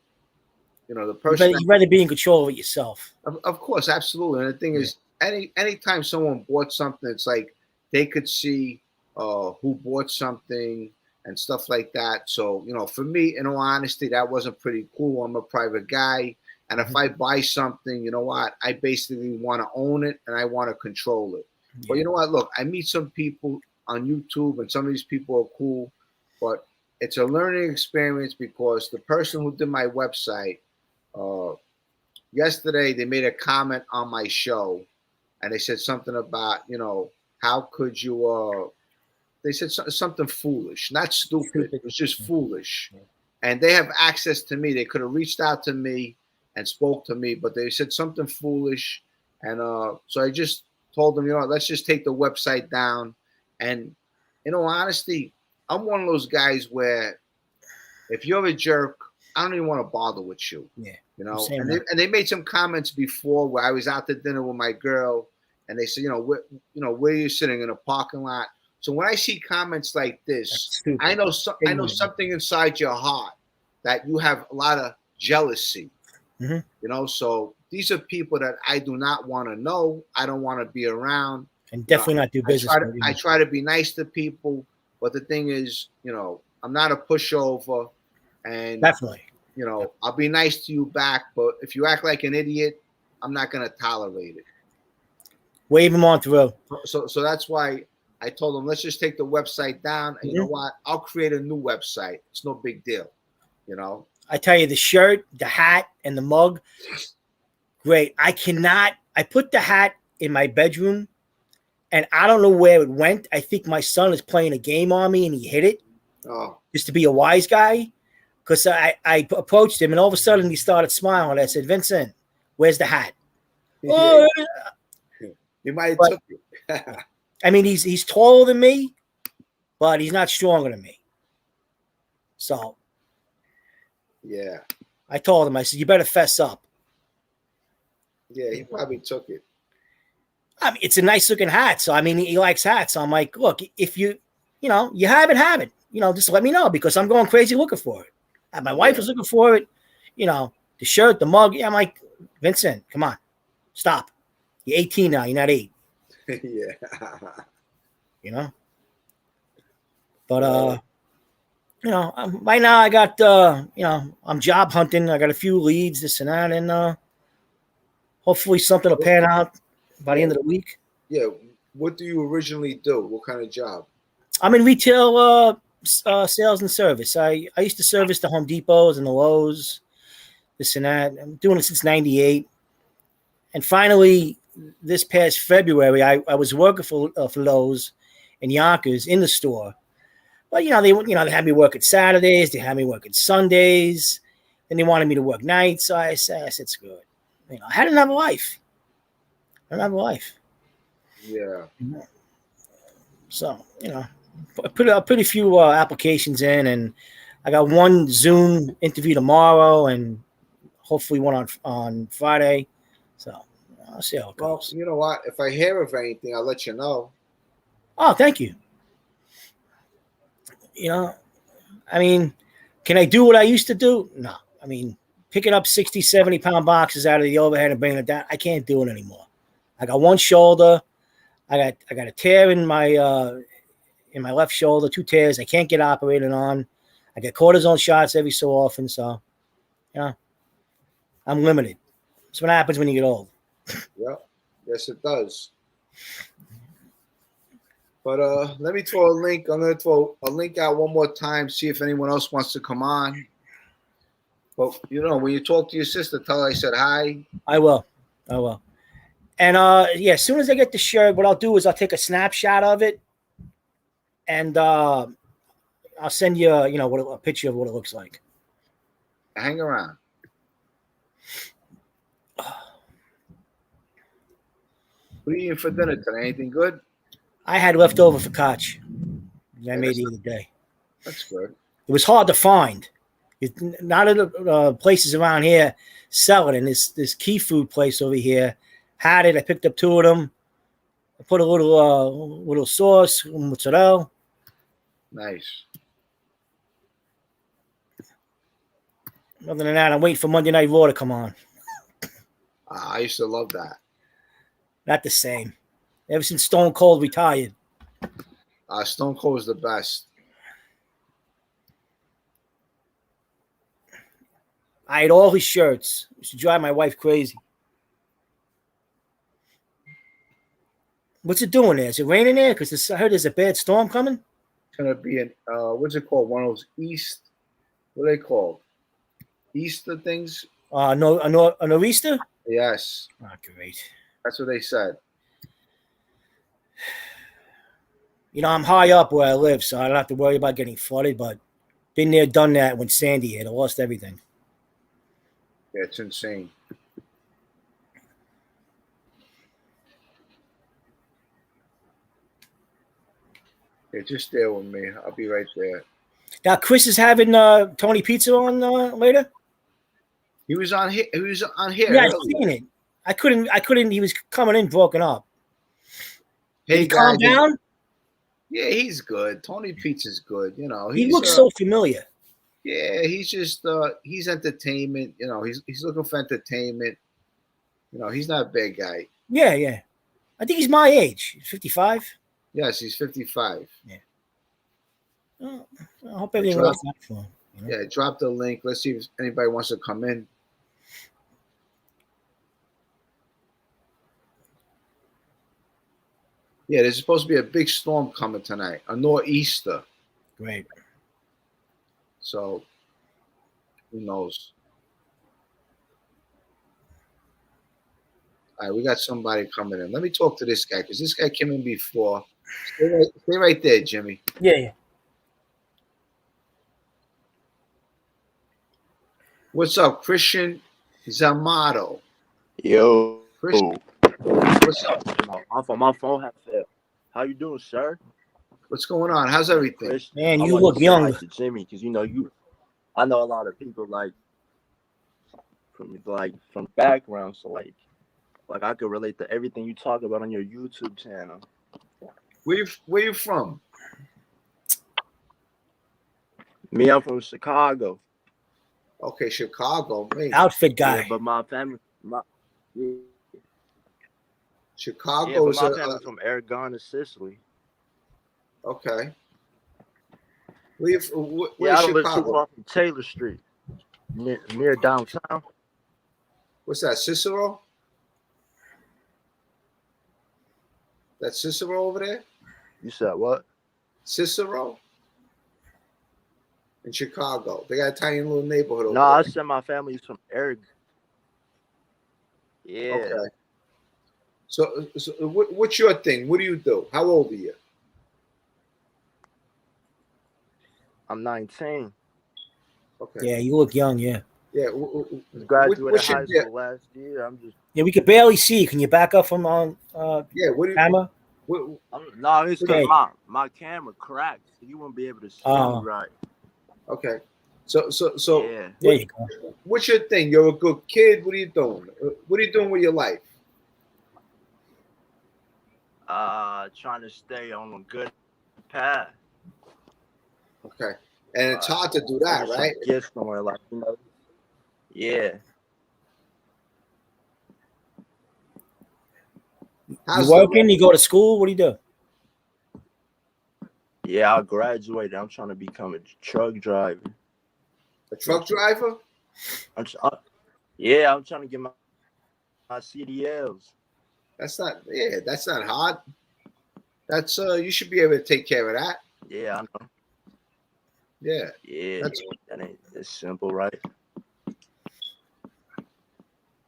you know, the person You'd rather be in control of it yourself. Of course, absolutely. And the thing is, anytime someone bought something, it's like they could see who bought something and stuff like that. So, you know, for me, in all honesty, that wasn't pretty cool. I'm a private guy. And if I buy something, you know what? I basically want to own it and I want to control it. But you know what? Look, I meet some people on YouTube and some of these people are cool, but it's a learning experience because the person who did my website, yesterday they made a comment on my show and they said something about, you know, how could you, they said something foolish, not stupid. It was just foolish. And they have access to me. They could have reached out to me and spoke to me, but they said something foolish. And so I just told them, you know, let's just take the website down. And in all honesty, I'm one of those guys where if you're a jerk, I don't even want to bother with you. Yeah. You know, and they made some comments before where I was out to dinner with my girl and they said, you know, where are you sitting in a parking lot? So when I see comments like this, I know something inside your heart that you have a lot of jealousy. You know, so these are people that I do not want to know. I don't want to be around. And definitely not do business. I try to be nice to people, but the thing is, you know, I'm not a pushover, and definitely, you know, I'll be nice to you back. But if you act like an idiot, I'm not going to tolerate it. Wave them on through. So that's why I told them, let's just take the website down. And you know what? I'll create a new website. It's no big deal. You know. I tell you, the shirt, the hat, and the mug, great. I put the hat in my bedroom, and I don't know where it went. I think my son is playing a game on me, and he hit it. Oh. Just to be a wise guy. Because I approached him, and all of a sudden he started smiling. I said, Vincent, where's the hat? Yeah. Oh, you might have took it. I mean, he's taller than me, but he's not stronger than me. So. Yeah. I told him, I said, you better fess up. Yeah, he probably took it. I mean, it's a nice looking hat. So, I mean, he likes hats. So I'm like, look, if you have it. You know, just let me know because I'm going crazy looking for it. And my wife was looking for it. You know, the shirt, the mug. Yeah, I'm like, Vincent, come on. Stop. You're 18 now. You're not 8. Yeah. You know? But, you know, right now I got, you know, I'm job hunting. I got a few leads, this and that, and hopefully something will pan out by the end of the week. Yeah. What do you originally do? What kind of job? I'm in retail sales and service. I used to service the Home Depots and the Lowe's, this and that. I'm doing it since '98. And finally, this past February, I was working for Lowe's in Yonkers in the store. But they had me working Saturdays, they had me working Sundays, and they wanted me to work nights. So I said, screw it. You know, I had another life. Yeah. So, you know, I put a few applications in, and I got one Zoom interview tomorrow, and hopefully one on Friday. So I'll see how it goes. Well, you know what? If I hear of anything, I'll let you know. Oh, thank you. You know, I mean, can I do what I used to do? No. I mean, picking up 60, 70-pound boxes out of the overhead and bringing it down, I can't do it anymore. I got one shoulder. I got a tear in my left shoulder, 2 tears. I can't get operated on. I get cortisone shots every so often. So, you know, I'm limited. That's what happens when you get old. Yeah. Yes, it does. But let me throw a link. I'm going to throw a link out one more time, see if anyone else wants to come on. But, you know, when you talk to your sister, tell her I said hi. I will. And, yeah, as soon as I get the shirt, what I'll do is I'll take a snapshot of it and, I'll send you, a picture of what it looks like. Hang around. What are you eating for dinner today? Anything good? I had leftover focaccia that I made the other day. That's good. It was hard to find. Not of the places around here sell it, and this Key Food place over here had it. I picked up 2 of them. I put a little sauce, mozzarella. Nice. Other than that, I'm waiting for Monday Night Raw to come on. I used to love that. Not the same. Ever since Stone Cold retired. Stone Cold is the best. I had all his shirts. It used to drive my wife crazy. What's it doing there? Is it raining there? Because I heard there's a bad storm coming. It's gonna be an what's it called? One of those east. What are they called? Easter things. A nor'easter? Yes. Oh, great. That's what they said. I'm high up where I live, so I don't have to worry about getting flooded. But been there, done that when Sandy hit. I lost everything. Yeah, it's insane. Yeah, just stay with me. I'll be right there. Now, Chris is having Tony Pizza on later. He was on here. He was on here. Yeah, I've seen it. I couldn't. He was coming in broken up. Did he calm down? Yeah, he's good. Tony Pizza's good. He looks so familiar. Yeah, he's just he's entertainment. He's looking for entertainment. He's not a bad guy. Yeah. I think he's my age. He's 55. Yes, he's 55. Yeah. Well, I hope everything works out for him. Yeah, drop the link. Let's see if anybody wants to come in. Yeah, there's supposed to be a big storm coming tonight, a nor'easter. Great. So, who knows? All right, we got somebody coming in. Let me talk to this guy because this guy came in before. Stay right there, Jimmy. Yeah. What's up, Christian Zamato? Yo. Christian, what's up? My phone has failed. How you doing, sir? What's going on? How's everything? Chris, Man, you look young. Jimmy, because I know a lot of people from background, so like I could relate to everything you talk about on your YouTube channel. Where you from? Me, I'm from Chicago. Okay, Chicago. Man. Outfit guy. Yeah, but my family, Chicago yeah, but is my family's from Aragon, Sicily. Okay. Where's I don't live too Chicago? far from Taylor Street, near downtown. What's that, Cicero? That's Cicero over there? You said what? Cicero? In Chicago. They got a tiny little neighborhood over No, there. I said my family's from Aragon. Yeah. Okay. So what's your thing? What do you do? How old are you? I'm 19. Okay. Yeah, you look young. Yeah. Yeah. Graduated high school last year. I'm just. Yeah, we could barely see. Can you back up from on yeah, what do you, camera? No, it's because my camera cracked. So you won't be able to see me right. Okay. So yeah. There you go. What's your thing? You're a good kid. What are you doing? What are you doing with your life? Trying to stay on a good path. Okay. And it's hard to do that, right? Get somewhere Yeah. You working? You go to school? What do you do? Yeah, I graduated. I'm trying to become a truck driver. A truck driver? I'm trying to get my CDLs. That's not hard. That's you should be able to take care of that. Yeah, I know. Yeah. Yeah, that ain't it's simple, right?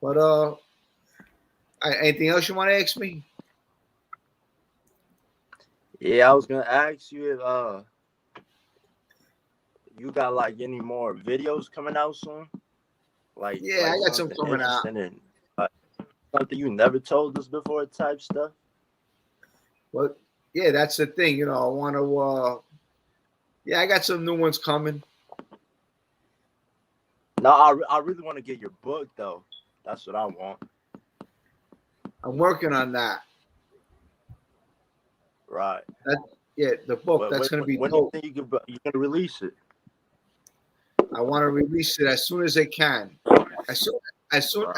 But anything else you want to ask me? Yeah, I was gonna ask you you got like any more videos coming out soon? Like, yeah, I got some something coming out. interesting and something you never told us before type stuff. Well, yeah, that's the thing. You know, I want to. Yeah, I got some new ones coming. No, I really want to get your book though. That's what I want. I'm working on that. Right. Yeah, the book. That's going to be when do you dope. think you're gonna release it? I want to release it as soon as I can. As soon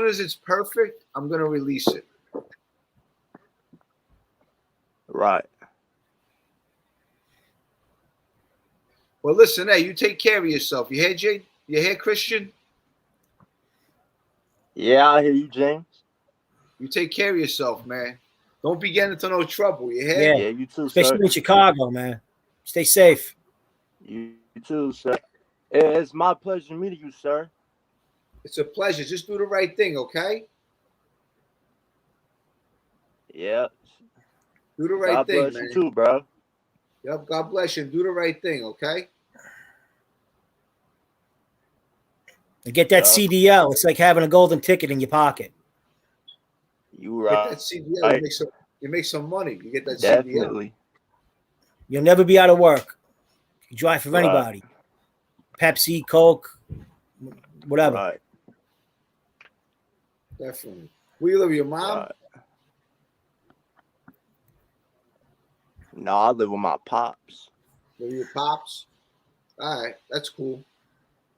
as it's perfect, I'm going to release it. Right. Well, listen, hey, you take care of yourself. You hear, Jay? You hear, Christian? Yeah, I hear you, James. You take care of yourself, man. Don't be getting into no trouble. You hear? Yeah, you too, Especially sir. in Chicago, man. Stay safe. You too, sir. It's my pleasure meeting you, sir. It's a pleasure. Just do the right thing, okay? Yeah. Do the right God thing, bless man. you too, bro. Yep, God bless you. Do the right thing, okay? And get that CDL. It's like having a golden ticket in your pocket. You Get right. that CDL. You make some money. You get that Definitely. CDL. You'll never be out of work. You drive for Right. anybody. Pepsi, Coke, whatever. Right. Definitely. Where you live with your mom? Right. No, I live with my pops. Live with your pops? All right, that's cool.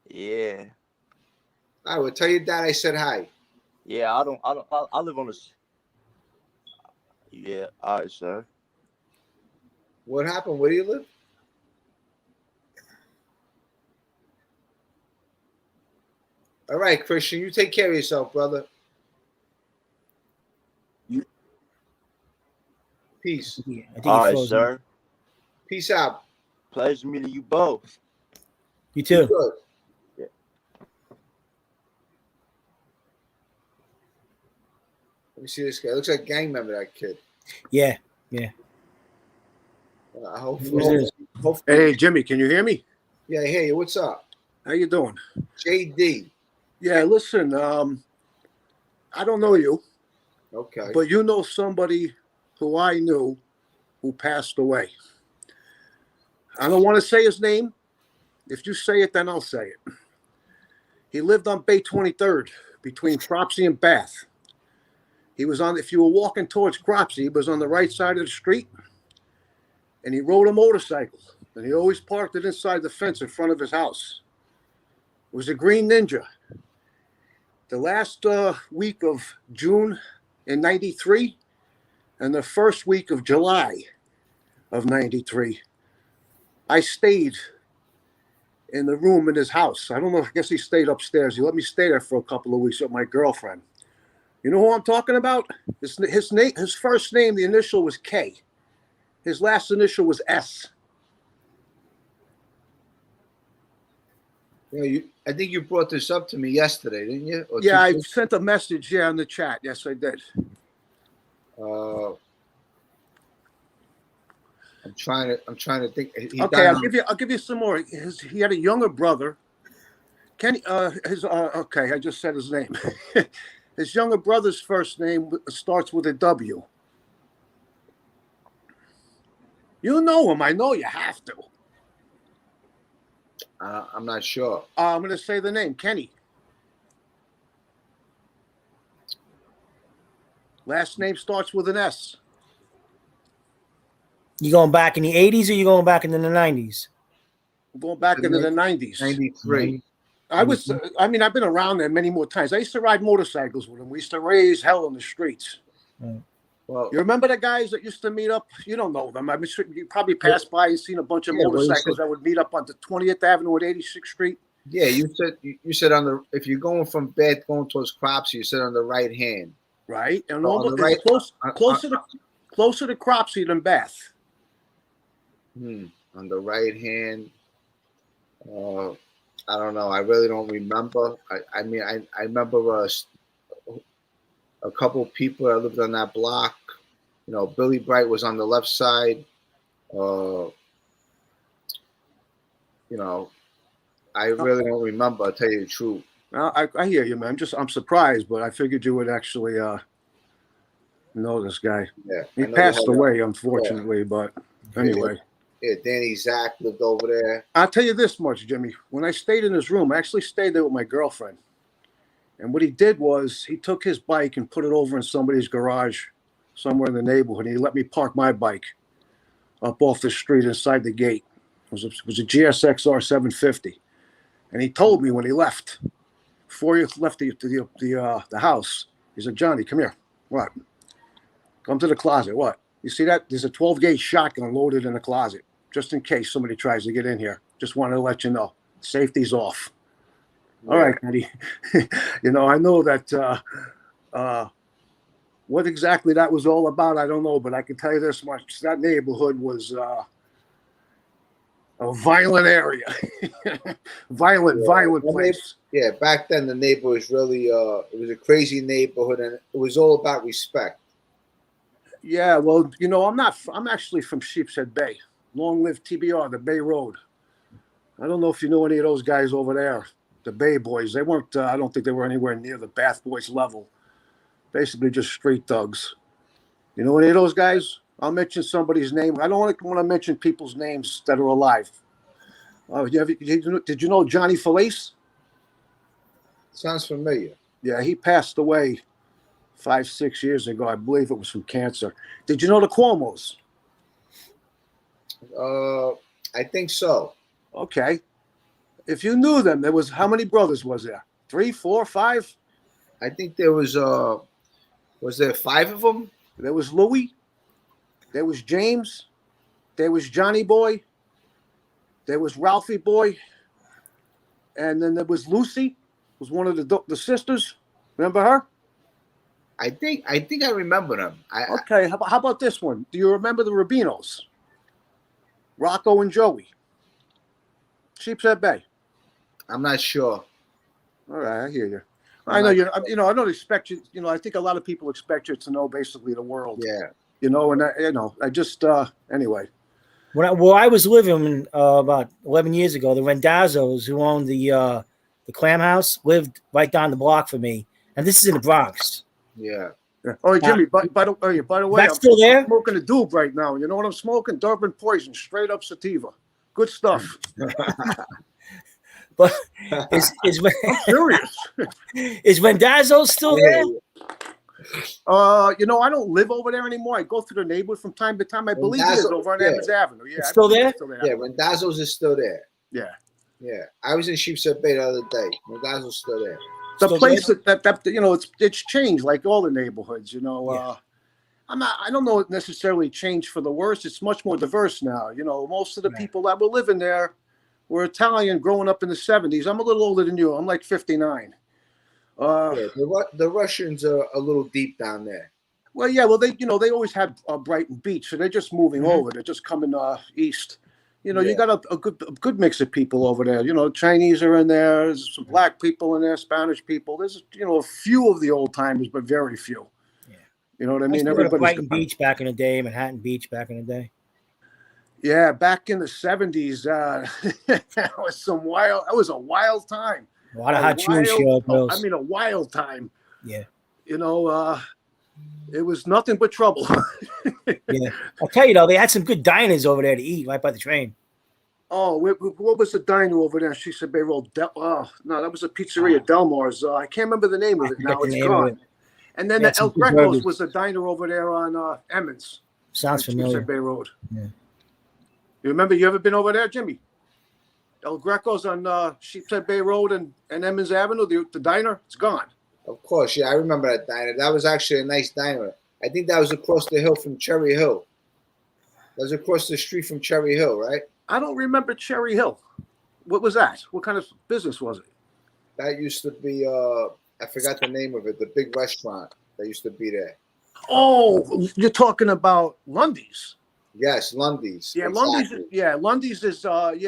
Yeah. All right, well, tell your dad I said hi. Yeah, I live on the. Yeah, all right, sir. What happened? Where do you live? All right, Christian, you take care of yourself, brother. Peace. I think All he right, froze sir. up. Peace out. Pleasure meeting you both. You too. Good. Yeah. Let me see this guy. Looks like a gang member, that kid. Yeah, yeah. Hopefully. Hey, Jimmy, can you hear me? Yeah, I hear you. What's up? How you doing? JD. Yeah, listen, I don't know you. Okay. But you know somebody who I knew who passed away. I don't want to say his name. If you say it, then I'll say it. He lived on Bay 23rd between Cropsey and Bath. He was on, if you were walking towards Cropsey, he was on the right side of the street, and he rode a motorcycle, and he always parked it inside the fence in front of his house. It was a green Ninja. The last week of June in 93 and the first week of July of 93, I stayed in the room in his house. I don't know, I guess he stayed upstairs. He let me stay there for a couple of weeks with my girlfriend. You know who I'm talking about? His first name, the initial was K. His last initial was S. Yeah, I think you brought this up to me yesterday, didn't you? Or Yeah, I sent a message here in the chat. Yes, I did. I'm trying to think. Okay, I'll give you some more. He had a younger brother. Kenny, okay, I just said his name. His younger brother's first name starts with a W. You know him. I know you have to. I'm not sure. I'm going to say the name, Kenny. Last name starts with an S. You going back in the 80s or you going back into the 90s? I'm going back into the 90s. 93. I've been around there many more times. I used to ride motorcycles with him. We used to raise hell in the streets. Well, you remember the guys that used to meet up? You don't know them. I mean, you probably passed by and seen a bunch of motorcycles that would meet up on the 20th Avenue at 86th Street. Yeah, you said on the, if you're going from bed going towards Cropsey, you said on the right hand. Right, and So almost, on the right, closer to Cropsey than Bath. On the right hand. I don't know. I really don't remember. I mean, I remember a couple of people that lived on that block. You know, Billy Bright was on the left side. you know, I really don't remember. I'll tell you the truth. I hear you, man. I'm surprised, but I figured you would actually know this guy. Yeah, he passed away, unfortunately, but anyway. Yeah, Danny Zach lived over there. I'll tell you this much, Jimmy. When I stayed in his room, I actually stayed there with my girlfriend. And what he did was he took his bike and put it over in somebody's garage somewhere in the neighborhood. And he let me park my bike up off the street inside the gate. It was a GSXR 750. And he told me when he left, before he left the house, he said, "Johnny, come here." "What?" "Come to the closet." "What?" "You see that? There's a 12-gauge shotgun loaded in the closet, just in case somebody tries to get in here. Just wanted to let you know. Safety's off." Yeah. All right, Eddie. I know that what exactly that was all about, I don't know, but I can tell you this much. That neighborhood was a violent area. violent place. Yeah, back then the neighborhood was really it was a crazy neighborhood, and it was all about respect. Yeah, well, I'm actually from Sheepshead Bay. Long live TBR, the Bay Road. I don't know if you know any of those guys over there, the Bay Boys. They weren't, I don't think they were anywhere near the Bath Boys level. Basically just street thugs. You know any of those guys? I'll mention somebody's name. I don't want to mention people's names that are alive. Did you know Johnny Felice? Sounds familiar. Yeah, he passed away 5-6 years ago. I believe it was from cancer. Did you know the Cuomos? I think so. Okay. If you knew them, how many brothers was there? 3, 4, 5? I think there was there 5 of them? There was Louis. There was James. There was Johnny Boy. There was Ralphie Boy. And then there was Lucy, was one of the sisters. Remember her? I think I remember them. Okay, how about this one? Do you remember the Rubinos? Rocco and Joey. Sheepshead Bay. I'm not sure. All right, I hear you. I know you. I don't expect you. I think a lot of people expect you to know basically the world. Yeah. I just anyway. Where I was living about 11 years ago, the Rendazzos, who owned the Clam House, lived right down the block from me, and this is in the Bronx. Yeah. Oh, Jimmy, by the way, that's still there? I'm smoking a doob right now. You know what I'm smoking? Durban Poison, straight up sativa. Good stuff. But I'm serious. Is Rendazzo still there? I don't live over there anymore. I go through the neighborhood from time to time. I believe it is over on Evans Avenue. Yeah, it's still there? Yeah, Rendazzo's is still there. Yeah. Yeah. I was in Sheepshead Bay the other day. Rendazzo's still there. The place that it's changed like all the neighborhoods. I don't know it necessarily changed for the worse. It's much more diverse now. Most of the people that were living there were Italian growing up in the 70s. I'm a little older than you. I'm like 59. The Russians are a little deep down there. Well, yeah. Well, they always had Brighton Beach, so they're just moving over. They're just coming east. You got a good mix of people over there. Chinese are in there. There's some black people in there, Spanish people. There's a few of the old timers, but very few. Yeah. You know what I mean? Everybody's Brighton Beach back in the day, Manhattan Beach back in the day. Yeah, back in the 70s, that was a wild time. A lot of hot tunes show up. I mean, a wild time. Yeah. It was nothing but trouble. Yeah. I'll tell you, though, they had some good diners over there to eat right by the train. Oh, what was the diner over there? She said Bay Road. No, that was a pizzeria, Delmar's. I can't remember the name of it now. It's gone. And then the El Greco's was a diner over there on Emmons. Sounds familiar. Bay Road. Yeah. You remember? You ever been over there, Jimmy? El Greco's on Sheepshead Bay Road and Emmons Avenue. The diner, it's gone. Of course, yeah, I remember that diner. That was actually a nice diner. I think that was across the hill from Cherry Hill. That was across the street from Cherry Hill, right? I don't remember Cherry Hill. What was that? What kind of business was it? That used to be, I forgot the name of it, the big restaurant that used to be there. Oh, you're talking about Lundy's. Yes, Lundy's. Yeah, exactly. Lundy's is on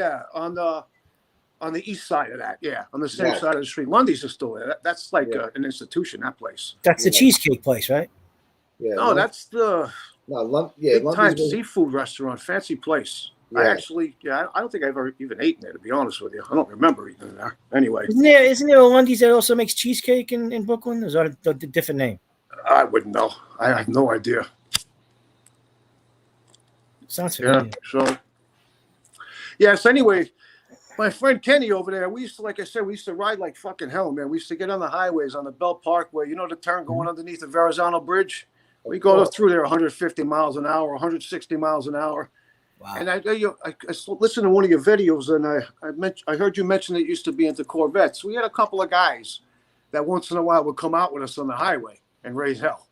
the east side of that. Yeah, on the same side of the street. Lundy's is still there. That's like an institution, that place. That's the cheesecake place, right? Yeah. No, that's the big time seafood restaurant, fancy place. I actually, I don't think I've ever even eaten there, to be honest with you. I don't remember eating there. Anyway. Isn't there a Lundy's that also makes cheesecake in Brooklyn? Or is that a different name? I wouldn't know. I have no idea. Sounds familiar. So, yes, anyway, my friend Kenny over there, we used to, like I said, we used to ride like fucking hell, man. We used to get on the highways on the Belt Parkway, you know, the turn going underneath the Verrazano Bridge? We go through there 150 miles an hour, 160 miles an hour. Wow. And I listened to one of your videos, and I heard you mention that you used to be into Corvettes. We had a couple of guys that once in a while would come out with us on the highway and raise hell.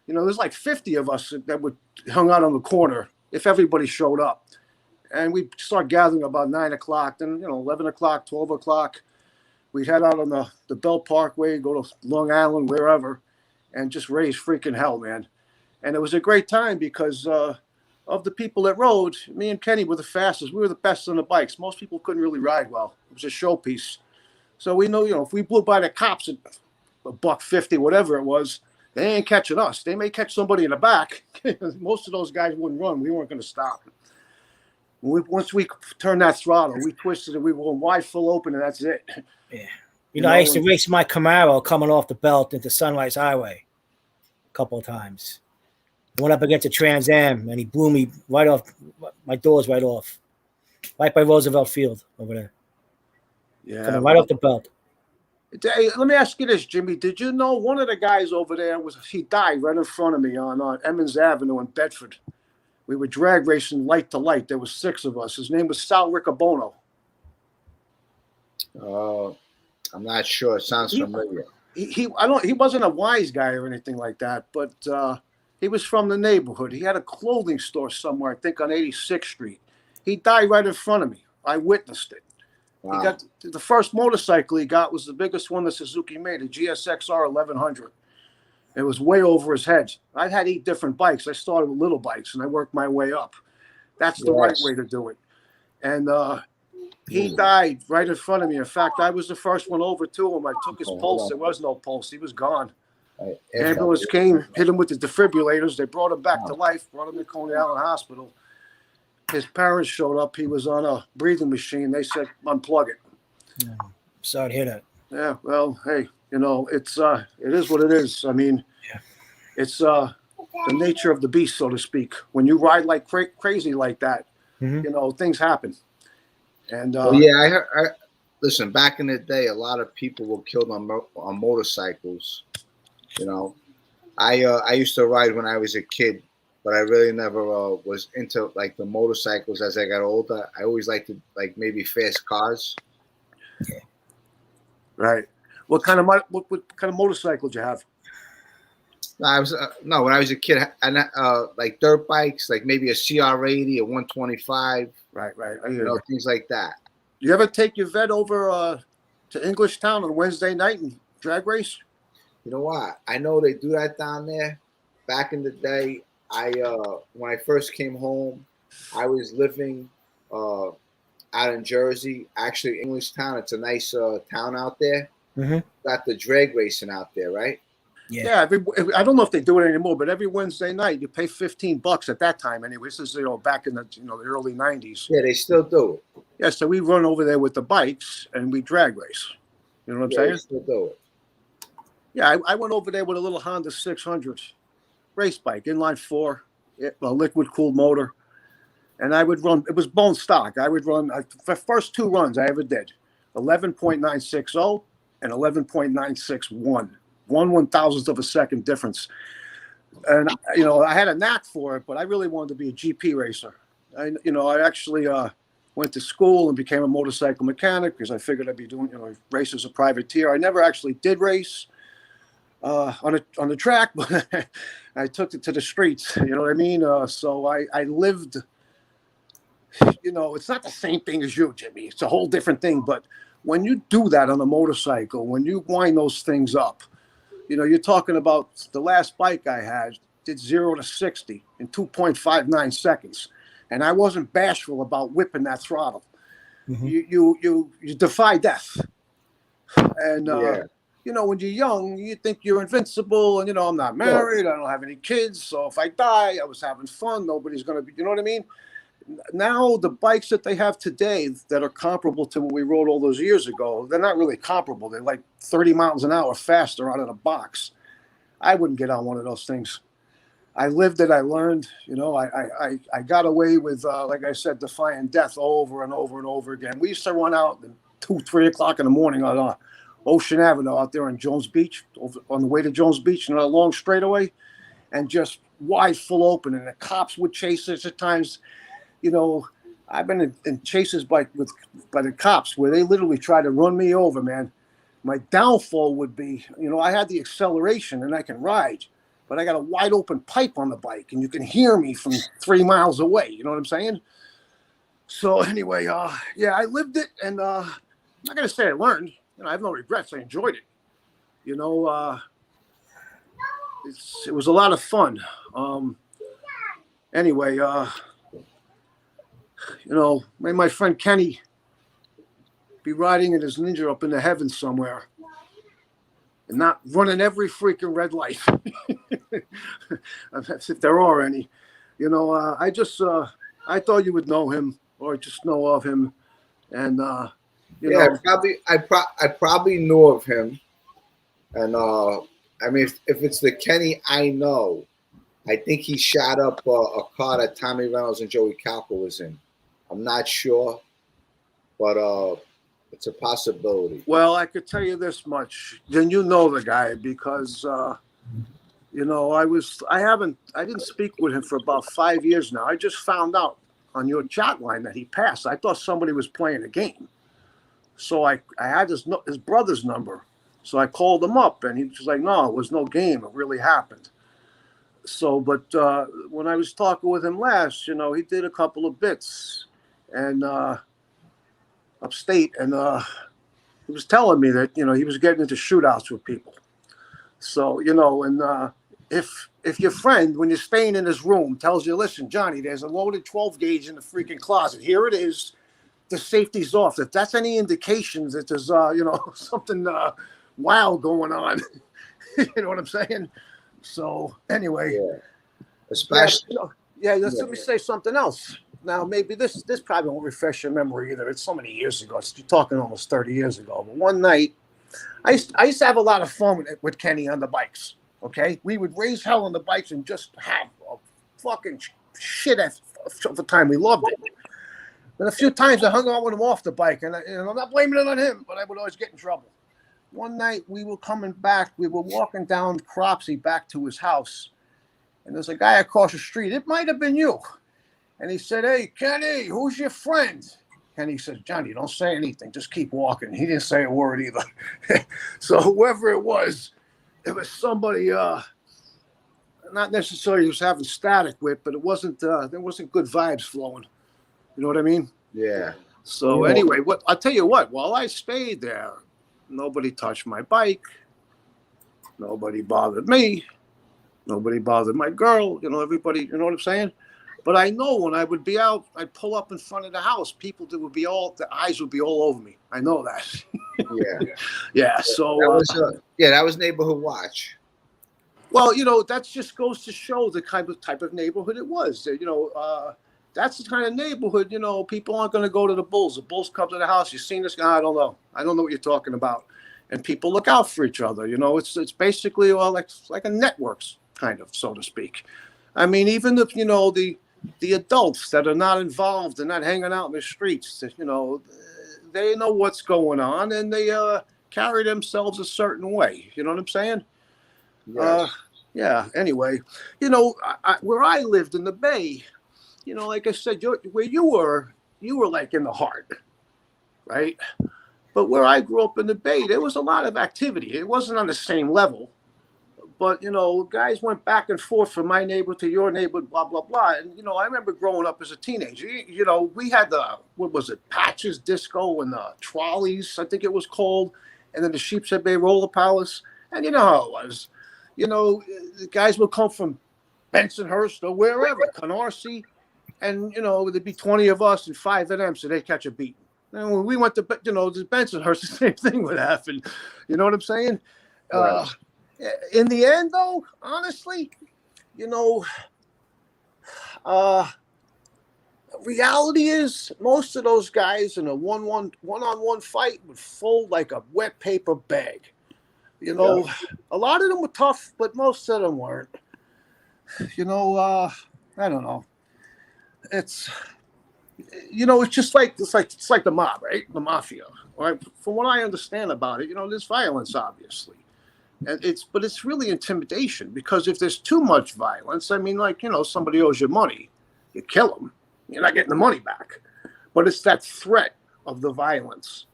You know, there's like 50 of us that would hung out on the corner if everybody showed up. And we'd start gathering about 9 o'clock, then, 11 o'clock, 12 o'clock. We'd head out on the Belt Parkway, go to Long Island, wherever, and just raise freaking hell, man. And it was a great time because of the people that rode, me and Kenny were the fastest. We were the best on the bikes. Most people couldn't really ride well. It was a showpiece. So we know, if we blew by the cops at $150, whatever it was, they ain't catching us. They may catch somebody in the back. Most of those guys wouldn't run. We weren't going to stop. Once we turned that throttle, we twisted it. We were wide full open, and that's it. Yeah. I used to race my Camaro coming off the belt into Sunrise Highway a couple of times. I went up against a Trans Am, and he blew me right off. My doors right off. Right by Roosevelt Field over there. Yeah. Coming right off the belt. Hey, let me ask you this, Jimmy. Did you know one of the guys over there, he died right in front of me on Emmons Avenue in Bedford? We were drag racing light to light. There was 6 of us. His name was Sal Riccobono. I'm not sure. It sounds familiar. He wasn't a wise guy or anything like that, but he was from the neighborhood. He had a clothing store somewhere, I think on 86th Street. He died right in front of me. I witnessed it. Wow. He got the first motorcycle he got was the biggest one that Suzuki made, a GSXR 1100. It was way over his head. I had 8 different bikes. I started with little bikes, and I worked my way up. That's the right way to do it. And he died right in front of me. In fact, I was the first one over to him. I took his pulse. There was no pulse. He was gone. Ambulance came, hit him with the defibrillators. They brought him back to life, brought him to Coney Island Hospital. His parents showed up. He was on a breathing machine. They said, unplug it. Yeah. Sorry to hear that. Yeah, well, hey, it is what it is. I mean, it's the nature of the beast, so to speak. When you ride like crazy like that, things happen. And I listen. Back in the day, a lot of people were killed on motorcycles. I used to ride when I was a kid, but I really never was into like the motorcycles. As I got older, I always liked to maybe fast cars. Yeah. Right. What kind of motorcycle did you have? When I was a kid, like dirt bikes, like maybe a CR80, a 125. Right. Things like that. You ever take your vet over to Englishtown on Wednesday night and drag race? You know what? I know they do that down there. Back in the day, when I first came home, I was living out in Jersey. Actually, Englishtown, it's a nice town out there. Mm-hmm. Got the drag racing out there, right? Yeah. I don't know if they do it anymore, but every Wednesday night you pay $15 at that time. Anyway, this is back in the the early '90s. Yeah, they still do it. Yeah, so we run over there with the bikes and we drag race. You know what I'm saying? They still do it. Yeah, I went over there with a little Honda 600 race bike, inline 4, a liquid cooled motor, and I would run. It was bone stock. I would run the first 2 runs I ever did, 11.960 and 11.961. 1/1000th of a second difference. And, I had a knack for it, but I really wanted to be a GP racer. I actually went to school and became a motorcycle mechanic because I figured I'd be doing, race as a privateer. I never actually did race on the track, but I took it to the streets. You know what I mean? So I lived, it's not the same thing as you, Jimmy. It's a whole different thing. But when you do that on a motorcycle, when you wind those things up, you're talking about the last bike I had did 0 to 60 in 2.59 seconds. And I wasn't bashful about whipping that throttle. Mm-hmm. You defy death. And, when you're young, you think you're invincible. And, I'm not married. I don't have any kids. So if I die, I was having fun. Nobody's going to be, you know what I mean? now the bikes that they have today that are comparable to what we rode all those years ago, they're not really comparable. They're like 30 miles an hour faster out of the box. I wouldn't get on one of those things. I lived it. I learned, I got away with, like I said, defying death over and over and over again. We used to run out at 2, 3 o'clock in the morning on Ocean Avenue out there in Jones Beach, on the way to Jones Beach, a long straightaway, and just wide full open. And the cops would chase us at times. I've been in chases by the cops where they literally try to run me over, man. My downfall would be, I had the acceleration and I can ride, but I got a wide open pipe on the bike and you can hear me from 3 miles away. You know what I'm saying? So anyway, I lived it, and I'm not going to say I learned. I have no regrets. I enjoyed it. It was a lot of fun. Anyway, may my friend Kenny be riding in his Ninja up in the heavens somewhere and not running every freaking red light. If there are any. I thought you would know him or just know of him. And, I probably know of him. And, if it's the Kenny I know, I think he shot up a car that Tommy Reynolds and Joey Calco was in. I'm not sure, but it's a possibility. Well, I could tell you this much. Then you know the guy because, I didn't speak with him for about 5 years now. I just found out on your chat line that he passed. I thought somebody was playing a game. So I had his brother's number. So I called him up, and he was like, no, it was no game. It really happened. So, but when I was talking with him last, he did a couple of bits and upstate, and he was telling me that, he was getting into shootouts with people. So, and if your friend, when you're staying in his room, tells you, listen, Johnny, there's a loaded 12 gauge in the freaking closet. Here it is. The safety's off. If that's any indications that there's, something wild going on, you know what I'm saying? So anyway, especially, let me say something else. Now, maybe this probably won't refresh your memory either. It's so many years ago. You're talking almost 30 years ago. But one night, I used to have a lot of fun with Kenny on the bikes. Okay, we would raise hell on the bikes and just have a fucking shit of the time. We loved it. And a few times I hung out with him off the bike, and I'm not blaming it on him, but I would always get in trouble. One night we were coming back, we were walking down Cropsey back to his house, and there's a guy across the street. It might have been you. And he said, hey, Kenny, who's your friend? And he said, Johnny, don't say anything. Just keep walking. He didn't say a word either. So whoever it was somebody not necessarily he was having static with, but it wasn't there wasn't good vibes flowing. You know what I mean? Yeah. So anyway, I'll tell you what, while I stayed there, nobody touched my bike. Nobody bothered me. Nobody bothered my girl. Everybody, you know what I'm saying? But I know when I would be out, I'd pull up in front of the house. The eyes would be all over me. I know that. Yeah. Yeah. So that was neighborhood watch. Well, that just goes to show the type of neighborhood it was. That's the kind of neighborhood, people aren't going to go to the Bulls. The Bulls come to the house. You seen this guy? I don't know. I don't know what you're talking about. And people look out for each other. It's basically like a networks kind of, so to speak. I mean, even if, the adults that are not involved and not hanging out in the streets, they know what's going on and they carry themselves a certain way. You know what I'm saying? Yes. Yeah. Anyway, where I lived in the Bay, like I said, where you were like in the heart, right? But where I grew up in the Bay, there was a lot of activity. It wasn't on the same level, but guys went back and forth from my neighborhood to your neighborhood, blah blah blah. And I remember growing up as a teenager. We had what was it, Patches Disco and the Trolleys, I think it was called, and then the Sheepshead Bay Roller Palace. And you know how it was. The guys would come from Bensonhurst or wherever, Canarsie. And, there'd be 20 of us and 5 of them, so they'd catch a beating. And when we went to, the Bensonhurst, the same thing would happen. You know what I'm saying? Right. In the end, though, honestly, reality is most of those guys in a one-on-one fight would fold like a wet paper bag. You know, a lot of them were tough, but most of them weren't. You know, I don't know. It's, you know, it's like the mob, right? The mafia, right? From what I understand about it, you know, there's violence, obviously, and it's really intimidation, because if there's too much violence, I mean, like, you know, somebody owes you money, you kill them, you're not getting the money back, but it's that threat of the violence.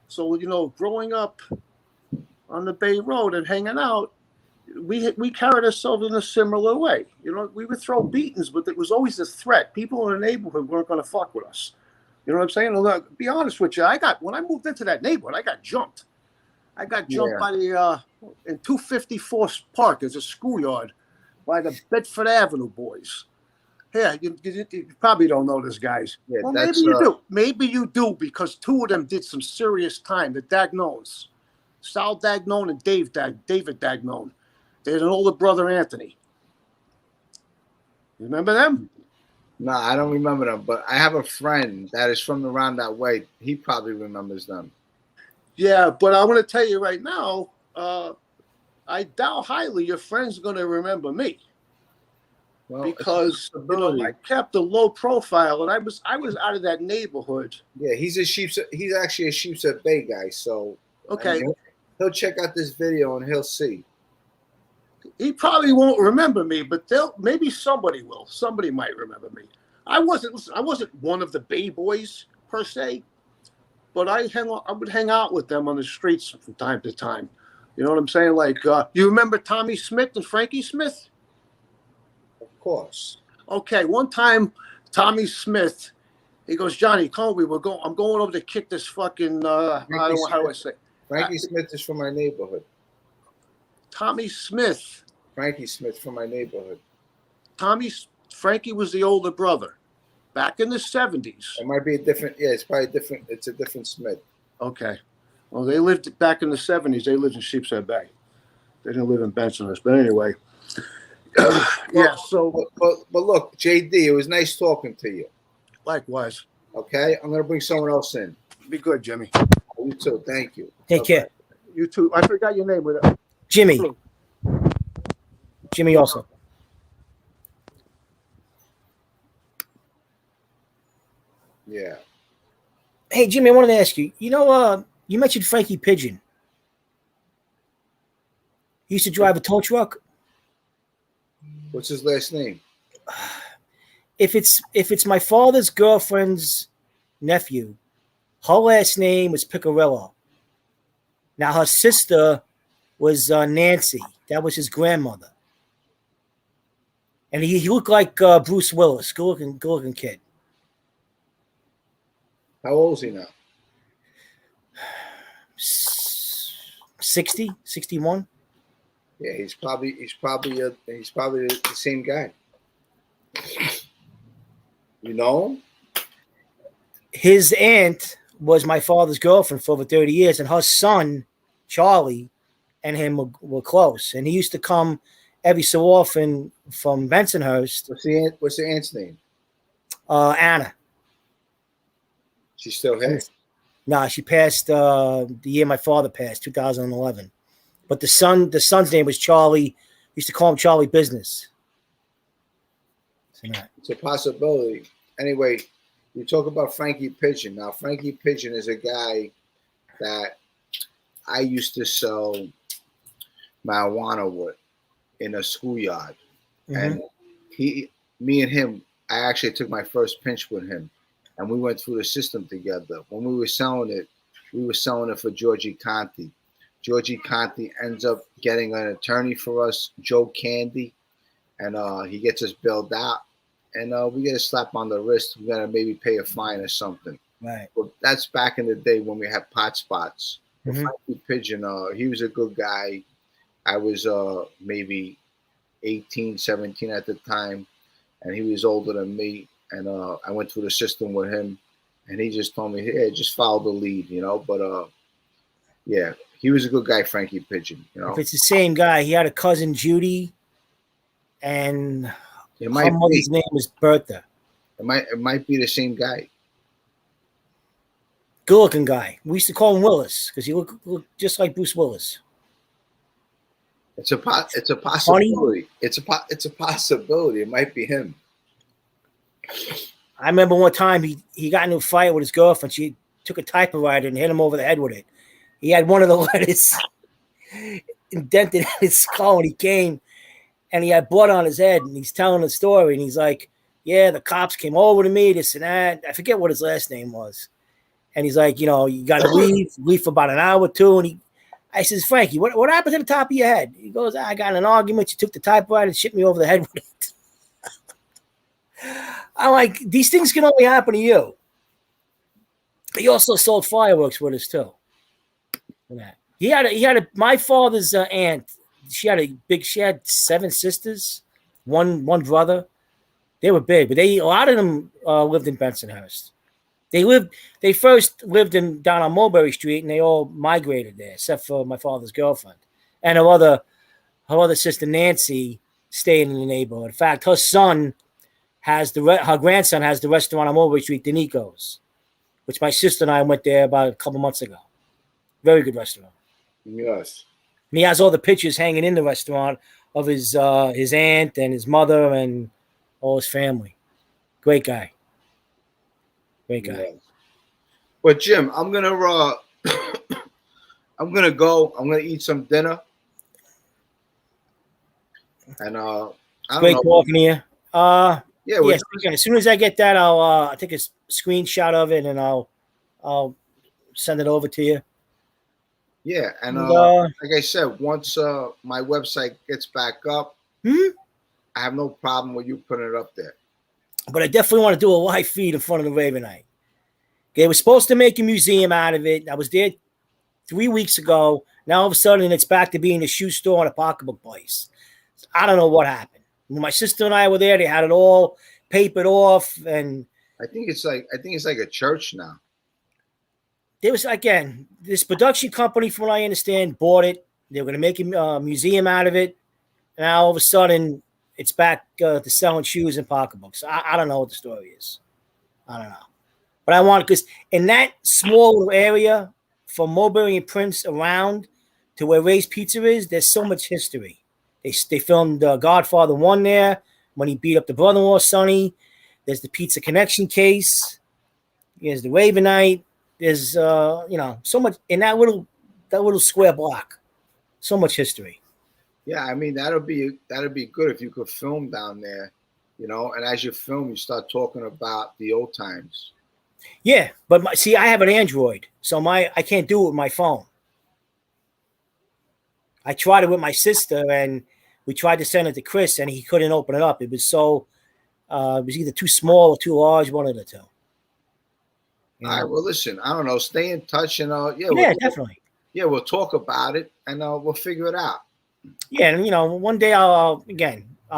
So, you know, growing up on the Bay Road and hanging out, we carried ourselves in a similar way. You know, we would throw beatings, but it was always a threat. People in the neighborhood weren't going to fuck with us. You know what I'm saying? Look, be honest with you, when I moved into that neighborhood, I got jumped. I got jumped by the in 254 Park. There's a schoolyard by the Bedford Avenue boys. Yeah, you probably don't know these guys. Yeah, well, maybe you do. Maybe you do, because two of them did some serious time. The Dagnones, Sal Dagnone and David Dagnone. They had an older brother, Anthony. You remember them? No, I don't remember them, but I have a friend that is from around that way. He probably remembers them. Yeah, but I want to tell you right now, I doubt highly your friend's going to remember me. Well, because you know, I kept a low profile, and I was out of that neighborhood. Yeah, he's actually a Sheepshead Bay guy. So okay, I mean, he'll check out this video and he'll see. He probably won't remember me, but maybe somebody will. Somebody might remember me. I wasn't one of the Bay Boys per se, but I would hang out with them on the streets from time to time. You know what I'm saying? Like, you remember Tommy Smith and Frankie Smith? Of course. Okay, one time, Tommy Smith, he goes, Johnny, come on, I'm going over to kick this fucking. How do I say? Frankie Smith is from my neighborhood. Tommy Smith. Frankie Smith from my neighborhood. Frankie was the older brother back in the 70s. It might be a different, yeah, it's probably different. It's a different Smith. Okay. Well, they lived back in the 70s. They lived in Sheepshead Bay. They didn't live in Bensonhurst. But anyway. Yeah, so. But look, JD, it was nice talking to you. Likewise. Okay. I'm going to bring someone else in. Be good, Jimmy. You too. Thank you. Take care. You too. I forgot your name with it. Jimmy. Jimmy also. Yeah. Hey, Jimmy, I wanted to ask you. You know, you mentioned Frankie Pigeon. He used to drive a tow truck. What's his last name? If it's my father's girlfriend's nephew, her last name was Picarillo. Now her sister was Nancy. That was his grandmother. And he looked like Bruce Willis, good looking kid. How old is he now? 60, 61. Yeah, he's probably the same guy. You know? His aunt was my father's girlfriend for over 30 years, and her son, Charlie, and him were close. And he used to come every so often from Bensonhurst. What's the aunt's name? Anna. She's still here? No, she passed the year my father passed, 2011. But the son's name was Charlie. Used to call him Charlie Business. It's a possibility. Anyway, you talk about Frankie Pigeon. Now, Frankie Pigeon is a guy that I used to sell marijuana with in a schoolyard. Mm-hmm. And me and him, I actually took my first pinch with him. And we went through the system together. When we were selling it for Georgie Conti. Georgie Conti ends up getting an attorney for us, Joe Candy, and he gets us billed out. And we get a slap on the wrist. We got to maybe pay a fine or something. Right. But that's back in the day when we had pot spots. Mm-hmm. Frankie Pigeon, he was a good guy. I was maybe 18, 17 at the time, and he was older than me. And I went through the system with him, and he just told me, hey, just follow the lead, you know. But, yeah, he was a good guy, Frankie Pigeon, you know. If it's the same guy, he had a cousin, Judy, and her mother's name was Bertha. It might be the same guy. Good looking guy. We used to call him Willis because he looked just like Bruce Willis. It's a possibility. Funny. It's a possibility. It might be him. I remember one time he got into a fight with his girlfriend. She took a typewriter and hit him over the head with it. He had one of the letters indented in his skull when he came, and he had blood on his head, and he's telling the story, and he's like, yeah, the cops came over to me, this and that. I forget what his last name was. And he's like, you got to leave for about an hour or two. And I says, Frankie, what happened to the top of your head? He goes, I got in an argument. You took the typewriter and shit me over the head with it. I'm like, these things can only happen to you. He also sold fireworks with us too. He had my father's aunt. She had 7 sisters, one brother. They were big, but a lot of them lived in Bensonhurst. They first lived down on Mulberry Street, and they all migrated there, except for my father's girlfriend. And her other sister, Nancy, stayed in the neighborhood. In fact, her grandson has the restaurant on Mulberry Street, Danico's, which my sister and I went there about a couple months ago. Very good restaurant. Yes. And he has all the pictures hanging in the restaurant of his aunt and his mother and all his family. Great guy. Great guy. Yeah. But Jim, I'm gonna go. I'm gonna eat some dinner. And great talking to you. Yeah. As soon as I get that, I'll take a screenshot of it and I'll send it over to you. Yeah, and like I said, once my website gets back up, I have no problem with you putting it up there. But I definitely want to do a live feed in front of the Ravenite. They were supposed to make a museum out of it. I was there 3 weeks ago. Now all of a sudden it's back to being a shoe store and a pocketbook place. I don't know what happened. When my sister and I were there, they had it all papered off, and I think it's like a church now. There was, again, this production company, from what I understand, bought it. They were going to make a museum out of it. Now all of a sudden it's back to selling shoes and pocketbooks. I don't know what the story is. I don't know. But I want, because in that small little area from Mulberry and Prince around to where Ray's Pizza is, there's so much history. They filmed Godfather 1 there when he beat up the brother-in-law, Sonny. There's the Pizza Connection case. There's the Ravenite. There's so much in that little square block. So much history. Yeah, I mean that'd be good if you could film down there, and as you film, you start talking about the old times. Yeah, but I have an Android, so I can't do it with my phone. I tried it with my sister, and we tried to send it to Chris, and he couldn't open it up. It was it was either too small or too large, one of the two. All right. Well, listen. I don't know. Stay in touch, and definitely. Yeah, we'll talk about it, and we'll figure it out. Yeah, and one day I'll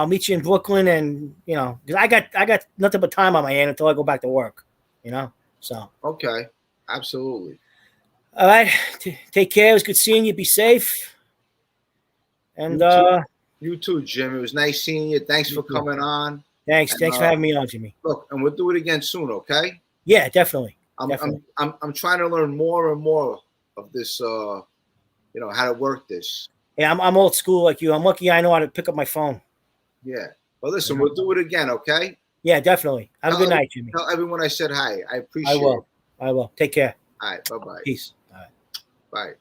meet you in Brooklyn, and because I got nothing but time on my hand until I go back to work. So okay, absolutely. All right, take care. It was good seeing you. Be safe. And you too, Jim. It was nice seeing you. Thanks for coming on. Thanks for having me on, Jimmy. Look, and we'll do it again soon, okay? Yeah, definitely. I'm trying to learn more and more of this. How to work this. Yeah, I'm old school like you. I'm lucky I know how to pick up my phone. Yeah. Well, listen, we'll do it again, okay? Yeah, definitely. Have a good night, Jimmy. Tell everyone I said hi. I appreciate it. I will. Take care. All right. Bye-bye. Peace. All right. Bye.